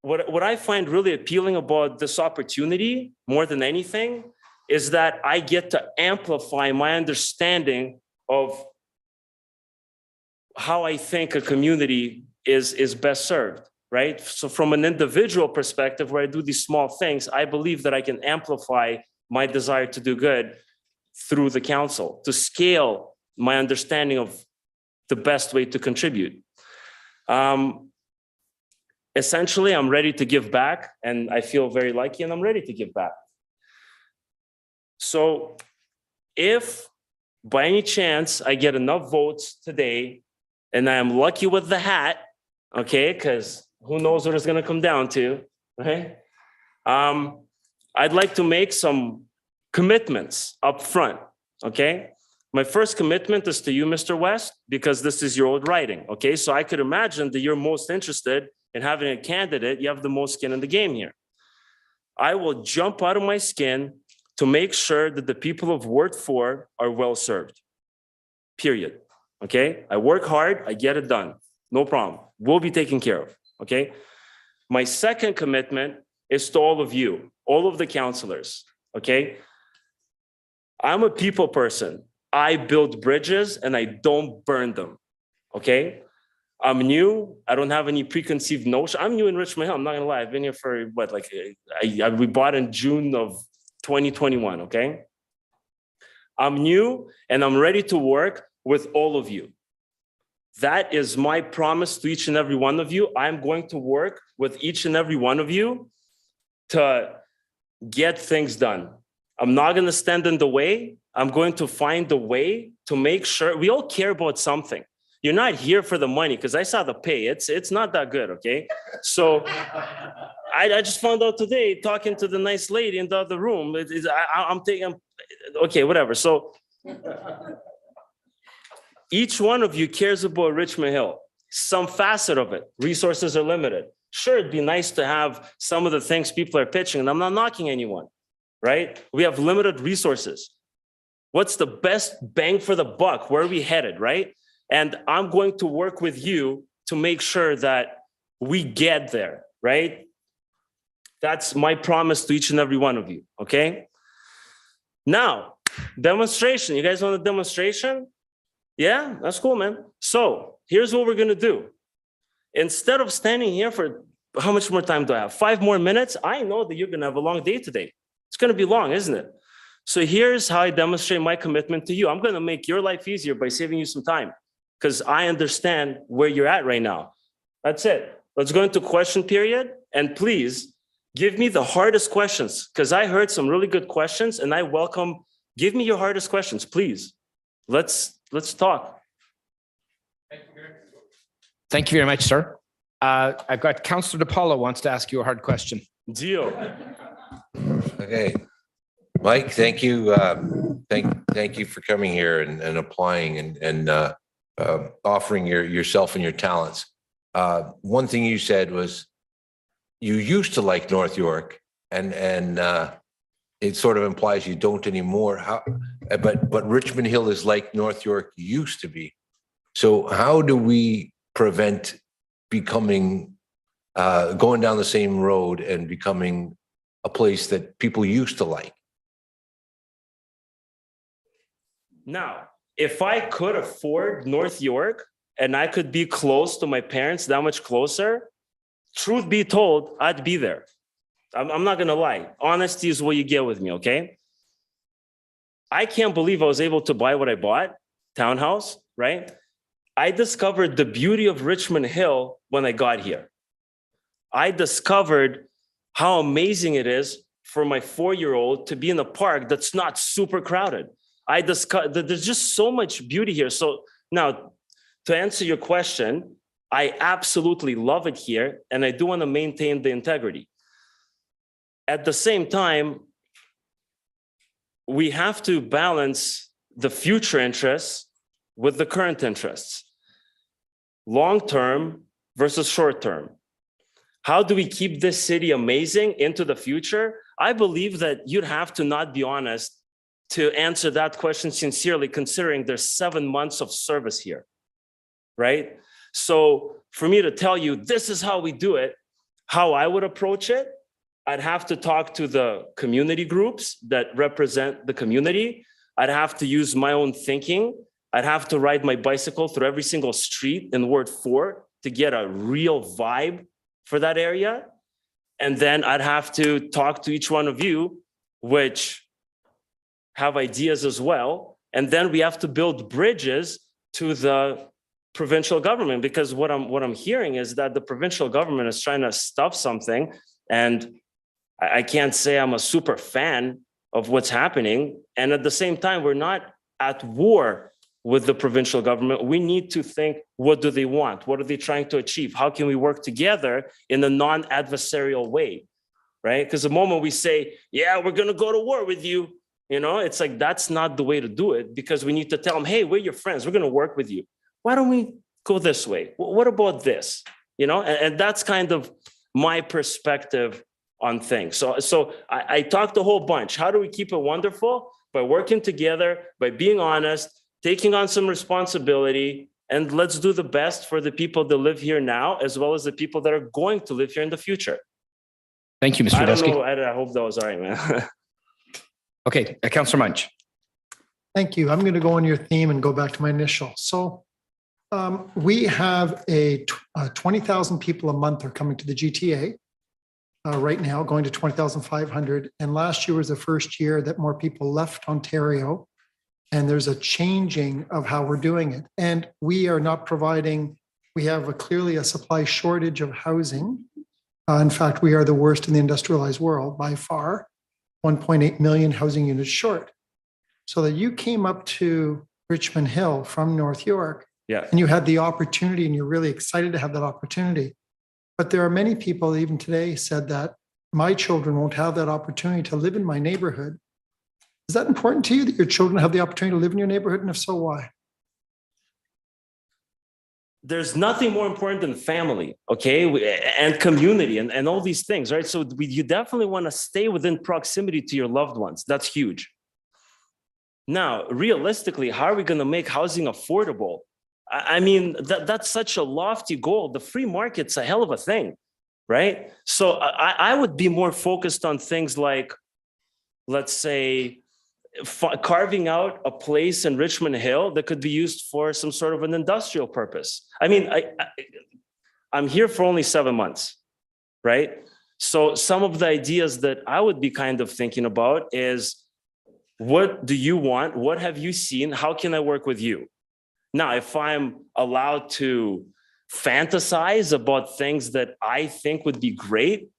What I find really appealing about this opportunity more than anything is that I get to amplify my understanding of how I think a community is best served, right? So from an individual perspective, where I do these small things, I believe that I can amplify my desire to do good through the council, to scale my understanding of the best way to contribute. Essentially, I'm ready to give back, and I feel very lucky, and I'm ready to give back. So if by any chance I get enough votes today, and I am lucky with the hat, okay, because who knows what it's going to come down to, right? I'd like to make some commitments up front, okay? My first commitment is to you, Mr. West, because this is your old writing, okay? So I could imagine that you're most interested in having a candidate, you have the most skin in the game here. I will jump out of my skin to make sure that the people of Ward 4 are well served, period, okay? I work hard, I get it done, no problem. We'll be taken care of, okay? My second commitment is to all of you, all of the councilors, okay? I'm a people person. I build bridges and I don't burn them, okay? I'm new. I don't have any preconceived notion. I'm new in Richmond Hill. I'm not gonna lie. I've been here for what, like, we bought in June of 2021, okay? I'm new and I'm ready to work with all of you. That is my promise to each and every one of you. I'm going to work with each and every one of you to get things done. I'm not gonna stand in the way. I'm going to find a way to make sure we all care about something. You're not here for the money, because I saw the pay. It's not that good, okay? So I just found out today, talking to the nice lady in the other room, I'm taking, okay, whatever. So each one of you cares about Richmond Hill, some facet of it. Resources are limited. Sure, it'd be nice to have some of the things people are pitching, and I'm not knocking anyone, right? We have limited resources. What's the best bang for the buck? Where are we headed, right? And I'm going to work with you to make sure that we get there, right? That's my promise to each and every one of you, okay? Now, demonstration. You guys want a demonstration? Yeah, that's cool, man. So here's what we're gonna do. Instead of standing here for, how much more time do I have? 5 more minutes? I know that you're gonna have a long day today. It's gonna be long, isn't it? So here's how I demonstrate my commitment to you. I'm gonna make your life easier by saving you some time, because I understand where you're at right now. That's it. Let's go into question period. And please give me the hardest questions, because I heard some really good questions and I welcome, give me your hardest questions, please. Let's talk. Thank you very much, sir. I've got Councillor DePaulo wants to ask you a hard question. Deal. Okay. Mike, thank you. Thank you for coming here and applying and offering yourself and your talents. One thing you said was you used to like North York, and it sort of implies you don't anymore. But Richmond Hill is like North York used to be. So how do we prevent becoming going down the same road and becoming a place that people used to like? Now, if I could afford North York and I could be close to my parents, that much closer, truth be told, I'd be there. I'm not gonna lie. Honesty is what you get with me, okay? I can't believe I was able to buy what I bought, townhouse, right? I discovered the beauty of Richmond Hill when I got here. I discovered how amazing it is for my 4-year-old to be in a park that's not super crowded. I discovered that there's just so much beauty here. So now, to answer your question, I absolutely love it here, and I do want to maintain the integrity. At the same time, we have to balance the future interests with the current interests. Long-term versus short-term. How do we keep this city amazing into the future? I believe that you'd have to not be honest to answer that question sincerely, considering there's 7 months of service here, right? So for me to tell you, this is how we do it, how I would approach it, I'd have to talk to the community groups that represent the community. I'd have to use my own thinking. I'd have to ride my bicycle through every single street in Ward 4 to get a real vibe for that area. And then I'd have to talk to each one of you, which have ideas as well. And then we have to build bridges to the provincial government, because what I'm hearing is that the provincial government is trying to stuff something, and I can't say I'm a super fan of what's happening. And at the same time, we're not at war with the provincial government. We need to think, what do they want? What are they trying to achieve? How can we work together in a non-adversarial way, right? Because the moment we say, yeah, we're going to go to war with you, you know, it's like, that's not the way to do it, because we need to tell them, hey, we're your friends. We're going to work with you. Why don't we go this way? What about this? You know, and that's kind of my perspective on things. So I talked a whole bunch. How do we keep it wonderful? By working together, by being honest, taking on some responsibility, and let's do the best for the people that live here now, as well as the people that are going to live here in the future. Thank you, Mr. I don't Odesky. know. I hope that was all right, man. Okay, Councillor Munch. Thank you. I'm going to go on your theme and go back to my initial. So we have 20,000 people a month are coming to the GTA right now, going to 20,500. And last year was the first year that more people left Ontario. And there's a changing of how we're doing it. And we are not providing, we have clearly a supply shortage of housing. In fact, we are the worst in the industrialized world by far, 1.8 million housing units short. So that you came up to Richmond Hill from North York, yeah, and you had the opportunity, and you're really excited to have that opportunity. But there are many people that even today said that my children won't have that opportunity to live in my neighborhood. Is that important to you, that your children have the opportunity to live in your neighborhood? And if so, why? There's nothing more important than family, okay, and community and all these things, right? So you definitely want to stay within proximity to your loved ones. That's huge. Now, realistically, how are we going to make housing affordable? I mean, that's such a lofty goal. The free market's a hell of a thing, right? So I would be more focused on things like, let's say, carving out a place in Richmond Hill that could be used for some sort of an industrial purpose. I mean, I'm here for only 7 months, right? So some of the ideas that I would be kind of thinking about is, what do you want? What have you seen? How can I work with you? Now, if I'm allowed to fantasize about things that I think would be great,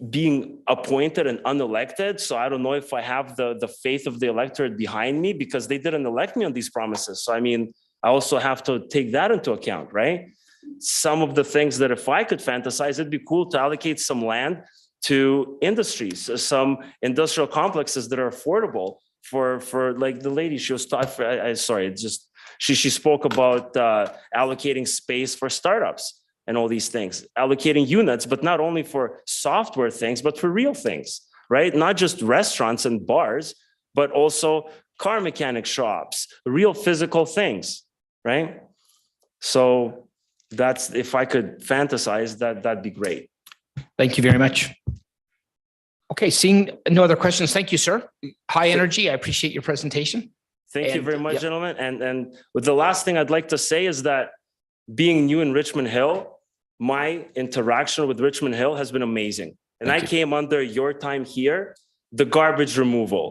being appointed and unelected, so I don't know if I have the faith of the electorate behind me, because they didn't elect me on these promises. So, I mean, I also have to take that into account, right? Some of the things that if I could fantasize, it'd be cool to allocate some land to industries, some industrial complexes that are affordable for like the lady, she was she spoke about allocating space for startups and all these things, allocating units, but not only for software things, but for real things, right? Not just restaurants and bars, but also car mechanic shops, real physical things, right? So that's, if I could fantasize, that'd be great. Thank you very much. Okay, seeing no other questions, thank you, sir. High energy, I appreciate your presentation. Thank you And- very much, yep. gentlemen. And with the last thing I'd like to say is that being new in Richmond Hill, my interaction with Richmond Hill has been amazing. And Thank I you. came under your time here, the garbage removal,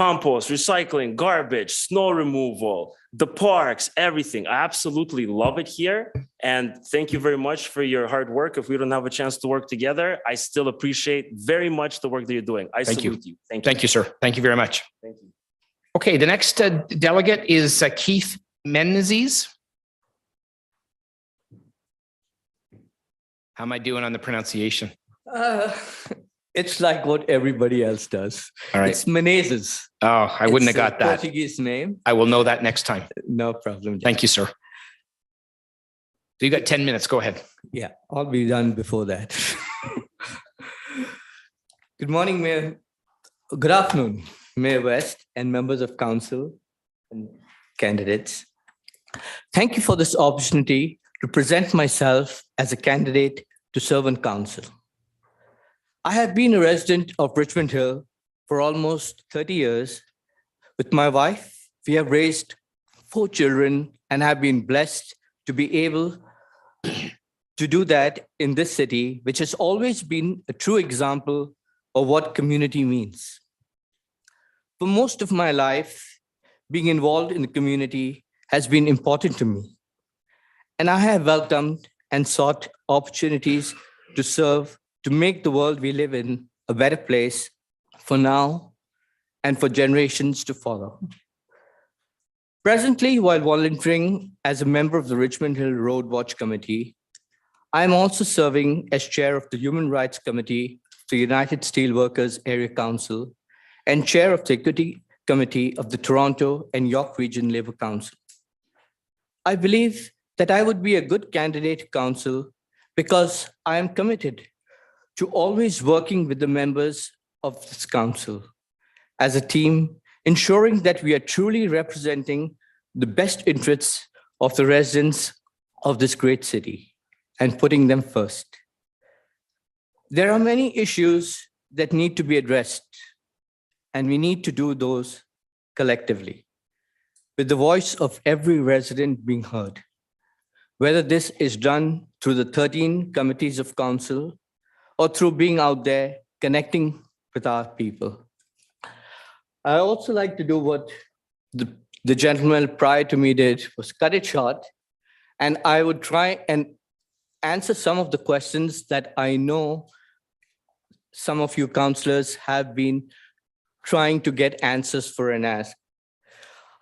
compost, recycling, garbage, snow removal, the parks, everything. I absolutely love it here. And thank you very much for your hard work. If we don't have a chance to work together, I still appreciate very much the work that you're doing. I Thank you. salute you. Thank you. Thank you, sir. Thank you very much. Thank you. Okay, the next delegate is Keith Meneses. How am I doing on the pronunciation? It's like what everybody else does. All right. It's Meneses. Oh, I wouldn't have It's a got that. Portuguese name. I will know that next time. No problem. Thank you, sir. So you got 10 minutes. Go ahead. Yeah, I'll be done before that. Good morning, Mayor. Good afternoon, Mayor West and members of council and candidates. Thank you for this opportunity to present myself as a candidate to serve on council. I have been a resident of Richmond Hill for almost 30 years. With my wife, we have raised 4 children and have been blessed to be able to do that in this city, which has always been a true example of what community means. For most of my life, being involved in the community has been important to me. And I have welcomed and sought opportunities to serve, to make the world we live in a better place for now and for generations to follow. Presently, while volunteering as a member of the Richmond Hill Road Watch Committee, I am also serving as chair of the Human Rights Committee, the United Steelworkers Area Council, and chair of the Equity Committee of the Toronto and York Region Labour Council. I believe that I would be a good candidate to council because I am committed to always working with the members of this council as a team, ensuring that we are truly representing the best interests of the residents of this great city and putting them first. There are many issues that need to be addressed, and we need to do those collectively, with the voice of every resident being heard. Whether this is done through the 13 committees of council or through being out there connecting with our people. I also like to do what the gentleman prior to me did, was cut it short, and I would try and answer some of the questions that I know some of you councillors have been trying to get answers for and ask.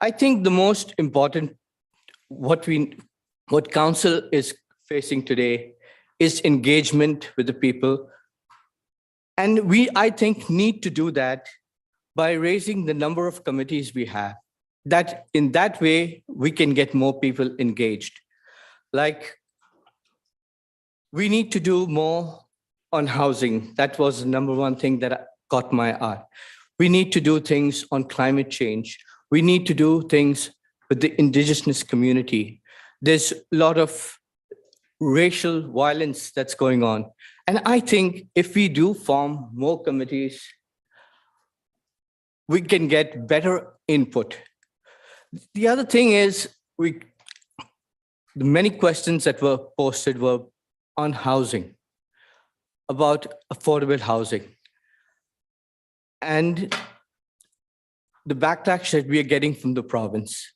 I think the most important, what council is facing today is engagement with the people. And we, I think, need to do that by raising the number of committees we have. That in that way, we can get more people engaged. Like, we need to do more on housing. That was the number one thing that caught my eye. We need to do things on climate change. We need to do things with the Indigenous community. There's a lot of racial violence that's going on. And I think if we do form more committees, we can get better input. The other thing is, the many questions that were posted were on housing, about affordable housing. And the backlash that we are getting from the province.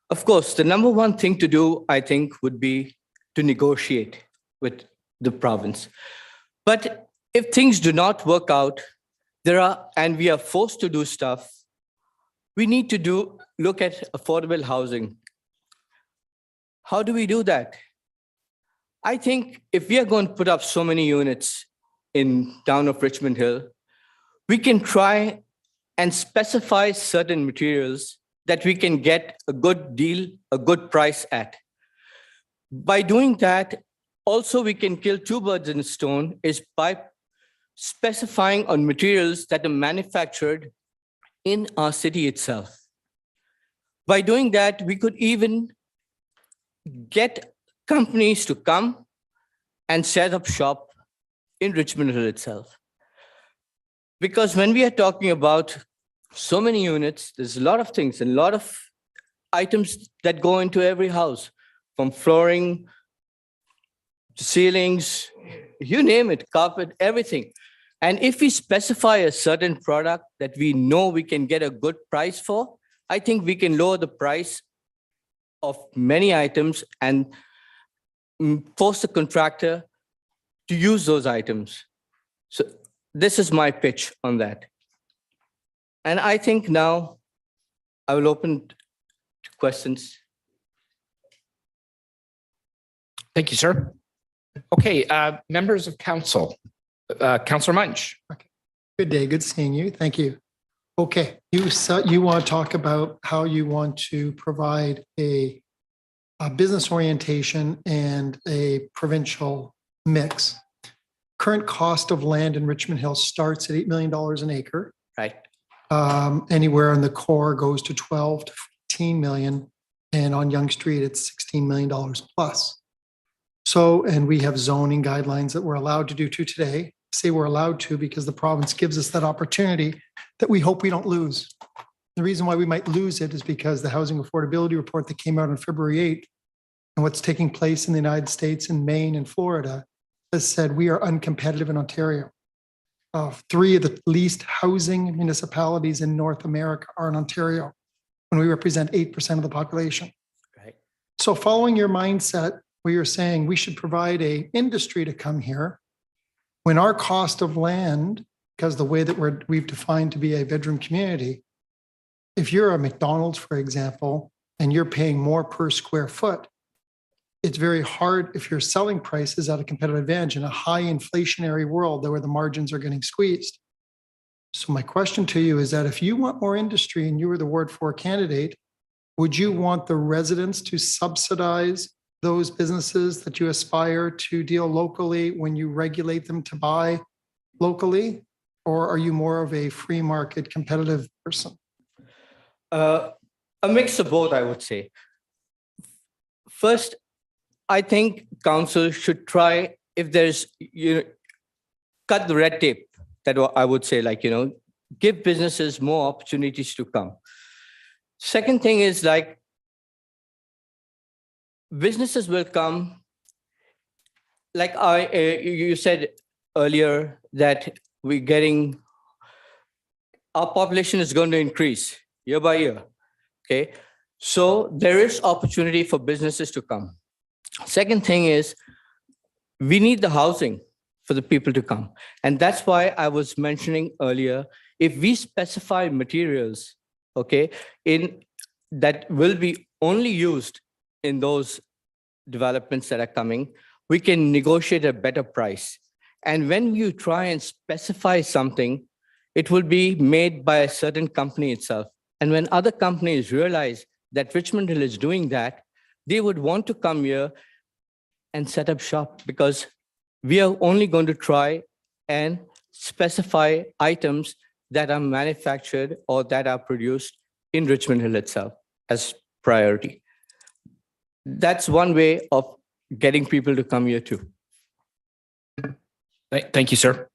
Of course, the number one thing to do, I think, would be to negotiate with the province. But if things do not work out, and we are forced to do stuff, we need to look at affordable housing. How do we do that? I think if we are going to put up so many units in town of Richmond Hill, we can try and specify certain materials that we can get a good deal, a good price at. By doing that, also we can kill 2 birds in a stone, is by specifying on materials that are manufactured in our city itself. By doing that, we could even get companies to come and set up shop in Richmond Hill itself. Because when we are talking about so many units, there's a lot of things, and a lot of items that go into every house, from flooring to ceilings, you name it, carpet, everything. And if we specify a certain product that we know we can get a good price for, I think we can lower the price of many items and force the contractor to use those items. So this is my pitch on that. And I think now I will open to questions. Thank you, sir. Okay, members of council, Councillor Munch. Good day. Good seeing you. Thank you. Okay, you want to talk about how you want to provide a business orientation and a provincial mix. Current cost of land in Richmond Hill starts at $8 million an acre. Right. Anywhere in the core goes to 12 to 14 million. And on Yonge Street, it's $16 million plus. So, and we have zoning guidelines that we're allowed to do today. Say we're allowed to because the province gives us that opportunity that we hope we don't lose. The reason why we might lose it is because the housing affordability report that came out on February 8th and what's taking place in the United States and Maine and Florida has said we are uncompetitive in Ontario. 3 of the least housing municipalities in North America are in Ontario, when we represent 8% of the population. Right. So following your mindset, where you're saying we should provide an industry to come here, when our cost of land, because the way that we've defined to be a bedroom community, if you're a McDonald's, for example, and you're paying more per square foot, it's very hard if your selling price is at a competitive advantage in a high inflationary world where the margins are getting squeezed. So my question to you is that if you want more industry and you were the Ward 4 candidate, would you want the residents to subsidize those businesses that you aspire to deal locally when you regulate them to buy locally? Or are you more of a free market competitive person? A mix of both, I would say. First, I think council should try, if there's, cut the red tape, that I would say, give businesses more opportunities to come. Second thing is businesses will come, you said earlier that our population is going to increase year by year, okay? So there is opportunity for businesses to come. Second thing is, we need the housing for the people to come. And that's why I was mentioning earlier, if we specify materials, okay, that will be only used in those developments that are coming, we can negotiate a better price. And when you try and specify something, it will be made by a certain company itself. And when other companies realize that Richmond Hill is doing that, they would want to come here and set up shop, because we are only going to try and specify items that are manufactured or that are produced in Richmond Hill itself as priority. That's one way of getting people to come here too. Thank you, sir.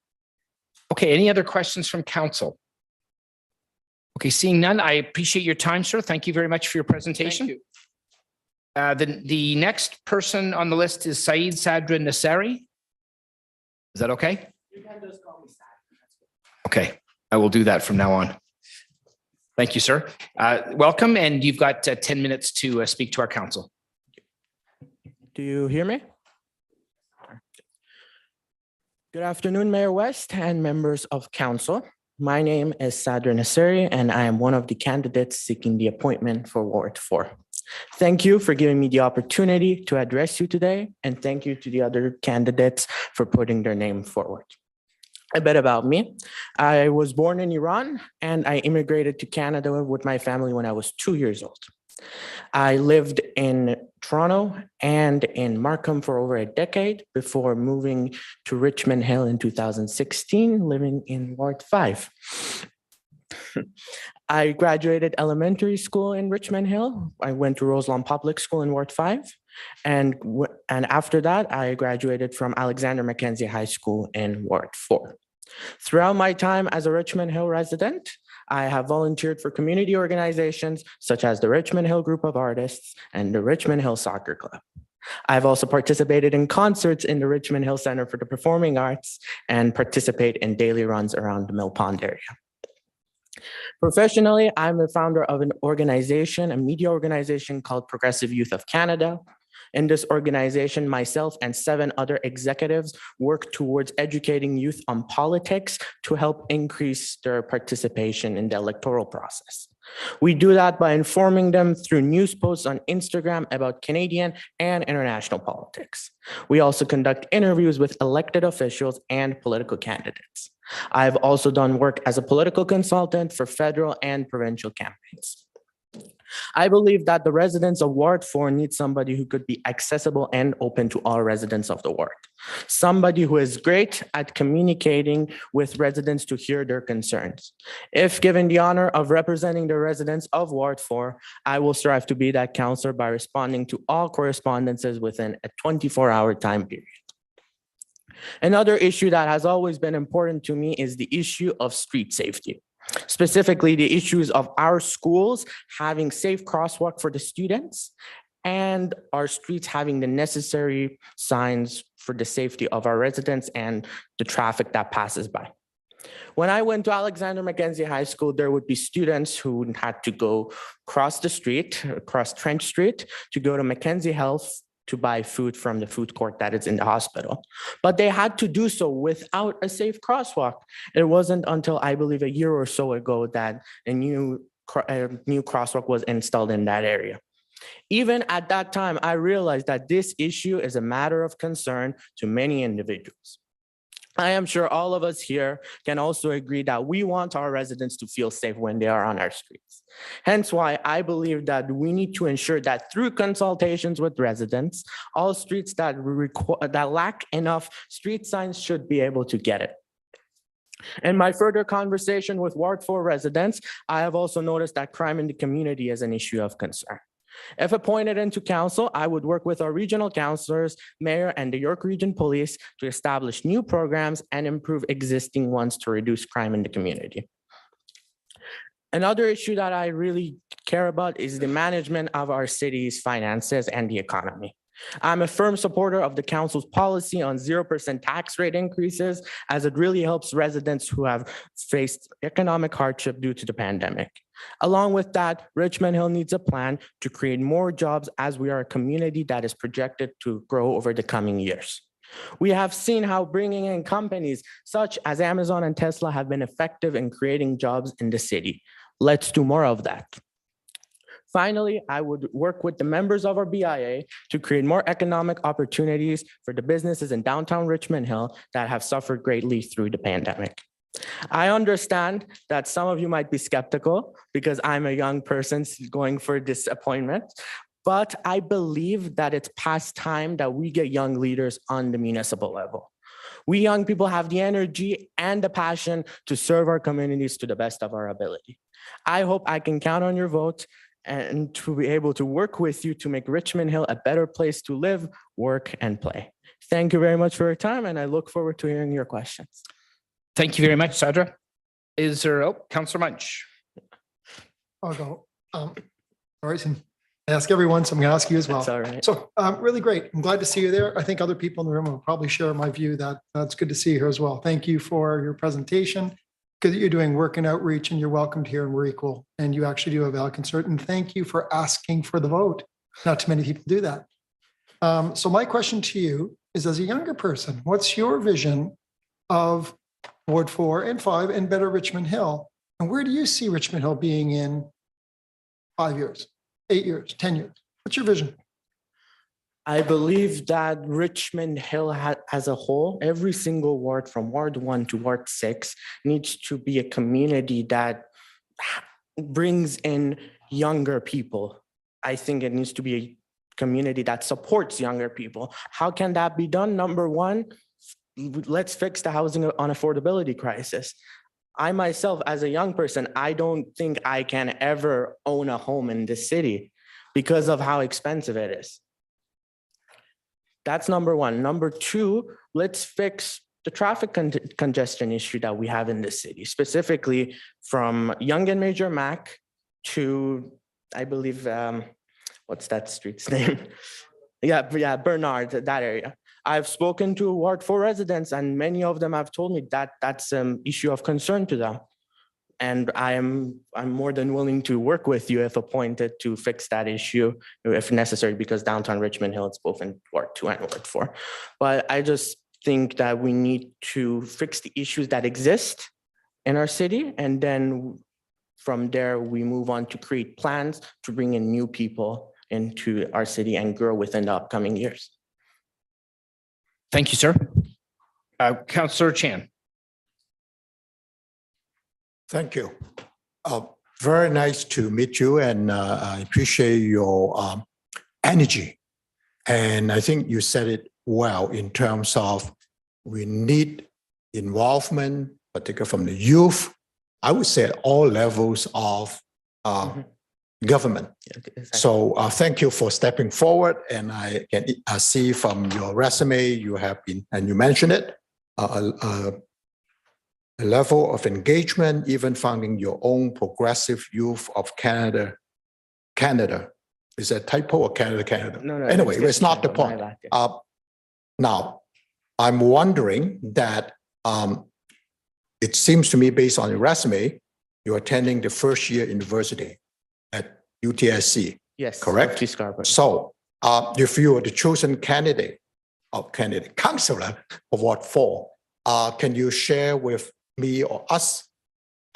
Okay, any other questions from council? Okay, seeing none, I appreciate your time, sir. Thank you very much for your presentation. Thank you. The next person on the list is Saeed Sadr Nasseri. Is that okay? You can just call me Sadr. Okay, I will do that from now on. Thank you, sir. Welcome, and you've got 10 minutes to speak to our council. Do you hear me? Good afternoon, Mayor West and members of council. My name is Sadr Nasseri, and I am one of the candidates seeking the appointment for Ward 4. Thank you for giving me the opportunity to address you today, and thank you to the other candidates for putting their name forward. A bit about me. I was born in Iran, and I immigrated to Canada with my family when I was 2 years old. I lived in Toronto and in Markham for over a decade before moving to Richmond Hill in 2016, living in Ward 5. I graduated elementary school in Richmond Hill. I went to Roselawn Public School in Ward 5. And after that, I graduated from Alexander Mackenzie High School in Ward 4. Throughout my time as a Richmond Hill resident, I have volunteered for community organizations such as the Richmond Hill Group of Artists and the Richmond Hill Soccer Club. I've also participated in concerts in the Richmond Hill Center for the Performing Arts and participate in daily runs around the Mill Pond area. Professionally, I'm the founder of an organization, a media organization called Progressive Youth of Canada. In this organization, myself and 7 other executives work towards educating youth on politics to help increase their participation in the electoral process. We do that by informing them through news posts on Instagram about Canadian and international politics. We also conduct interviews with elected officials and political candidates. I've also done work as a political consultant for federal and provincial campaigns. I believe that the residents of Ward 4 need somebody who could be accessible and open to all residents of the ward. Somebody who is great at communicating with residents to hear their concerns. If given the honor of representing the residents of Ward 4, I will strive to be that counselor by responding to all correspondences within a 24-hour time period. Another issue that has always been important to me is the issue of street safety. Specifically, the issues of our schools having safe crosswalk for the students and our streets having the necessary signs for the safety of our residents and the traffic that passes by. When I went to Alexander Mackenzie High School, there would be students who had to go cross the street, across Trench Street, to go to Mackenzie Health to buy food from the food court that is in the hospital. But they had to do so without a safe crosswalk. It wasn't until I believe a year or so ago that a new crosswalk was installed in that area. Even at that time, I realized that this issue is a matter of concern to many individuals. I am sure all of us here can also agree that we want our residents to feel safe when they are on our streets. Hence why I believe that we need to ensure that through consultations with residents, all streets that lack enough street signs should be able to get it. In my further conversation with Ward 4 residents, I have also noticed that crime in the community is an issue of concern. If appointed into council, I would work with our regional councillors, mayor, and the York Region Police to establish new programs and improve existing ones to reduce crime in the community. Another issue that I really care about is the management of our city's finances and the economy. I'm a firm supporter of the council's policy on 0% tax rate increases, as it really helps residents who have faced economic hardship due to the pandemic. Along with that, Richmond Hill needs a plan to create more jobs, as we are a community that is projected to grow over the coming years. We have seen how bringing in companies such as Amazon and Tesla have been effective in creating jobs in the city. Let's do more of that. Finally, I would work with the members of our BIA to create more economic opportunities for the businesses in downtown Richmond Hill that have suffered greatly through the pandemic. I understand that some of you might be skeptical because I'm a young person going for this appointment, but I believe that it's past time that we get young leaders on the municipal level. We young people have the energy and the passion to serve our communities to the best of our ability. I hope I can count on your vote and to be able to work with you to make Richmond Hill a better place to live, work, and play. Thank you very much for your time, and I look forward to hearing your questions. Thank you very much, Sadr. Is there, Councillor Munch? I'll go. All right, I ask everyone, so I'm going to ask you as well. That's all right. So really great. I'm glad to see you there. I think other people in the room will probably share my view that it's good to see you here as well. Thank you for your presentation. Good that you're doing work and outreach, and you're welcomed here, and we're equal. And you actually do have valid concern. And thank you for asking for the vote. Not too many people do that. So my question to you is, as a younger person, what's your vision of Ward 4 and 5 and better Richmond Hill? And where do you see Richmond Hill being in 5 years, 8 years, 10 years? What's your vision? I believe that Richmond Hill as a whole, every single ward from Ward 1 to Ward 6 needs to be a community that brings in younger people. I think it needs to be a community that supports younger people. How can that be done? Number one, let's fix the housing unaffordability crisis. I myself, as a young person, I don't think I can ever own a home in this city because of how expensive it is. That's number one. Number two, let's fix the traffic congestion issue that we have in the city, specifically from Yonge and Major Mac to, I believe, what's that street's name? Yeah, Bernard, that area. I've spoken to Ward 4 residents, and many of them have told me that that's an issue of concern to them. And I'm more than willing to work with you if appointed to fix that issue if necessary, because downtown Richmond Hill, it's both in Ward 2 and Ward 4. But I just think that we need to fix the issues that exist in our city. And then from there, we move on to create plans to bring in new people into our city and grow within the upcoming years. Thank you, sir. Councillor Chan. Thank you. Very nice to meet you, and I appreciate your energy. And I think you said it well in terms of we need involvement, particularly from the youth. I would say at all levels of government. So thank you for stepping forward. And I can see from your resume, you have been, and you mentioned it, a level of engagement, even founding your own Progressive Youth of Canada. Canada, is that typo or Canada? No. Anyway, it's not the point. Now, I'm wondering that it seems to me, based on your resume, you're attending the first year university at UTSC. Yes. Correct? So if you were the chosen councillor of Ward 4, can you share with me or us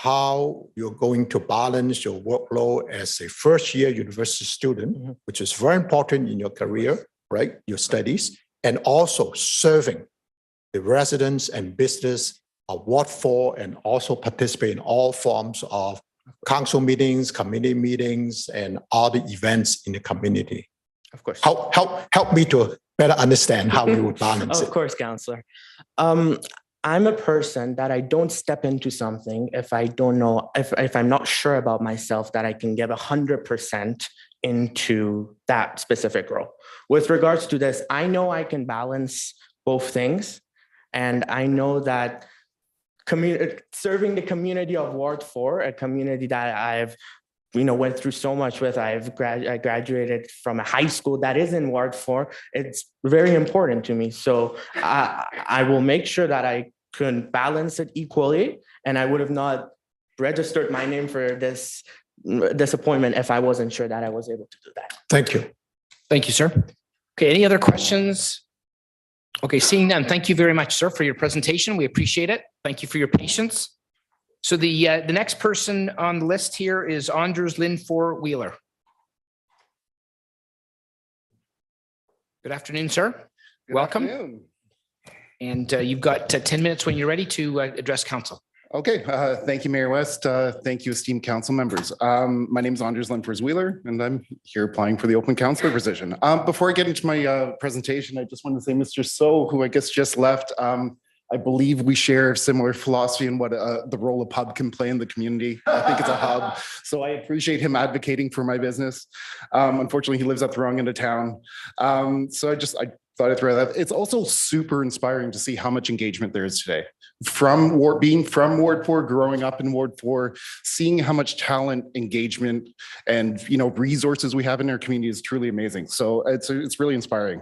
how you're going to balance your workload as a first year university student, which is very important in your career, right? Your studies, and also serving the residents and business of Ward 4, and also participate in all forms of council meetings, committee meetings, and other events in the community. Of course. Help me to better understand how you would balance it. Of course, Councillor. I'm a person that I don't step into something if I don't know, if I'm not sure about myself that I can give 100% into that specific role. With regards to this, I know I can balance both things. And I know that serving the community of Ward 4, a community that I've went through so much with. I graduated from a high school that is in Ward 4. It's very important to me. So I will make sure that I can balance it equally. And I would have not registered my name for this appointment if I wasn't sure that I was able to do that. Thank you. Thank you, sir. Okay, any other questions? Okay, seeing none, thank you very much, sir, for your presentation. We appreciate it. Thank you for your patience. So the next person on the list here is Anders Lindfor Wheeler. Good afternoon, sir. Welcome. Afternoon. And you've got 10 minutes when you're ready to address council. Okay, thank you, Mayor West. Thank you, esteemed council members. My name is Anders Lindfor Wheeler, and I'm here applying for the open councillor position. Before I get into my presentation, I just want to say Mr. So, who I guess just left, I believe we share a similar philosophy in what the role a pub can play in the community. I think it's a hub. So I appreciate him advocating for my business. Unfortunately, he lives at the wrong end of town. So I thought I'd throw that. It's also super inspiring to see how much engagement there is today. Being from Ward 4, growing up in Ward 4, seeing how much talent, engagement, and resources we have in our community is truly amazing. So it's really inspiring.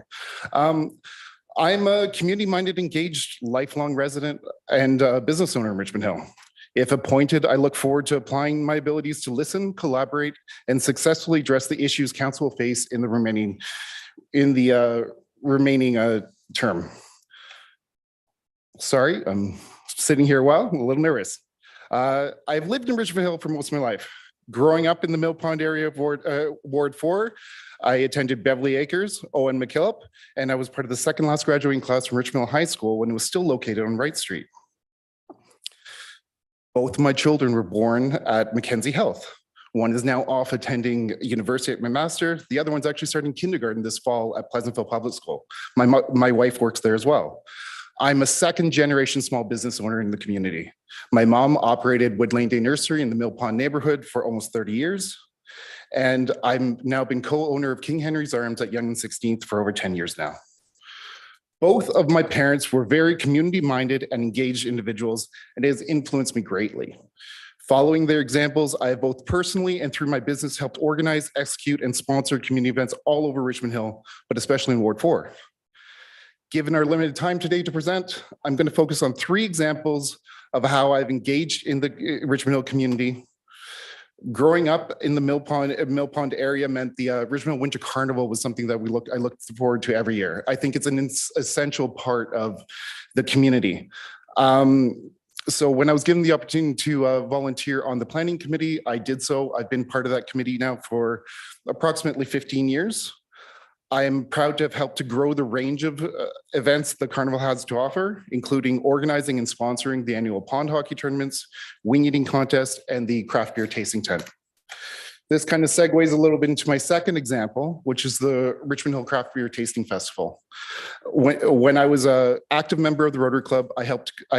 I'm a community-minded, engaged, lifelong resident and business owner in Richmond Hill. If appointed, I look forward to applying my abilities to listen, collaborate, and successfully address the issues council will face in the remaining term. Sorry, I'm sitting here a while, I'm a little nervous. I've lived in Richmond Hill for most of my life. Growing up in the Mill Pond area of Ward 4, I attended Beverly Acres, Owen McKillop, and I was part of the second last graduating class from Richmond Hill High School when it was still located on Wright Street. Both of my children were born at Mackenzie Health. One is now off attending university at McMaster. The other one's actually starting kindergarten this fall at Pleasantville Public School. My wife works there as well. I'm a second generation small business owner in the community. My mom operated Wood Lane Day Nursery in the Mill Pond neighborhood for almost 30 years. And I've now been co-owner of King Henry's Arms at Yonge and 16th for over 10 years now. Both of my parents were very community-minded and engaged individuals, and it has influenced me greatly. Following their examples, I have both personally and through my business helped organize, execute, and sponsor community events all over Richmond Hill, but especially in Ward 4. Given our limited time today to present, I'm going to focus on 3 examples of how I've engaged in the Richmond Hill community. Growing up in the Mill Pond area meant the Richmond Hill Winter Carnival was something that I looked forward to every year. I think it's an essential part of the community. So when I was given the opportunity to volunteer on the planning committee, I did so. I've been part of that committee now for approximately 15 years. I am proud to have helped to grow the range of events the carnival has to offer, including organizing and sponsoring the annual pond hockey tournaments, wing eating contest, and the craft beer tasting tent. This kind of segues a little bit into my second example, which is the Richmond Hill Craft Beer Tasting Festival. When I was an active member of the Rotary Club, I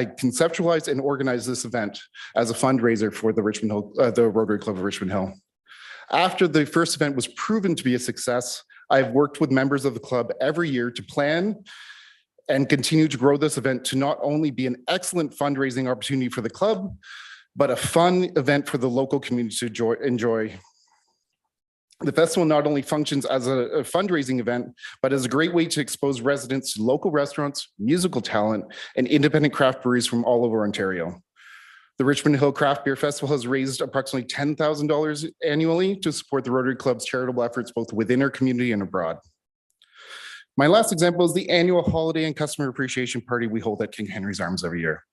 conceptualized and organized this event as a fundraiser for the Rotary Club of Richmond Hill. After the first event was proven to be a success, I've worked with members of the club every year to plan and continue to grow this event to not only be an excellent fundraising opportunity for the club, but a fun event for the local community to enjoy. The festival not only functions as a fundraising event, but as a great way to expose residents to local restaurants, musical talent, and independent craft breweries from all over Ontario. The Richmond Hill Craft Beer Festival has raised approximately $10,000 annually to support the Rotary Club's charitable efforts both within our community and abroad. My last example is the annual holiday and customer appreciation party we hold at King Henry's Arms every year.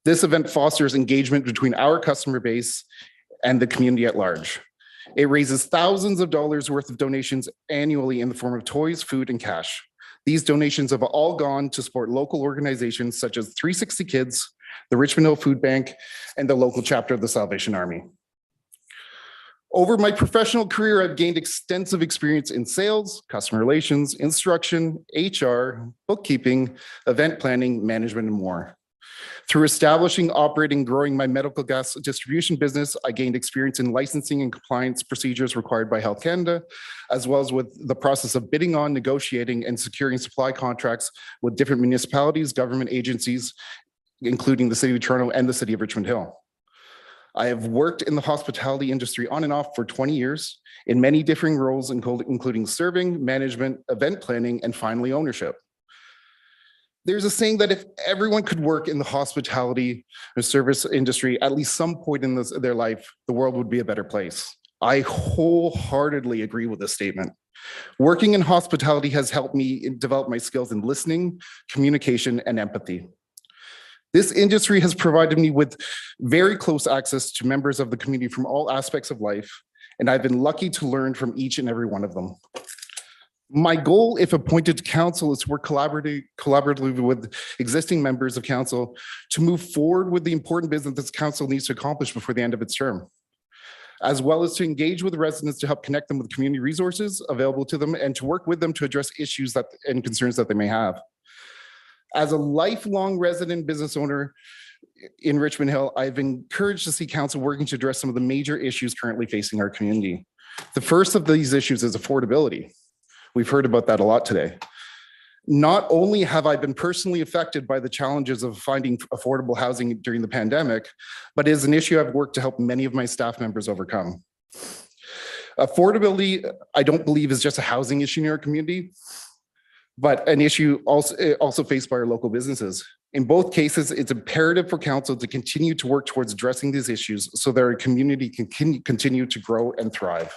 This event fosters engagement between our customer base and the community at large. It raises thousands of dollars worth of donations annually in the form of toys, food, and cash. These donations have all gone to support local organizations such as 360 Kids, the Richmond Hill Food Bank, and the local chapter of the Salvation Army. Over my professional career, I've gained extensive experience in sales, customer relations, instruction, HR, bookkeeping, event planning, management, and more. Through establishing, operating, growing my medical gas distribution business, I gained experience in licensing and compliance procedures required by Health Canada, as well as with the process of bidding on, negotiating, and securing supply contracts with different municipalities, government agencies, including the City of Toronto and the City of Richmond Hill. I have worked in the hospitality industry on and off for 20 years in many differing roles, including serving, management, event planning, and finally ownership. There's a saying that if everyone could work in the hospitality or service industry at least some point in their life, the world would be a better place. I wholeheartedly agree with this statement. Working in hospitality has helped me develop my skills in listening, communication, and empathy. This industry has provided me with very close access to members of the community from all aspects of life, and I've been lucky to learn from each and every one of them. My goal, if appointed to council, is to work collaboratively with existing members of council to move forward with the important business this council needs to accomplish before the end of its term, as well as to engage with residents to help connect them with community resources available to them and to work with them to address issues and concerns that they may have. As a lifelong resident business owner in Richmond Hill, I've encouraged to see council working to address some of the major issues currently facing our community. The first of these issues is affordability. We've heard about that a lot today. Not only have I been personally affected by the challenges of finding affordable housing during the pandemic, but it is an issue I've worked to help many of my staff members overcome. Affordability, I don't believe, is just a housing issue in our community, but an issue also faced by our local businesses. In both cases, it's imperative for council to continue to work towards addressing these issues so that our community can continue to grow and thrive.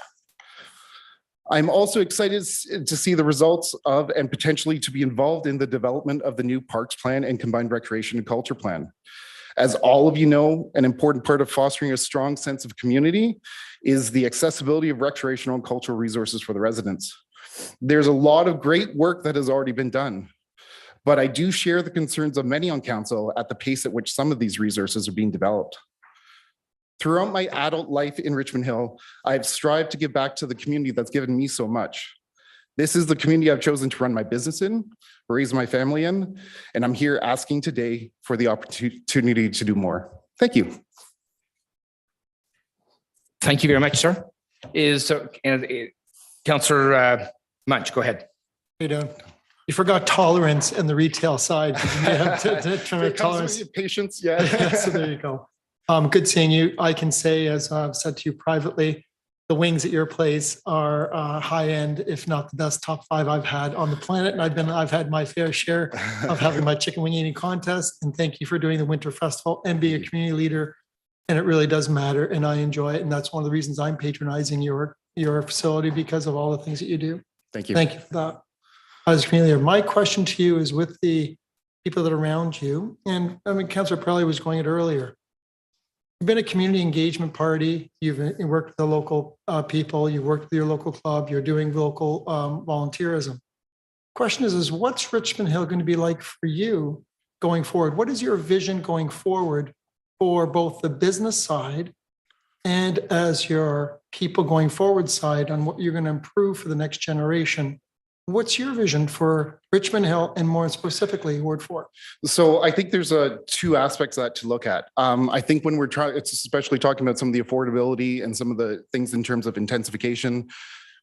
I'm also excited to see the results of and potentially to be involved in the development of the new Parks Plan and Combined Recreation and Culture Plan. As all of you know, an important part of fostering a strong sense of community is the accessibility of recreational and cultural resources for the residents. There's a lot of great work that has already been done, but I do share the concerns of many on council at the pace at which some of these resources are being developed. Throughout my adult life in Richmond Hill, I've strived to give back to the community that's given me so much. This is the community I've chosen to run my business in, raise my family in, and I'm here asking today for the opportunity to do more. Thank you. Thank you very much, sir. Councillor Munch, go ahead. How you doing? You forgot tolerance and the retail side. You have to tolerance. Patience, yeah. So there you go. Good seeing you. I can say, as I've said to you privately, the wings at your place are high end, if not the best top 5 I've had on the planet. And I've had my fair share of having my chicken wing eating contest. And thank you for doing the winter festival and being a community leader. And it really does matter, and I enjoy it. And that's one of the reasons I'm patronizing your facility, because of all the things that you do. Thank you. Thank you for that. As a community leader, my question to you is with the people that are around you, and I mean, Councillor Pirelli was going it earlier. You've been a community engagement party. You've worked with the local people. You've worked with your local club. You're doing local volunteerism. Question is what's Richmond Hill going to be like for you going forward? What is your vision going forward for both the business side and as your people going forward side on what you're going to improve for the next generation? What's your vision for Richmond Hill and more specifically Ward 4? So I think there's two aspects of that to look at. I think when we're trying, it's especially talking about some of the affordability and some of the things in terms of intensification.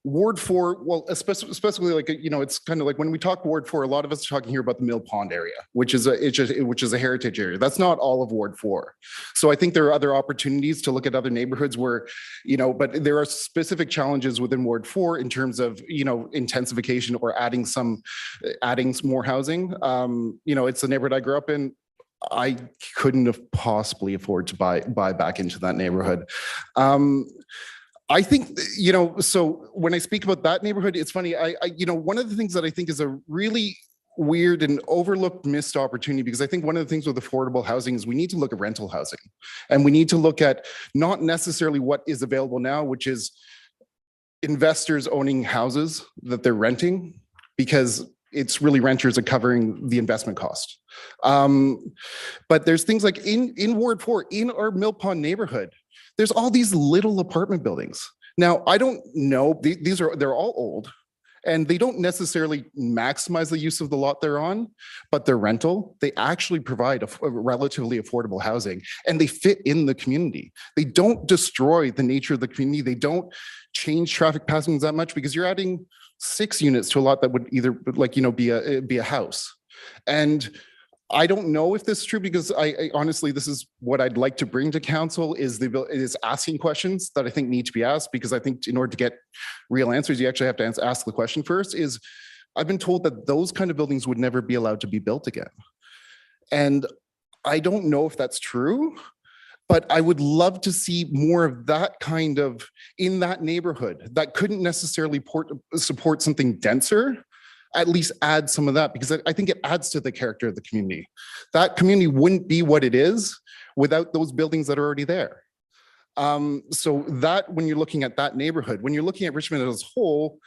Ward 4, well, especially like, you know, it's kind of like when we talk Ward 4, a lot of us are talking here about the Mill Pond area, which is a heritage area. That's not all of Ward 4. So I think there are other opportunities to look at other neighborhoods where, you know, but there are specific challenges within Ward 4 in terms of, you know, intensification or adding some more housing. You know, it's the neighborhood I grew up in. I couldn't have possibly afford to buy back into that neighborhood. I think, you know, so when I speak about that neighborhood, it's funny, you know, one of the things that I think is a really weird and overlooked missed opportunity, because I think one of the things with affordable housing is we need to look at rental housing, and we need to look at not necessarily what is available now, which is investors owning houses that they're renting, because it's really renters are covering the investment cost. But there's things like in Ward 4, in our Mill Pond neighborhood, there's all these little apartment buildings. Now, I don't know, they're all old, and they don't necessarily maximize the use of the lot they're on, but they're rental. They actually provide a relatively affordable housing, and they fit in the community. They don't destroy the nature of the community. They don't change traffic patterns that much, because you're adding 6 units to a lot that would either, like, you know, be a house. And I don't know if this is true, because I honestly, this is what I'd like to bring to council is asking questions that I think need to be asked, because I think in order to get real answers, you actually have to ask the question first. Is I've been told that those kind of buildings would never be allowed to be built again. And I don't know if that's true, but I would love to see more of that kind of in that neighborhood that couldn't necessarily support something denser. At least add some of that, because I think it adds to the character of the community. That community wouldn't be what it is without those buildings that are already there. So that when you're looking at that neighborhood, when you're looking at Richmond as a whole,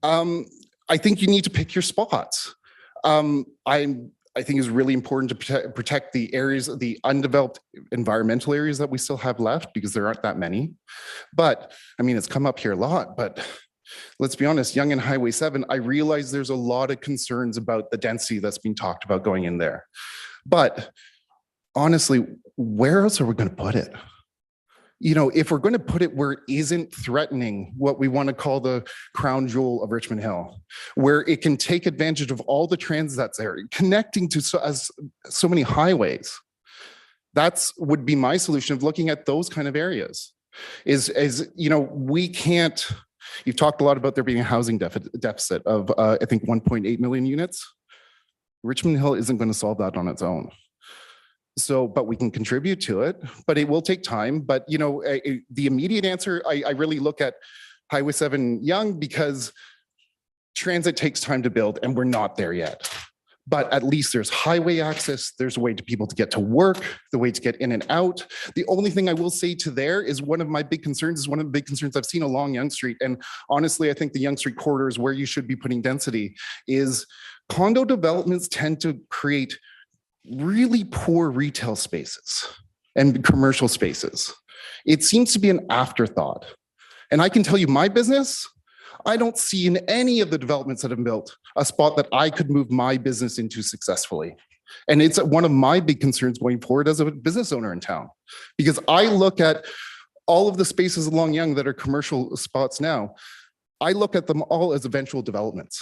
I think you need to pick your spots. I think it's really important to protect the areas, the undeveloped environmental areas that we still have left, because there aren't that many. But I mean, it's come up here a lot, but let's be honest, Yonge and Highway 7, I realize there's a lot of concerns about the density that's being talked about going in there. But honestly, where else are we going to put it? You know, if we're going to put it where it isn't threatening what we want to call the crown jewel of Richmond Hill, where it can take advantage of all the transit that's there, connecting to so many highways, that's would be my solution of looking at those kind of areas. Is you know, we can't. You've talked a lot about there being a housing deficit of, I think, 1.8 million units. Richmond Hill isn't going to solve that on its own. So, but we can contribute to it, but it will take time. But, you know, the immediate answer, I really look at Highway 7 Yonge, because transit takes time to build and we're not there yet. But at least there's highway access. There's a way to people to get to work, the way to get in and out. The only thing I will say to there is one of my big concerns I've seen along Yonge Street. And honestly, I think the Yonge Street corridor is where you should be putting density, is condo developments tend to create really poor retail spaces and commercial spaces. It seems to be an afterthought. And I can tell you my business, I don't see in any of the developments that have built a spot that I could move my business into successfully. And it's one of my big concerns going forward as a business owner in town, because I look at all of the spaces along Yonge that are commercial spots now. I look at them all as eventual developments,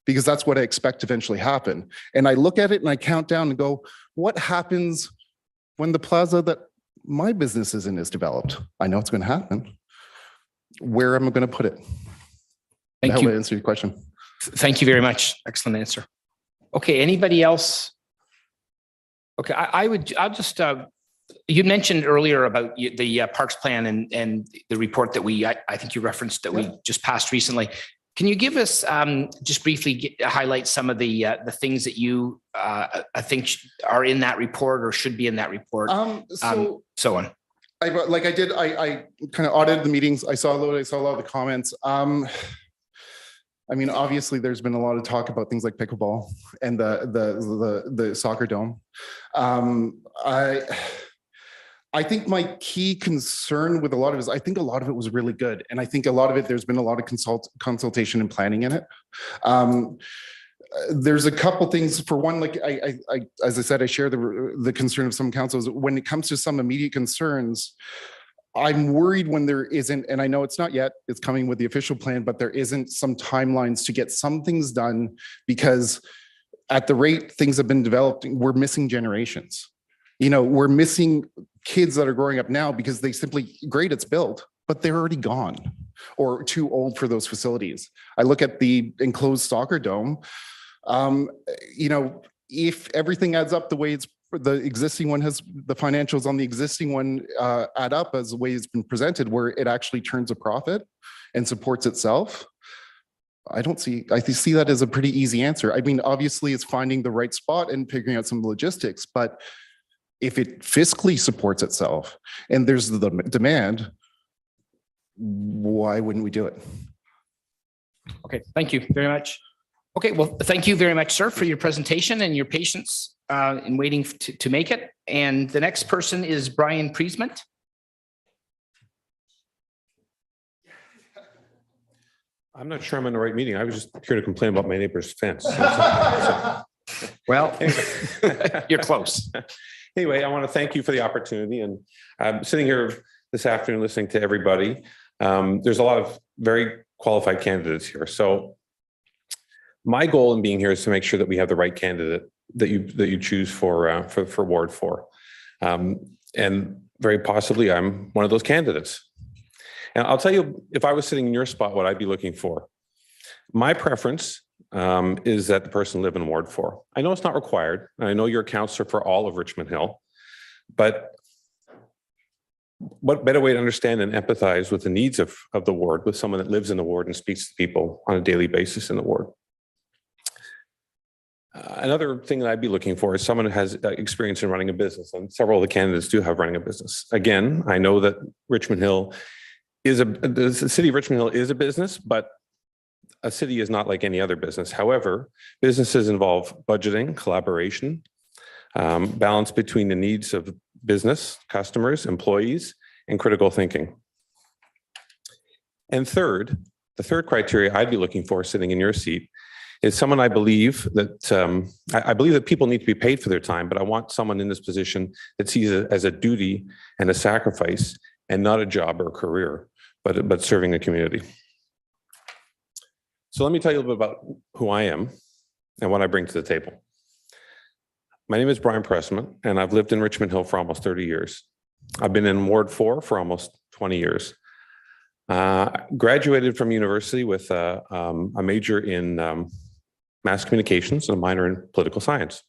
because that's what I expect to eventually happen. And I look at it and I count down and go, what happens when the plaza that my business is in is developed? I know it's going to happen. Where am I going to put it? Thank you. That answer your question. Thank you very much. Excellent answer. Okay, anybody else? Okay, I'll just, you mentioned earlier about the parks plan and the report that I think you referenced that we just passed recently. Can you give us just briefly highlight some of the things that you I think are in that report or should be in that report? So on. I kind of audited the meetings. I saw a lot of the comments. I mean, obviously, there's been a lot of talk about things like pickleball and the soccer dome. I think my key concern with a lot of it is I think a lot of it was really good. And I think a lot of it, there's been a lot of consultation and planning in it. There's a couple things. For one, like as I said, I share the concern of some councils. When it comes to some immediate concerns, I'm worried when there isn't, and I know it's not yet, it's coming with the official plan, but there isn't some timelines to get some things done, because at the rate things have been developed, we're missing generations. You know, we're missing kids that are growing up now because they simply, great, it's built, but they're already gone or too old for those facilities. I look at the enclosed soccer dome, you know, if everything adds up the way it's, the existing one has, the financials on the existing one add up as the way it's been presented, where it actually turns a profit and supports itself. I see that as a pretty easy answer. I mean, obviously it's finding the right spot and figuring out some logistics, but if it fiscally supports itself and there's the demand, why wouldn't we do it? Okay, thank you very much. Okay, well, thank you very much, sir, for your presentation and your patience in waiting to make it. And the next person is Brian Priesmont. I'm not sure I'm in the right meeting. I was just here to complain about my neighbor's fence. Well, you're close. Anyway, I want to thank you for the opportunity. And I'm sitting here this afternoon listening to everybody. There's a lot of very qualified candidates here. So my goal in being here is to make sure that we have the right candidate that you choose for Ward 4. And very possibly I'm one of those candidates. And I'll tell you, if I was sitting in your spot, what I'd be looking for. My preference is that the person live in Ward 4. I know it's not required. I know you're a counselor for all of Richmond Hill, but what better way to understand and empathize with the needs of the ward with someone that lives in the ward and speaks to people on a daily basis in the ward. Another thing that I'd be looking for is someone who has experience in running a business, and several of the candidates do have running a business. Again, I know that Richmond Hill is the city of Richmond Hill is a business, but a city is not like any other business. However, businesses involve budgeting, collaboration, balance between the needs of business, customers, employees, and critical thinking. And third, the third criteria I'd be looking for sitting in your seat is someone I believe that people need to be paid for their time, but I want someone in this position that sees it as a duty and a sacrifice and not a job or a career, but serving the community. So let me tell you a little bit about who I am and what I bring to the table. My name is Brian Pressman, and I've lived in Richmond Hill for almost 30 years. I've been in Ward 4 for almost 20 years. Graduated from university with a major in mass communications and a minor in political science.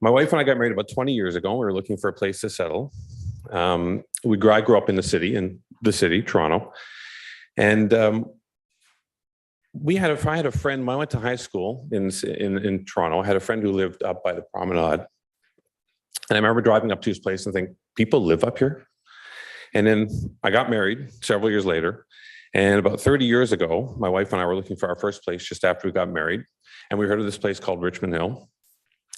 My wife and I got married about 20 years ago. We were looking for a place to settle. I grew up in the city, Toronto. And I had a friend, when I went to high school in Toronto, I had a friend who lived up by the promenade. And I remember driving up to his place and thinking, people live up here? And then I got married several years later. And about 30 years ago, my wife and I were looking for our first place just after we got married. And we heard of this place called Richmond Hill.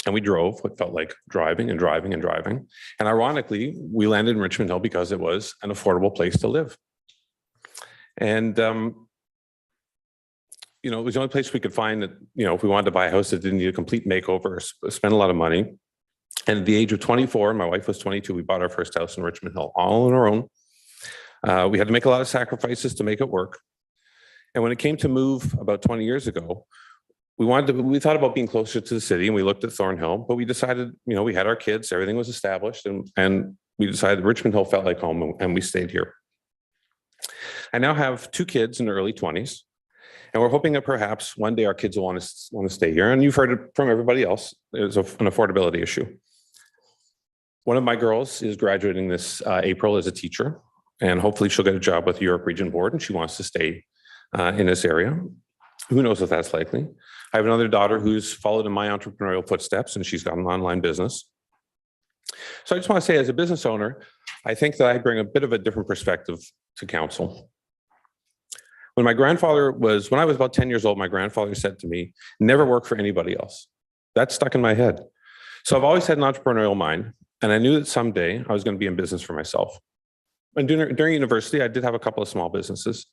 And we drove what felt like driving and driving and driving. And ironically, we landed in Richmond Hill because it was an affordable place to live. And it was the only place we could find that, if we wanted to buy a house that didn't need a complete makeover or spend a lot of money. And at the age of 24, my wife was 22, we bought our first house in Richmond Hill, all on our own. We had to make a lot of sacrifices to make it work. And when it came to move about 20 years ago, we thought about being closer to the city, and we looked at Thornhill, but we decided, we had our kids, everything was established, and we decided Richmond Hill felt like home, and we stayed here. I now have 2 kids in their early 20s, and we're hoping that perhaps one day our kids will want to stay here. And you've heard it from everybody else. There's an affordability issue. One of my girls is graduating this April as a teacher, and hopefully she'll get a job with the York Region Board, and she wants to stay in this area. Who knows if that's likely? I have another daughter who's followed in my entrepreneurial footsteps, and she's got an online business. So I just want to say, as a business owner, I think that I bring a bit of a different perspective to council. When I was about 10 years old, my grandfather said to me, never work for anybody else. That stuck in my head. So I've always had an entrepreneurial mind, and I knew that someday I was going to be in business for myself. And during university, I did have a couple of small businesses.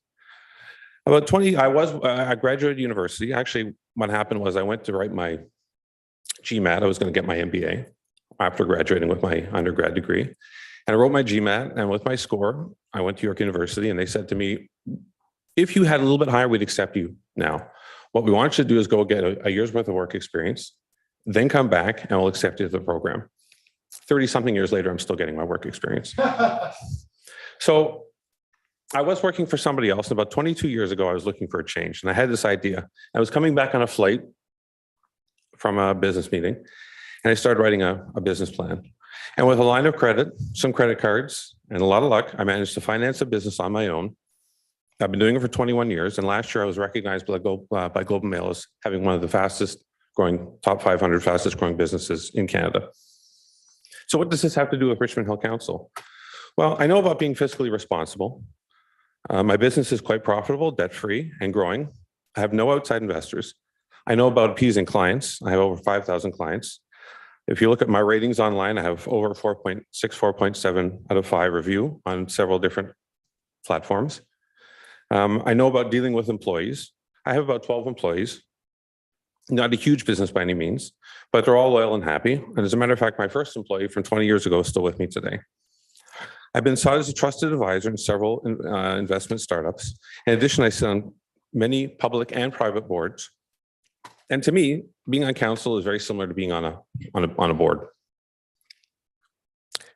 About 20, I graduated university. Actually, what happened was I went to write my GMAT. I was going to get my MBA after graduating with my undergrad degree. And I wrote my GMAT, and with my score, I went to York University, and they said to me, if you had a little bit higher, we'd accept you now. What we want you to do is go get a year's worth of work experience, then come back, and we'll accept you to the program. 30-something years later, I'm still getting my work experience. So I was working for somebody else. And about 22 years ago, I was looking for a change. And I had this idea. I was coming back on a flight from a business meeting, and I started writing a business plan. And with a line of credit, some credit cards, and a lot of luck, I managed to finance a business on my own. I've been doing it for 21 years. And last year, I was recognized by Globe and Mail as having one of the top 500 fastest growing businesses in Canada. So what does this have to do with Richmond Hill Council? Well, I know about being fiscally responsible. My business is quite profitable, debt-free, and growing. I have no outside investors. I know about appeasing clients. I have over 5,000 clients. If you look at my ratings online, I have over 4.6, 4.7 out of 5 review on several different platforms. I know about dealing with employees. I have about 12 employees. Not a huge business by any means, but they're all loyal and happy. And as a matter of fact, my first employee from 20 years ago is still with me today. I've been sought as a trusted advisor in several investment startups. In addition, I sit on many public and private boards. And to me, being on council is very similar to being on a board.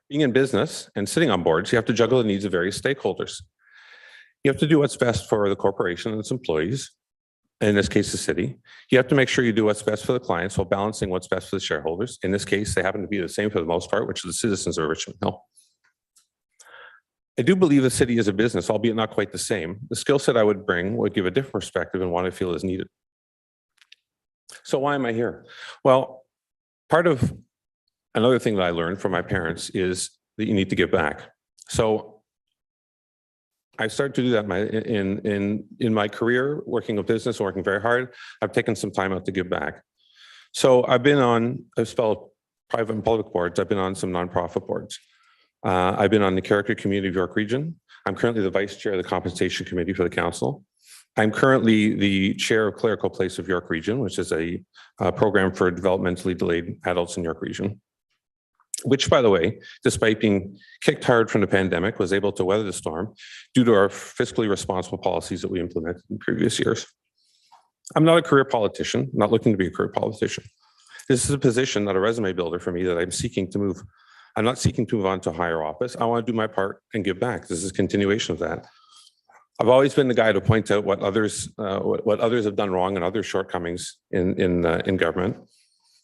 Being in business and sitting on boards, you have to juggle the needs of various stakeholders. You have to do what's best for the corporation and its employees, in this case, the city. You have to make sure you do what's best for the clients while balancing what's best for the shareholders. In this case, they happen to be the same for the most part, which are the citizens of Richmond Hill. I do believe the city is a business, albeit not quite the same. The skill set I would bring would give a different perspective and what I feel is needed. So why am I here? Well, part of another thing that I learned from my parents is that you need to give back. So I started to do that in my career, working with business, working very hard. I've taken some time out to give back. So I've spelled private and public boards. I've been on some nonprofit boards. I've been on the Character Community of York Region. I'm currently the vice chair of the Compensation Committee for the council. I'm currently the chair of Clerical Place of York Region, which is a program for developmentally delayed adults in York Region, which, by the way, despite being kicked hard from the pandemic, was able to weather the storm due to our fiscally responsible policies that we implemented in previous years. I'm not a career politician, not looking to be a career politician. This is a position, not a resume builder for me, that I'm seeking to move. I'm not seeking to move on to a higher office. I want to do my part and give back. This is a continuation of that. I've always been the guy to point out what others have done wrong and other shortcomings in government.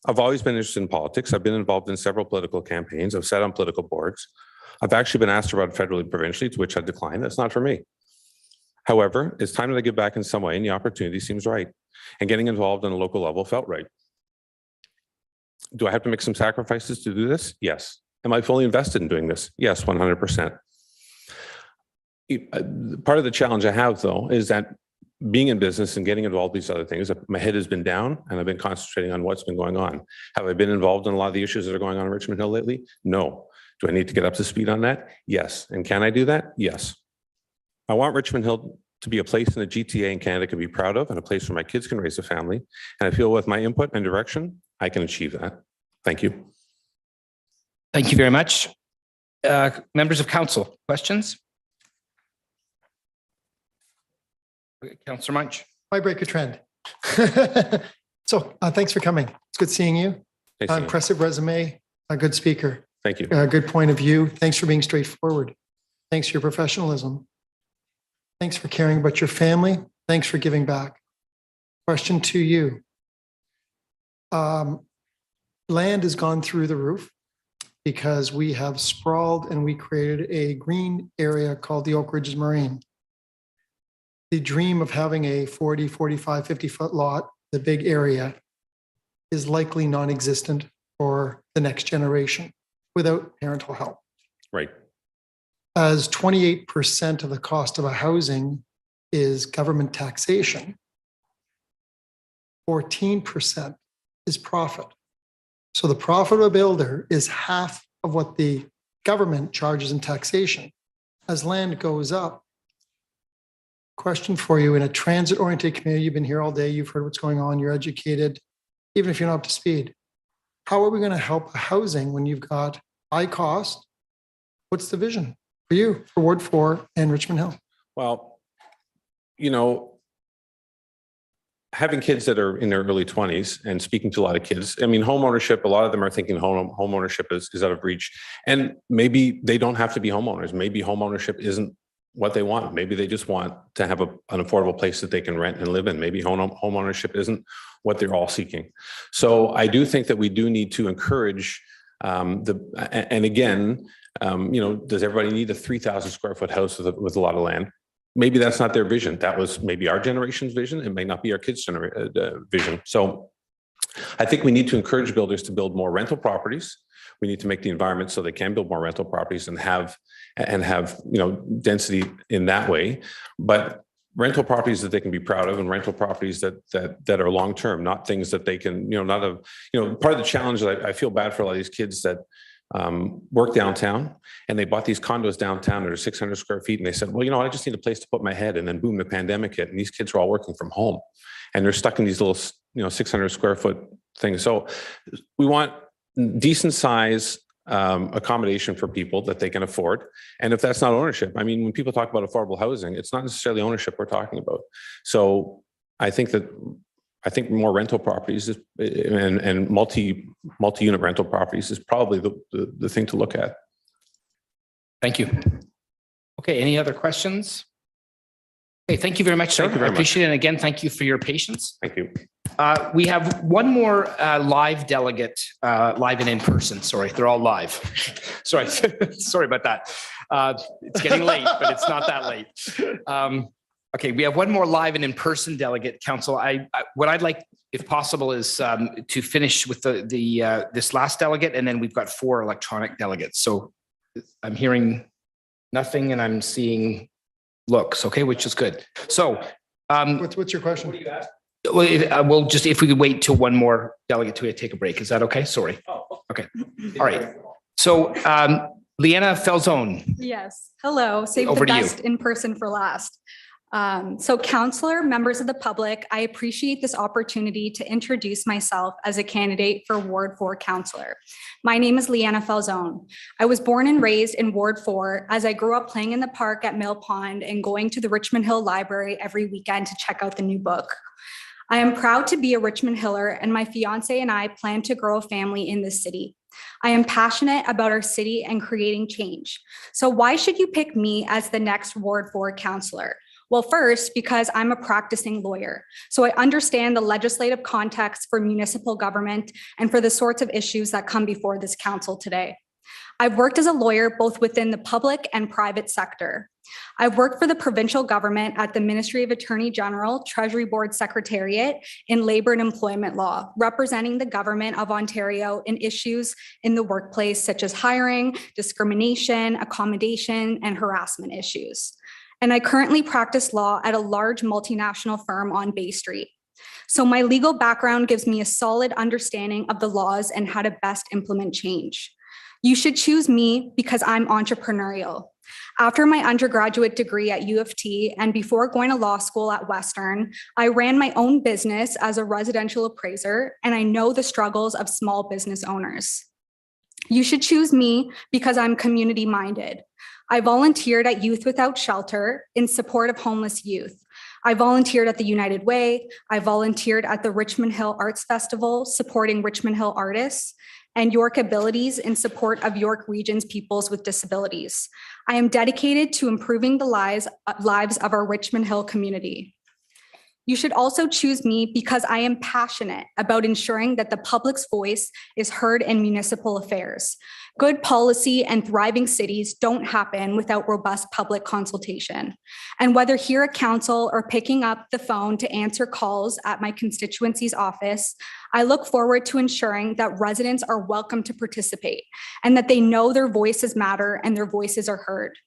I've always been interested in politics. I've been involved in several political campaigns. I've sat on political boards. I've actually been asked to run federally and provincially, to which I declined. That's not for me. However, it's time that I give back in some way, and the opportunity seems right. And getting involved on a local level felt right. Do I have to make some sacrifices to do this? Yes. Am I fully invested in doing this? Yes, 100%. Part of the challenge I have, though, is that being in business and getting involved in these other things, my head has been down and I've been concentrating on what's been going on. Have I been involved in a lot of the issues that are going on in Richmond Hill lately? No. Do I need to get up to speed on that? Yes. And can I do that? Yes. I want Richmond Hill to be a place in the GTA in Canada can be proud of, and a place where my kids can raise a family. And I feel with my input and direction, I can achieve that. Thank you. Thank you very much. Members of council, questions? Councillor Munch. Why break a trend? So thanks for coming. It's good seeing you. Nice seeing you. Impressive resume, a good speaker, Thank you. a good point of view. Thanks for being straightforward. Thanks for your professionalism. Thanks for caring about your family. Thanks for giving back. Question to you. Land has gone through the roof because we have sprawled and we created a green area called the Oak Ridges Marine. The dream of having a 40, 45, 50-foot lot, the big area, is likely non-existent for the next generation without parental help. Right. As 28% of the cost of a housing is government taxation, 14% is profit. So the profit of a builder is half of what the government charges in taxation. As land goes up, question for you, in a transit-oriented community, you've been here all day, you've heard what's going on, you're educated, even if you're not up to speed. How are we going to help housing when you've got high cost? What's the vision for you, for Ward 4 and Richmond Hill? Well, you know, having kids that are in their early 20s and speaking to a lot of kids, I mean, home ownership, a lot of them are thinking home ownership is out of reach. And maybe they don't have to be homeowners. Maybe home ownership isn't what they want. Maybe they just want to have an affordable place that they can rent and live in. Maybe home ownership isn't what they're all seeking. So I do think that we do need to encourage and again, you know, does everybody need a 3,000 square foot house with a lot of land? Maybe that's not their vision. That was maybe our generation's vision. It may not be our kids' vision. So I think we need to encourage builders to build more rental properties. We need to make the environment so they can build more rental properties and have you know, density in that way. But rental properties that they can be proud of, and rental properties that are long term, not things that they can, you know, not a, you know, part of the challenge that I feel bad for a lot of these kids that work downtown, and they bought these condos downtown that are 600 square feet, and they said, well, you know, I just need a place to put my head, and then boom, the pandemic hit, and these kids are all working from home, and they're stuck in these little, you know, 600 square foot things. So we want decent size accommodation for people that they can afford. And if that's not ownership, I mean, when people talk about affordable housing, it's not necessarily ownership we're talking about. So I think more rental properties and multi-unit rental properties is probably the thing to look at. Thank you. Okay, any other questions? Okay, thank you very much, sir. I appreciate it. And again, thank you for your patience. Thank you. We have one more live delegate, live and in person. Sorry, they're all live. Sorry, sorry about that. It's getting late, but it's not that late. Okay, we have one more live and in person delegate, Council. What I'd like, if possible, is to finish with this last delegate, and then we've got 4 electronic delegates. So I'm hearing nothing, and I'm seeing looks. Okay, which is good. So, what's your question? What do you ask? Well, we'll just, if we could wait till one more delegate to take a break. Is that okay? Sorry. Okay. All right. So, Leanna Falzone. Yes. Hello. Save Over the to you. best in person for last. So councillor, members of the public, I appreciate this opportunity to introduce myself as a candidate for Ward 4 councillor. My name is Leanna Falzone. I was born and raised in Ward 4 as I grew up playing in the park at Mill Pond and going to the Richmond Hill Library every weekend to check out the new book. I am proud to be a Richmond Hiller, and my fiance and I plan to grow a family in this city. I am passionate about our city and creating change. So why should you pick me as the next Ward 4 councillor? Well, first, because I'm a practicing lawyer, so I understand the legislative context for municipal government and for the sorts of issues that come before this council today. I've worked as a lawyer both within the public and private sector. I've worked for the provincial government at the Ministry of Attorney General, Treasury Board Secretariat in Labor and Employment Law, representing the government of Ontario in issues in the workplace such as hiring, discrimination, accommodation, and harassment issues. And I currently practice law at a large multinational firm on Bay Street. So my legal background gives me a solid understanding of the laws and how to best implement change. You should choose me because I'm entrepreneurial. After my undergraduate degree at U of T and before going to law school at Western, I ran my own business as a residential appraiser, and I know the struggles of small business owners. You should choose me because I'm community-minded. I volunteered at Youth Without Shelter in support of homeless youth. I volunteered at the United Way. I volunteered at the Richmond Hill Arts Festival, supporting Richmond Hill artists, and York Abilities in support of York Region's peoples with disabilities. I am dedicated to improving the lives of our Richmond Hill community. You should also choose me because I am passionate about ensuring that the public's voice is heard in municipal affairs. Good policy and thriving cities don't happen without robust public consultation. And whether here at council or picking up the phone to answer calls at my constituency's office, I look forward to ensuring that residents are welcome to participate and that they know their voices matter and their voices are heard.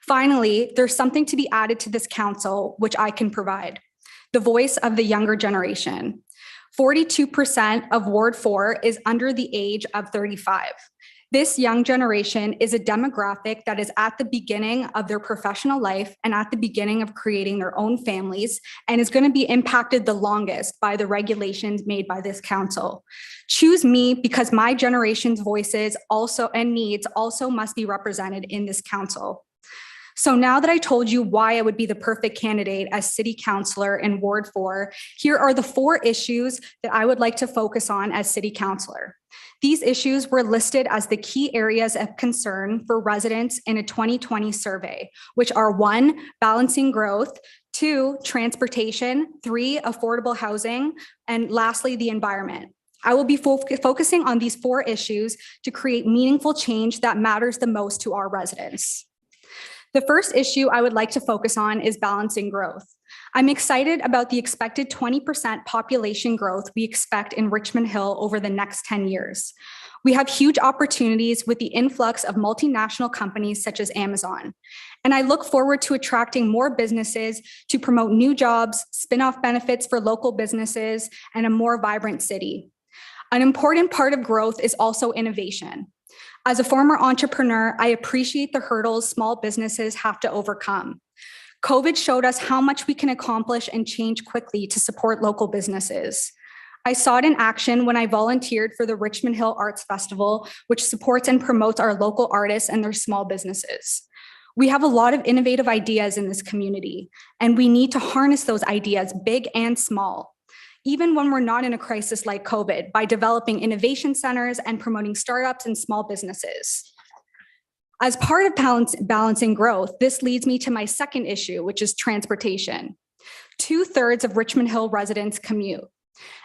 Finally, there's something to be added to this council, which I can provide: the voice of the younger generation. 42% of Ward 4 is under the age of 35. This young generation is a demographic that is at the beginning of their professional life and at the beginning of creating their own families, and is going to be impacted the longest by the regulations made by this council. Choose me because my generation's voices also and needs also must be represented in this council. So now that I told you why I would be the perfect candidate as city councillor in Ward 4, here are the 4 issues that I would like to focus on as city councillor. These issues were listed as the key areas of concern for residents in a 2020 survey, which are 1, balancing growth, 2, transportation, 3, affordable housing, and lastly, the environment. I will be focusing on these 4 issues to create meaningful change that matters the most to our residents. The first issue I would like to focus on is balancing growth. I'm excited about the expected 20% population growth we expect in Richmond Hill over the next 10 years. We have huge opportunities with the influx of multinational companies such as Amazon. And I look forward to attracting more businesses to promote new jobs, spin-off benefits for local businesses, and a more vibrant city. An important part of growth is also innovation. As a former entrepreneur, I appreciate the hurdles small businesses have to overcome. COVID showed us how much we can accomplish and change quickly to support local businesses. I saw it in action when I volunteered for the Richmond Hill Arts Festival, which supports and promotes our local artists and their small businesses. We have a lot of innovative ideas in this community, and we need to harness those ideas, big and small, even when we're not in a crisis like COVID, by developing innovation centers and promoting startups and small businesses. As part of balancing growth, this leads me to my second issue, which is transportation. 2/3 of Richmond Hill residents commute.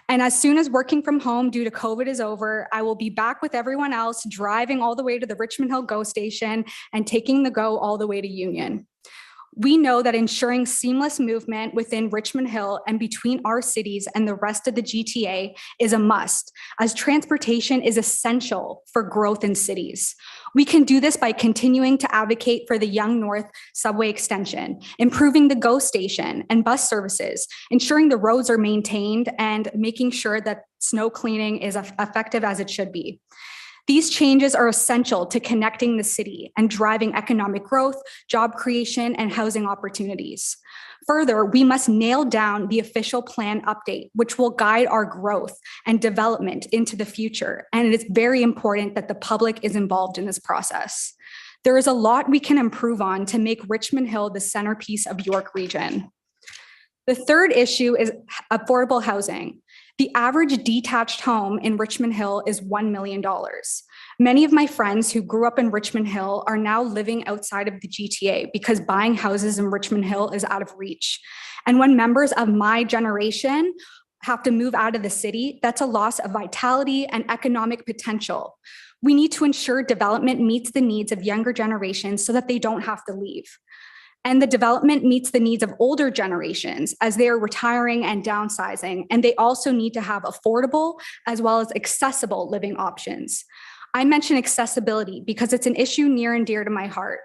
And as soon as working from home due to COVID is over, I will be back with everyone else, driving all the way to the Richmond Hill GO station and taking the GO all the way to Union. We know that ensuring seamless movement within Richmond Hill and between our cities and the rest of the GTA is a must, as transportation is essential for growth in cities. We can do this by continuing to advocate for the Yonge North subway extension, improving the GO station and bus services, ensuring the roads are maintained, and making sure that snow cleaning is effective as it should be. These changes are essential to connecting the city and driving economic growth, job creation, and housing opportunities. Further, we must nail down the official plan update, which will guide our growth and development into the future. And it is very important that the public is involved in this process. There is a lot we can improve on to make Richmond Hill the centerpiece of York Region. The third issue is affordable housing. The average detached home in Richmond Hill is $1 million. Many of my friends who grew up in Richmond Hill are now living outside of the GTA because buying houses in Richmond Hill is out of reach. And when members of my generation have to move out of the city, that's a loss of vitality and economic potential. We need to ensure development meets the needs of younger generations so that they don't have to leave. And the development meets the needs of older generations as they are retiring and downsizing. And they also need to have affordable as well as accessible living options. I mention accessibility because it's an issue near and dear to my heart.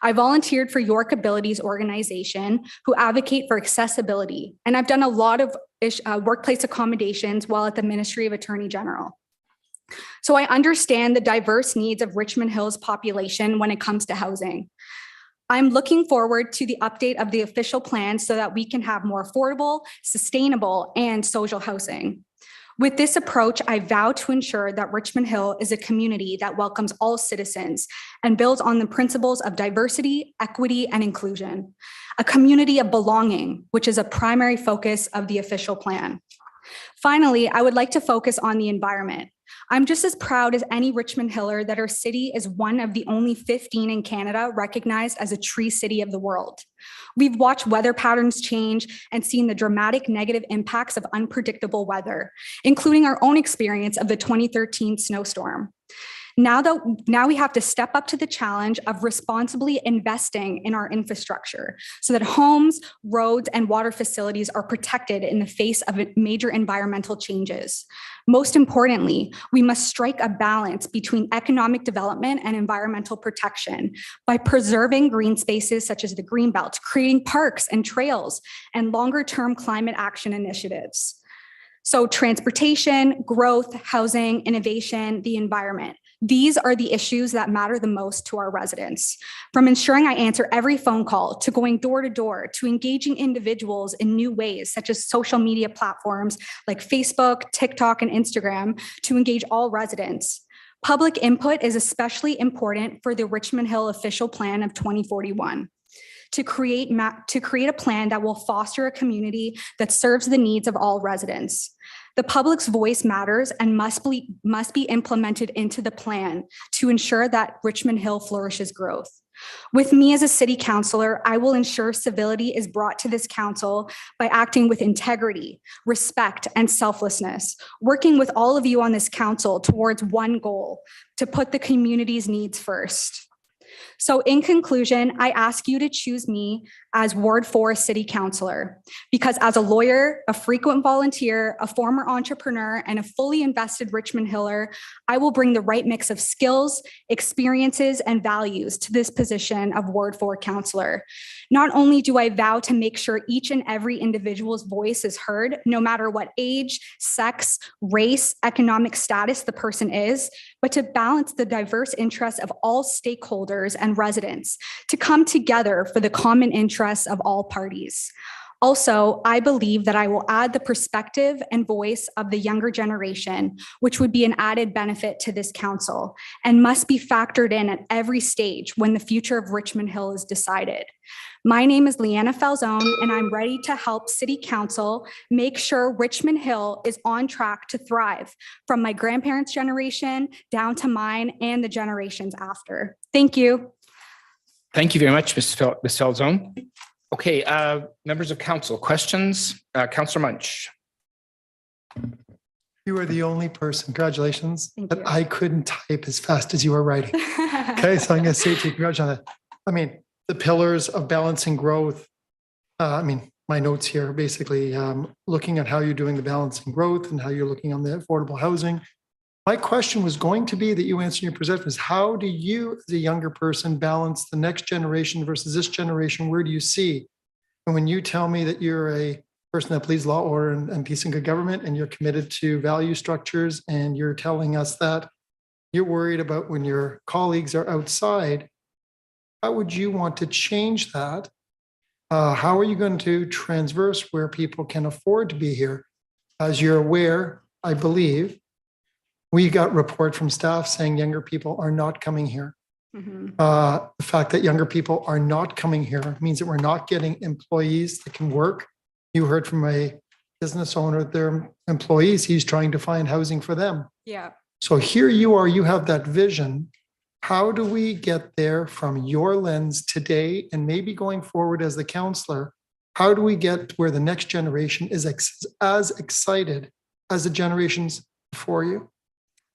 I volunteered for York Abilities organization who advocate for accessibility. And I've done a lot of workplace accommodations while at the Ministry of Attorney General. So I understand the diverse needs of Richmond Hill's population when it comes to housing. I'm looking forward to the update of the official plan so that we can have more affordable, sustainable, and social housing. With this approach, I vow to ensure that Richmond Hill is a community that welcomes all citizens and builds on the principles of diversity, equity, and inclusion. A community of belonging, which is a primary focus of the official plan. Finally, I would like to focus on the environment. I'm just as proud as any Richmond Hiller that our city is one of the only 15 in Canada recognized as a tree city of the world. We've watched weather patterns change and seen the dramatic negative impacts of unpredictable weather, including our own experience of the 2013 snowstorm. Now we have to step up to the challenge of responsibly investing in our infrastructure so that homes, roads, and water facilities are protected in the face of major environmental changes. Most importantly, we must strike a balance between economic development and environmental protection by preserving green spaces such as the Greenbelt, creating parks and trails, and longer-term climate action initiatives. So transportation, growth, housing, innovation, the environment. These are the issues that matter the most to our residents. From ensuring I answer every phone call, to going door to door, to engaging individuals in new ways, such as social media platforms like Facebook, TikTok, and Instagram, to engage all residents. Public input is especially important for the Richmond Hill official plan of 2041. To create a plan that will foster a community that serves the needs of all residents. The public's voice matters and must be implemented into the plan to ensure that Richmond Hill flourishes growth. With me as a city councillor, I will ensure civility is brought to this council by acting with integrity, respect, and selflessness, working with all of you on this council towards one goal, to put the community's needs first. So in conclusion, I ask you to choose me as Ward 4 City Councillor, because as a lawyer, a frequent volunteer, a former entrepreneur, and a fully invested Richmond Hiller, I will bring the right mix of skills, experiences, and values to this position of Ward 4 Councillor. Not only do I vow to make sure each and every individual's voice is heard, no matter what age, sex, race, economic status the person is, but to balance the diverse interests of all stakeholders and residents to come together for the common interests of all parties. Also, I believe that I will add the perspective and voice of the younger generation, which would be an added benefit to this council and must be factored in at every stage when the future of Richmond Hill is decided. My name is Leanna Falzone, and I'm ready to help City Council make sure Richmond Hill is on track to thrive from my grandparents' generation down to mine and the generations after. Thank you. Thank you very much, Ms. Falzone. Okay, members of council, questions? Councillor Munch. You are the only person, congratulations, that I couldn't type as fast as you were writing. Okay, so I'm going to say to you, congratulations on that. I mean, the pillars of balancing growth. My notes here, basically looking at how you're doing the balancing growth and how you're looking on the affordable housing. My question was going to be that you answer in your presentation is how do you, as a younger person, balance the next generation versus this generation? Where do you see? And when you tell me that you're a person that believes law, order, and peace and good government, and you're committed to value structures, and you're telling us that you're worried about when your colleagues are outside, how would you want to change that? How are you going to transverse where people can afford to be here? As you're aware, I believe, we got report from staff saying younger people are not coming here. The fact that younger people are not coming here means that we're not getting employees that can work. You heard from a business owner, their employees, he's trying to find housing for them. Yeah. So here you are, you have that vision. How do we get there from your lens today and maybe going forward as the counselor? How do we get where the next generation is as excited as the generations before you?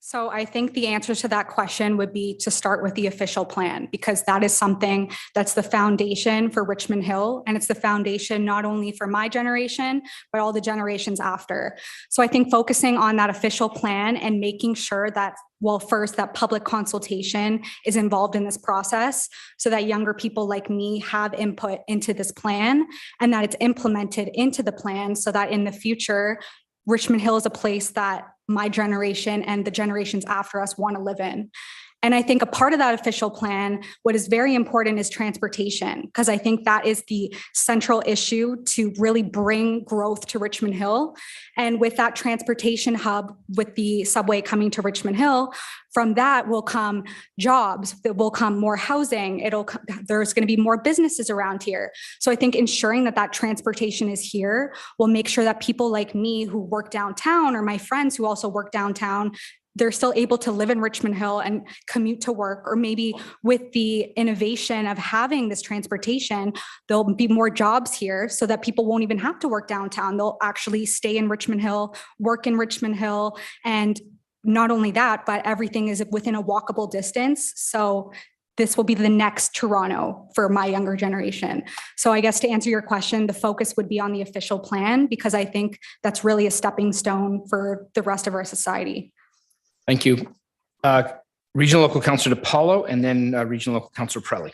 So I think the answer to that question would be to start with the official plan, because that is something that's the foundation for Richmond Hill. And it's the foundation not only for my generation, but all the generations after. So I think focusing on that official plan and making sure that, well, first, that public consultation is involved in this process so that younger people like me have input into this plan and that it's implemented into the plan so that in the future, Richmond Hill is a place that my generation and the generations after us want to live in. And I think a part of that official plan, what is very important is transportation, because I think that is the central issue to really bring growth to Richmond Hill. And with that transportation hub, with the subway coming to Richmond Hill, from that will come jobs, there will come more housing, there's going to be more businesses around here. So I think ensuring that that transportation is here will make sure that people like me who work downtown, or my friends who also work downtown, they're still able to live in Richmond Hill and commute to work, or maybe with the innovation of having this transportation, there'll be more jobs here so that people won't even have to work downtown. They'll actually stay in Richmond Hill, work in Richmond Hill. And not only that, but everything is within a walkable distance. So this will be the next Toronto for my younger generation. So I guess to answer your question, the focus would be on the official plan, because I think that's really a stepping stone for the rest of our society. Thank you. Regional Local Councillor DiPaolo, and then Regional Local Councillor Prelli.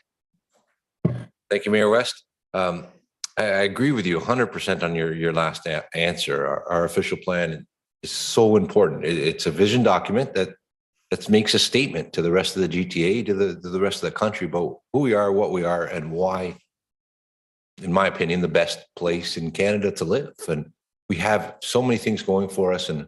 Thank you, Mayor West. I agree with you 100% on your last answer. Our official plan is so important. It's a vision document that makes a statement to the rest of the GTA, to the rest of the country about who we are, what we are, and why, in my opinion, the best place in Canada to live. And we have so many things going for us. And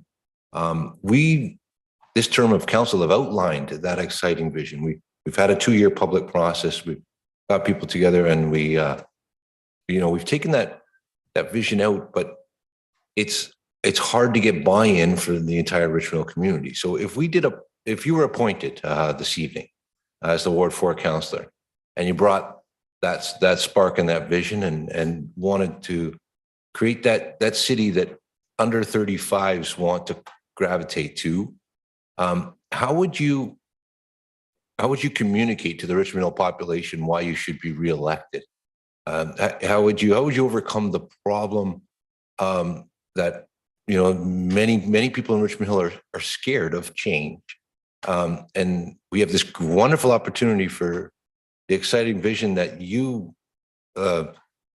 this term of council have outlined that exciting vision. We've had a 2-year public process. We've got people together, and we've taken that vision out, but it's hard to get buy-in for the entire Richmond Hill community. So if you were appointed this evening as the Ward 4 councillor, and you brought that spark and that vision and wanted to create that city that under 35s want to gravitate to, how would you communicate to the Richmond Hill population why you should be reelected? How would you overcome the problem that many people in Richmond Hill are scared of change? And we have this wonderful opportunity for the exciting vision that you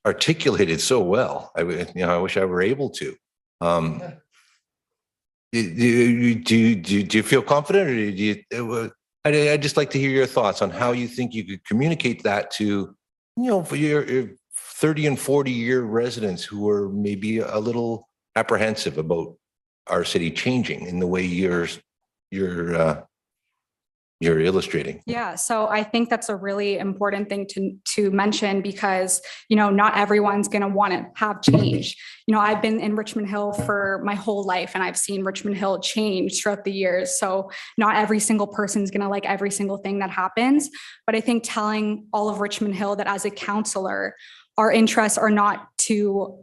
articulated so well. I wish I were able to. Do you feel confident, or I'd just like to hear your thoughts on how you think you could communicate that to, for your 30 and 40-year residents who are maybe a little apprehensive about our city changing in the way you're illustrating. Yeah, so I think that's a really important thing to mention, because not everyone's going to want to have change. I've been in Richmond Hill for my whole life, and I've seen Richmond Hill change throughout the years. So not every single person's going to like every single thing that happens. But I think telling all of Richmond Hill that as a councillor, our interests are not to,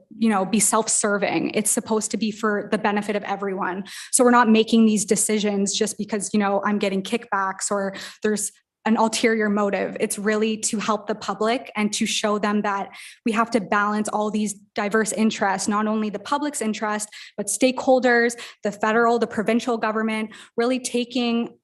be self-serving. It's supposed to be for the benefit of everyone. So we're not making these decisions just because, I'm getting kickbacks or there's an ulterior motive. It's really to help the public and to show them that we have to balance all these diverse interests, not only the public's interest, but stakeholders, the federal, the provincial government, really taking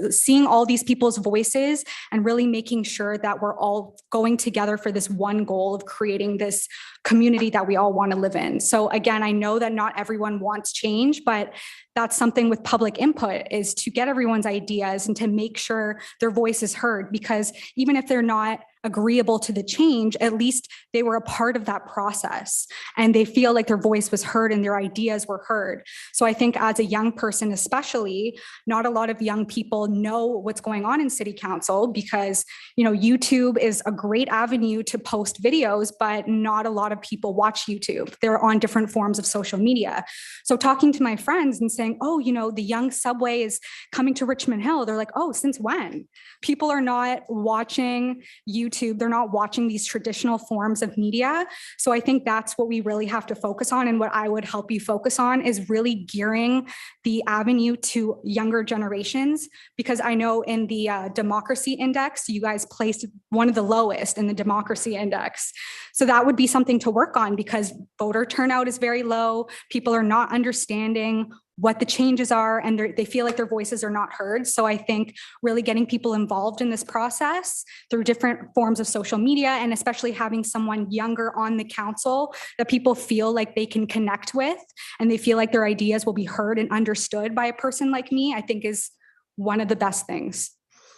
seeing all these people's voices and really making sure that we're all going together for this one goal of creating this community that we all want to live in. So again, I know that not everyone wants change, but that's something with public input, is to get everyone's ideas and to make sure their voice is heard, because even if they're not agreeable to the change, at least they were a part of that process and they feel like their voice was heard and their ideas were heard. So I think as a young person, especially, not a lot of young people know what's going on in city council, because, YouTube is a great avenue to post videos, but not a lot of people watch YouTube. They're on different forms of social media. So talking to my friends and saying, oh, the young subway is coming to Richmond Hill. They're like, oh, since when? People are not watching YouTube. They're not watching these traditional forms of media. So I think that's what we really have to focus on. And what I would help you focus on is really gearing the avenue to younger generations, because I know in the democracy index, you guys placed one of the lowest in the democracy index. So that would be something to work on, because voter turnout is very low. People are not understanding what the changes are, and they feel like their voices are not heard. So I think really getting people involved in this process through different forms of social media, and especially having someone younger on the council that people feel like they can connect with, and they feel like their ideas will be heard and understood by a person like me, I think is one of the best things.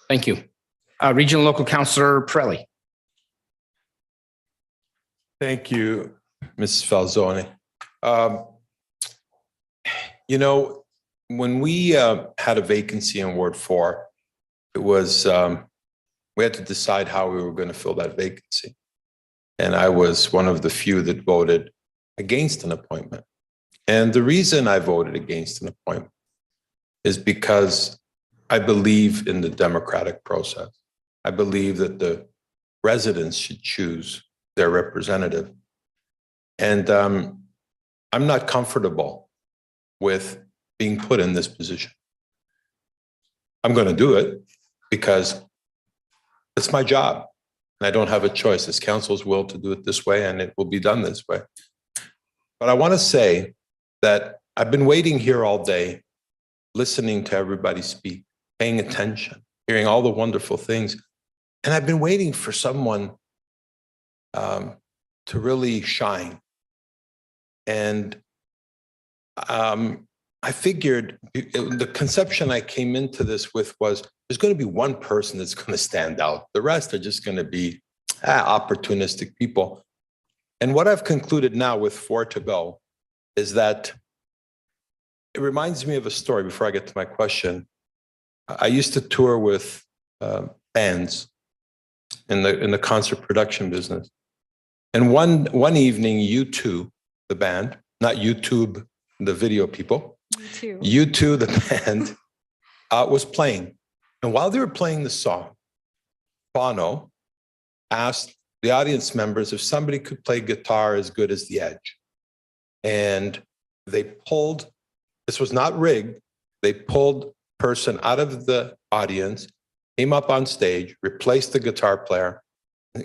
Thank you. Regional Local Councillor Pirelli. Thank you, Mrs. Falzone. You know, when we had a vacancy in Ward 4, it was, we had to decide how we were going to fill that vacancy. And I was one of the few that voted against an appointment. And the reason I voted against an appointment is because I believe in the democratic process. I believe that the residents should choose their representative. And I'm not comfortable with being put in this position. I'm going to do it because it's my job. And I don't have a choice. It's council's will to do it this way, and it will be done this way. But I want to say that I've been waiting here all day, listening to everybody speak, paying attention, hearing all the wonderful things. And I've been waiting for someone to really shine. And I figured the conception I came into this with was there's going to be one person that's going to stand out. The rest are just going to be opportunistic people. And what I've concluded now with 4 to go is that it reminds me of a story before I get to my question. I used to tour with bands in the concert production business. And one evening, U2, the band, not YouTube, the video people, U2, the band, was playing. And while they were playing the song, Bono asked the audience members if somebody could play guitar as good as The Edge. And they pulled, this was not rigged, they pulled person out of the audience, came up on stage, replaced the guitar player,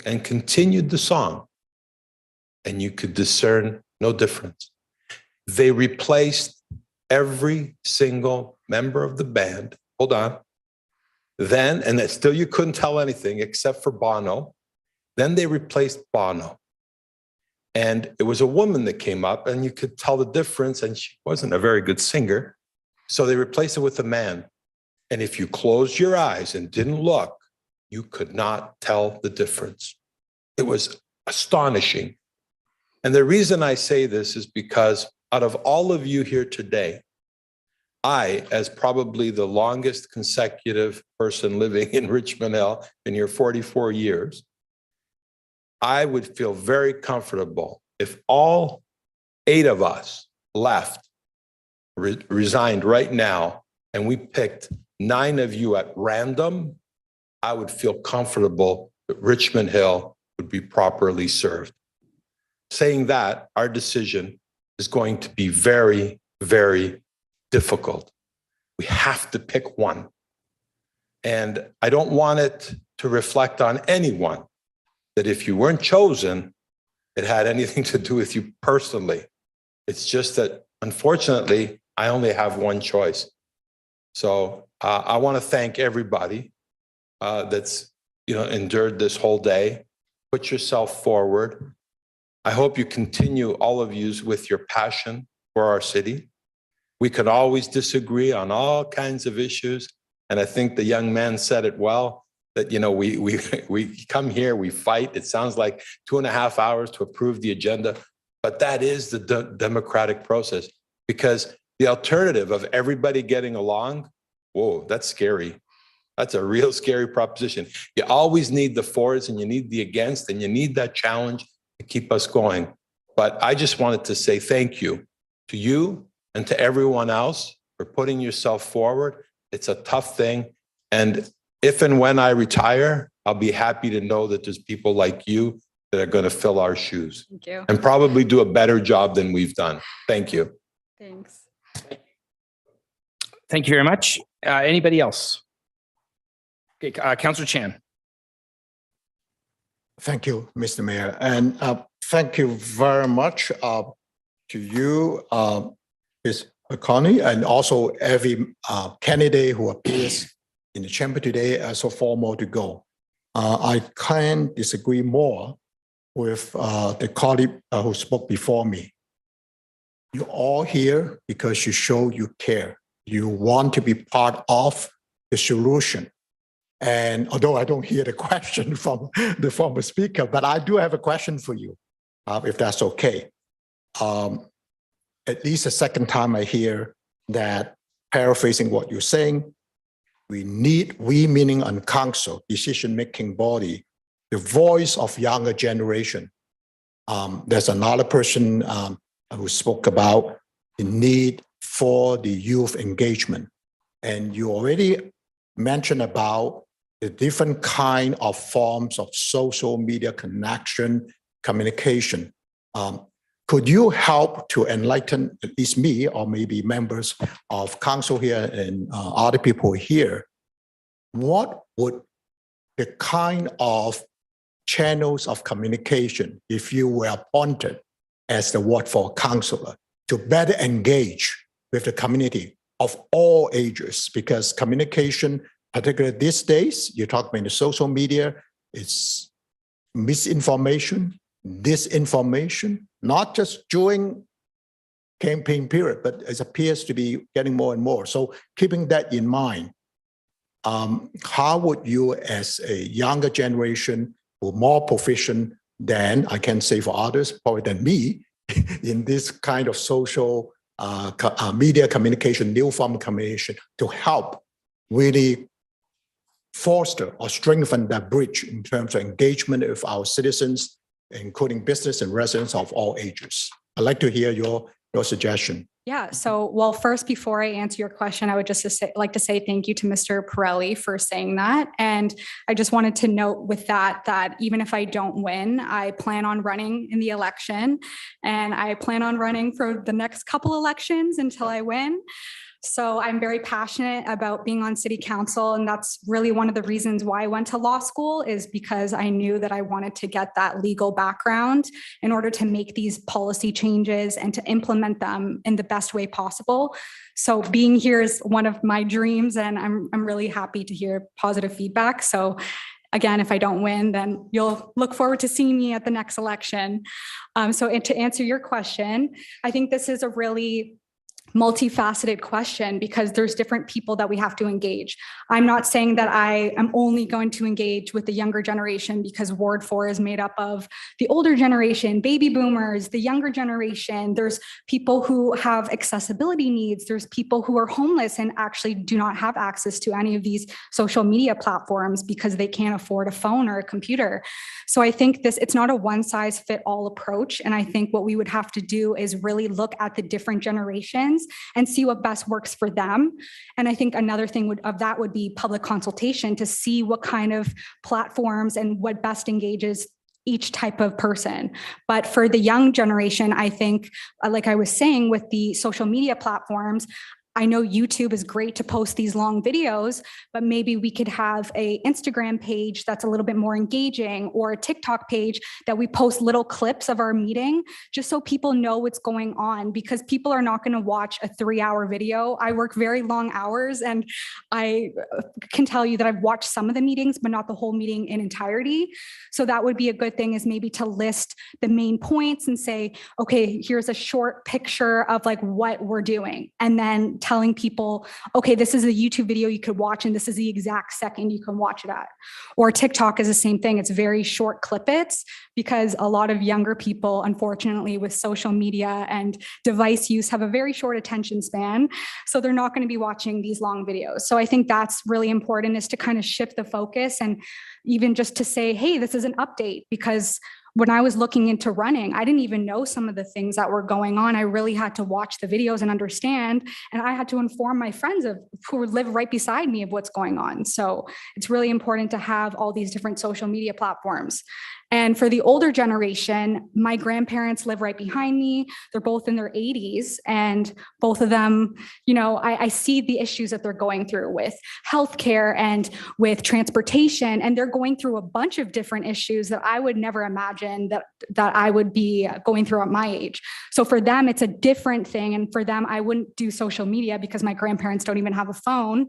and continued the song. And you could discern no difference. They replaced every single member of the band. Hold on. Then, and still you couldn't tell anything except for Bono. Then they replaced Bono. And it was a woman that came up, and you could tell the difference, and she wasn't a very good singer. So they replaced it with a man. And if you closed your eyes and didn't look, you could not tell the difference. It was astonishing. And the reason I say this is because out of all of you here today, I, as probably the longest consecutive person living in Richmond Hill, been here 44 years, I would feel very comfortable if all 8 of us left, resigned right now, and we picked 9 of you at random, I would feel comfortable that Richmond Hill would be properly served. Saying that, our decision is going to be very, very difficult. We have to pick one. And I don't want it to reflect on anyone that if you weren't chosen, it had anything to do with you personally. It's just that, unfortunately, I only have one choice. So I want to thank everybody that's endured this whole day. Put yourself forward. I hope you continue, all of you, with your passion for our city. We can always disagree on all kinds of issues. And I think the young man said it well, that, we come here, we fight. It sounds like 2.5 hours to approve the agenda, but that is the democratic process, because the alternative of everybody getting along, whoa, that's scary. That's a real scary proposition. You always need the fors and you need the against, and you need that challenge to keep us going. But I just wanted to say thank you to you and to everyone else for putting yourself forward. It's a tough thing. And if and when I retire, I'll be happy to know that there's people like you that are going to fill our shoes. Thank you. And probably do a better job than we've done. Thank you. Thanks. Thank you very much. Anybody else? Okay, Councillor Chan. Thank you, Mr. Mayor. And thank you very much to you, Ms. McConney, and also every candidate who appears in the chamber today as so 4 more to go. I can't disagree more with the colleague who spoke before me. You're all here because you show you care. You want to be part of the solution? And although I don't hear the question from the former speaker, but I do have a question for you, if that's okay. At least the second time I hear that, paraphrasing what you're saying, we meaning on council, decision-making body, the voice of younger generation. There's another person who spoke about the need for the youth engagement. And you already mentioned about the different kind of forms of social media connection, communication. Could you help to enlighten at least me, or maybe members of council here and other people here, what would the kind of channels of communication, if you were appointed as the Ward 4 councillor, to better engage with the community of all ages? Because communication, particularly these days, you talk about the social media, it's misinformation, disinformation, not just during campaign period, but it appears to be getting more and more. So keeping that in mind, how would you, as a younger generation, who are more proficient than, I can say for others, probably than me, in this kind of social media communication, new form of communication, to help really foster or strengthen that bridge in terms of engagement with our citizens, including business and residents of all ages? I'd like to hear your suggestion. Yeah. So, well, first, before I answer your question, I would just like to say thank you to Mr. Pirelli for saying that. And I just wanted to note with that, that even if I don't win, I plan on running in the election, and I plan on running for the next couple elections until I win. So I'm very passionate about being on city council. And that's really one of the reasons why I went to law school, is because I knew that I wanted to get that legal background in order to make these policy changes and to implement them in the best way possible. So being here is one of my dreams, and I'm really happy to hear positive feedback. So again, if I don't win, then you'll look forward to seeing me at the next election. So to answer your question, I think this is a really multifaceted question, because there's different people that we have to engage. I'm not saying that I am only going to engage with the younger generation, because Ward 4 is made up of the older generation, baby boomers, the younger generation. There's people who have accessibility needs. There's people who are homeless and actually do not have access to any of these social media platforms because they can't afford a phone or a computer. So I think it's not a one size fit all approach. And I think what we would have to do is really look at the different generations and see what best works for them. And I think another thing would be public consultation, to see what kind of platforms and what best engages each type of person. But for the young generation, I think, like I was saying, with the social media platforms, I know YouTube is great to post these long videos, but maybe we could have a Instagram page that's a little bit more engaging, or a TikTok page that we post little clips of our meeting, just so people know what's going on, because people are not going to watch a 3-hour video. I work very long hours, and I can tell you that I've watched some of the meetings, but not the whole meeting in entirety. So that would be a good thing, is maybe to list the main points and say, okay, here's a short picture of like what we're doing. And then telling people, okay, this is a YouTube video you could watch, and this is the exact second you can watch it at. Or TikTok is the same thing. It's very short clippets, because a lot of younger people, unfortunately, with social media and device use, have a very short attention span. So they're not going to be watching these long videos. So I think that's really important, is to kind of shift the focus, and even just to say, hey, this is an update. Because when I was looking into running, I didn't even know some of the things that were going on. I really had to watch the videos and understand, and I had to inform my friends who live right beside me of what's going on. So it's really important to have all these different social media platforms. And for the older generation, my grandparents live right behind me. They're both in their 80s, and both of them, I see the issues that they're going through with healthcare and with transportation, and they're going through a bunch of different issues that I would never imagine that I would be going through at my age. So for them, it's a different thing. And for them, I wouldn't do social media, because my grandparents don't even have a phone.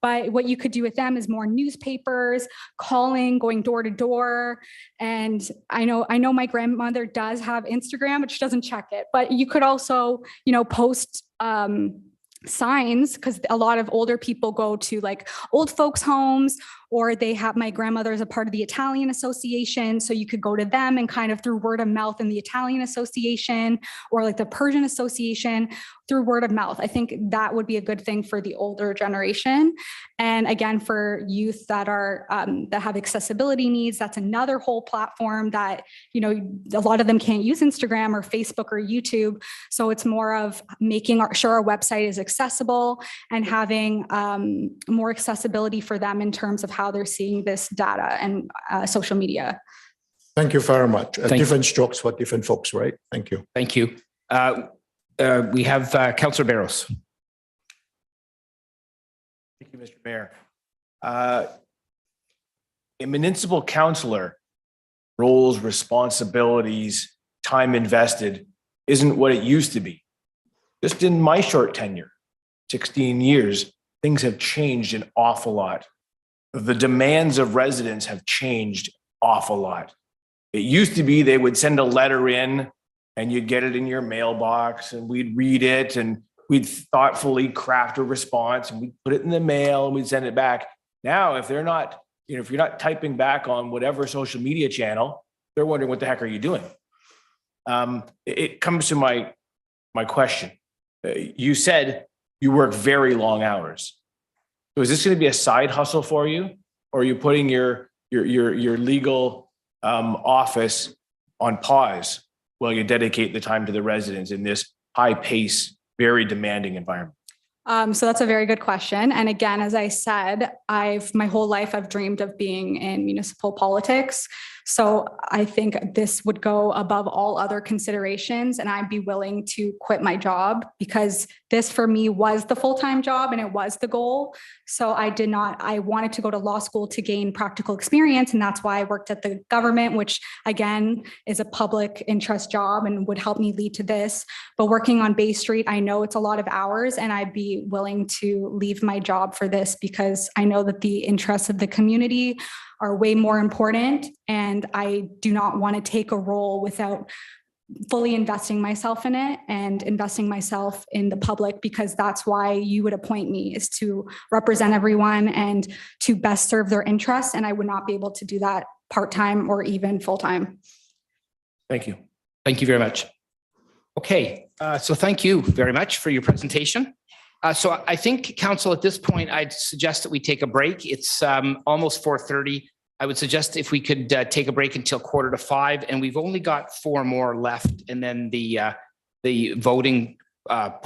But what you could do with them is more newspapers, calling, going door to door. And I know my grandmother does have Instagram, but she doesn't check it. But you could also, post signs, because a lot of older people go to like old folks homes, or they have, my grandmother is a part of the Italian Association. So you could go to them and kind of through word of mouth in the Italian Association or like the Persian Association through word of mouth. I think that would be a good thing for the older generation. And again, for youth that are, that have accessibility needs, that's another whole platform that, you know, a lot of them can't use Instagram or Facebook or YouTube. So it's more of making sure our website is accessible and having more accessibility for them in terms of how they're seeing this data and social media. Thank you very much. Different strokes for different folks, right? Thank you. Thank you. We have Councillor Barros. Thank you, Mr. Mayor. A municipal councillor roles, responsibilities, time invested isn't what it used to be. Just in my short tenure, 16 years, things have changed an awful lot. The demands of residents have changed an awful lot. It used to be they would send a letter in and you'd get it in your mailbox and we'd read it and we'd thoughtfully craft a response and we'd put it in the mail and we'd send it back. Now, if they're not, you know, if you're not typing back on whatever social media channel, they're wondering what the heck are you doing? It comes to my question. You said you work very long hours. So is this going to be a side hustle for you, or are you putting your legal office on pause while you dedicate the time to the residents in this high pace, very demanding environment? So that's a very good question. And again, as I said, my whole life I've dreamed of being in municipal politics. So I think this would go above all other considerations, and I'd be willing to quit my job because this for me was the full-time job and it was the goal. So I wanted to go to law school to gain practical experience. And that's why I worked at the government, which again is a public interest job and would help me lead to this. But working on Bay Street, I know it's a lot of hours, and I'd be willing to leave my job for this because I know that the interests of the community are way more important. And I do not want to take a role without fully investing myself in it and investing myself in the public, because that's why you would appoint me, is to represent everyone and to best serve their interests. And I would not be able to do that part-time or even full-time. Thank you. Thank you very much. Okay, so thank you very much for your presentation. So I think, Council, at this point, I'd suggest that we take a break. It's almost 4:30. I would suggest if we could take a break until 4:45, and we've only got 4 more left, and then the voting portion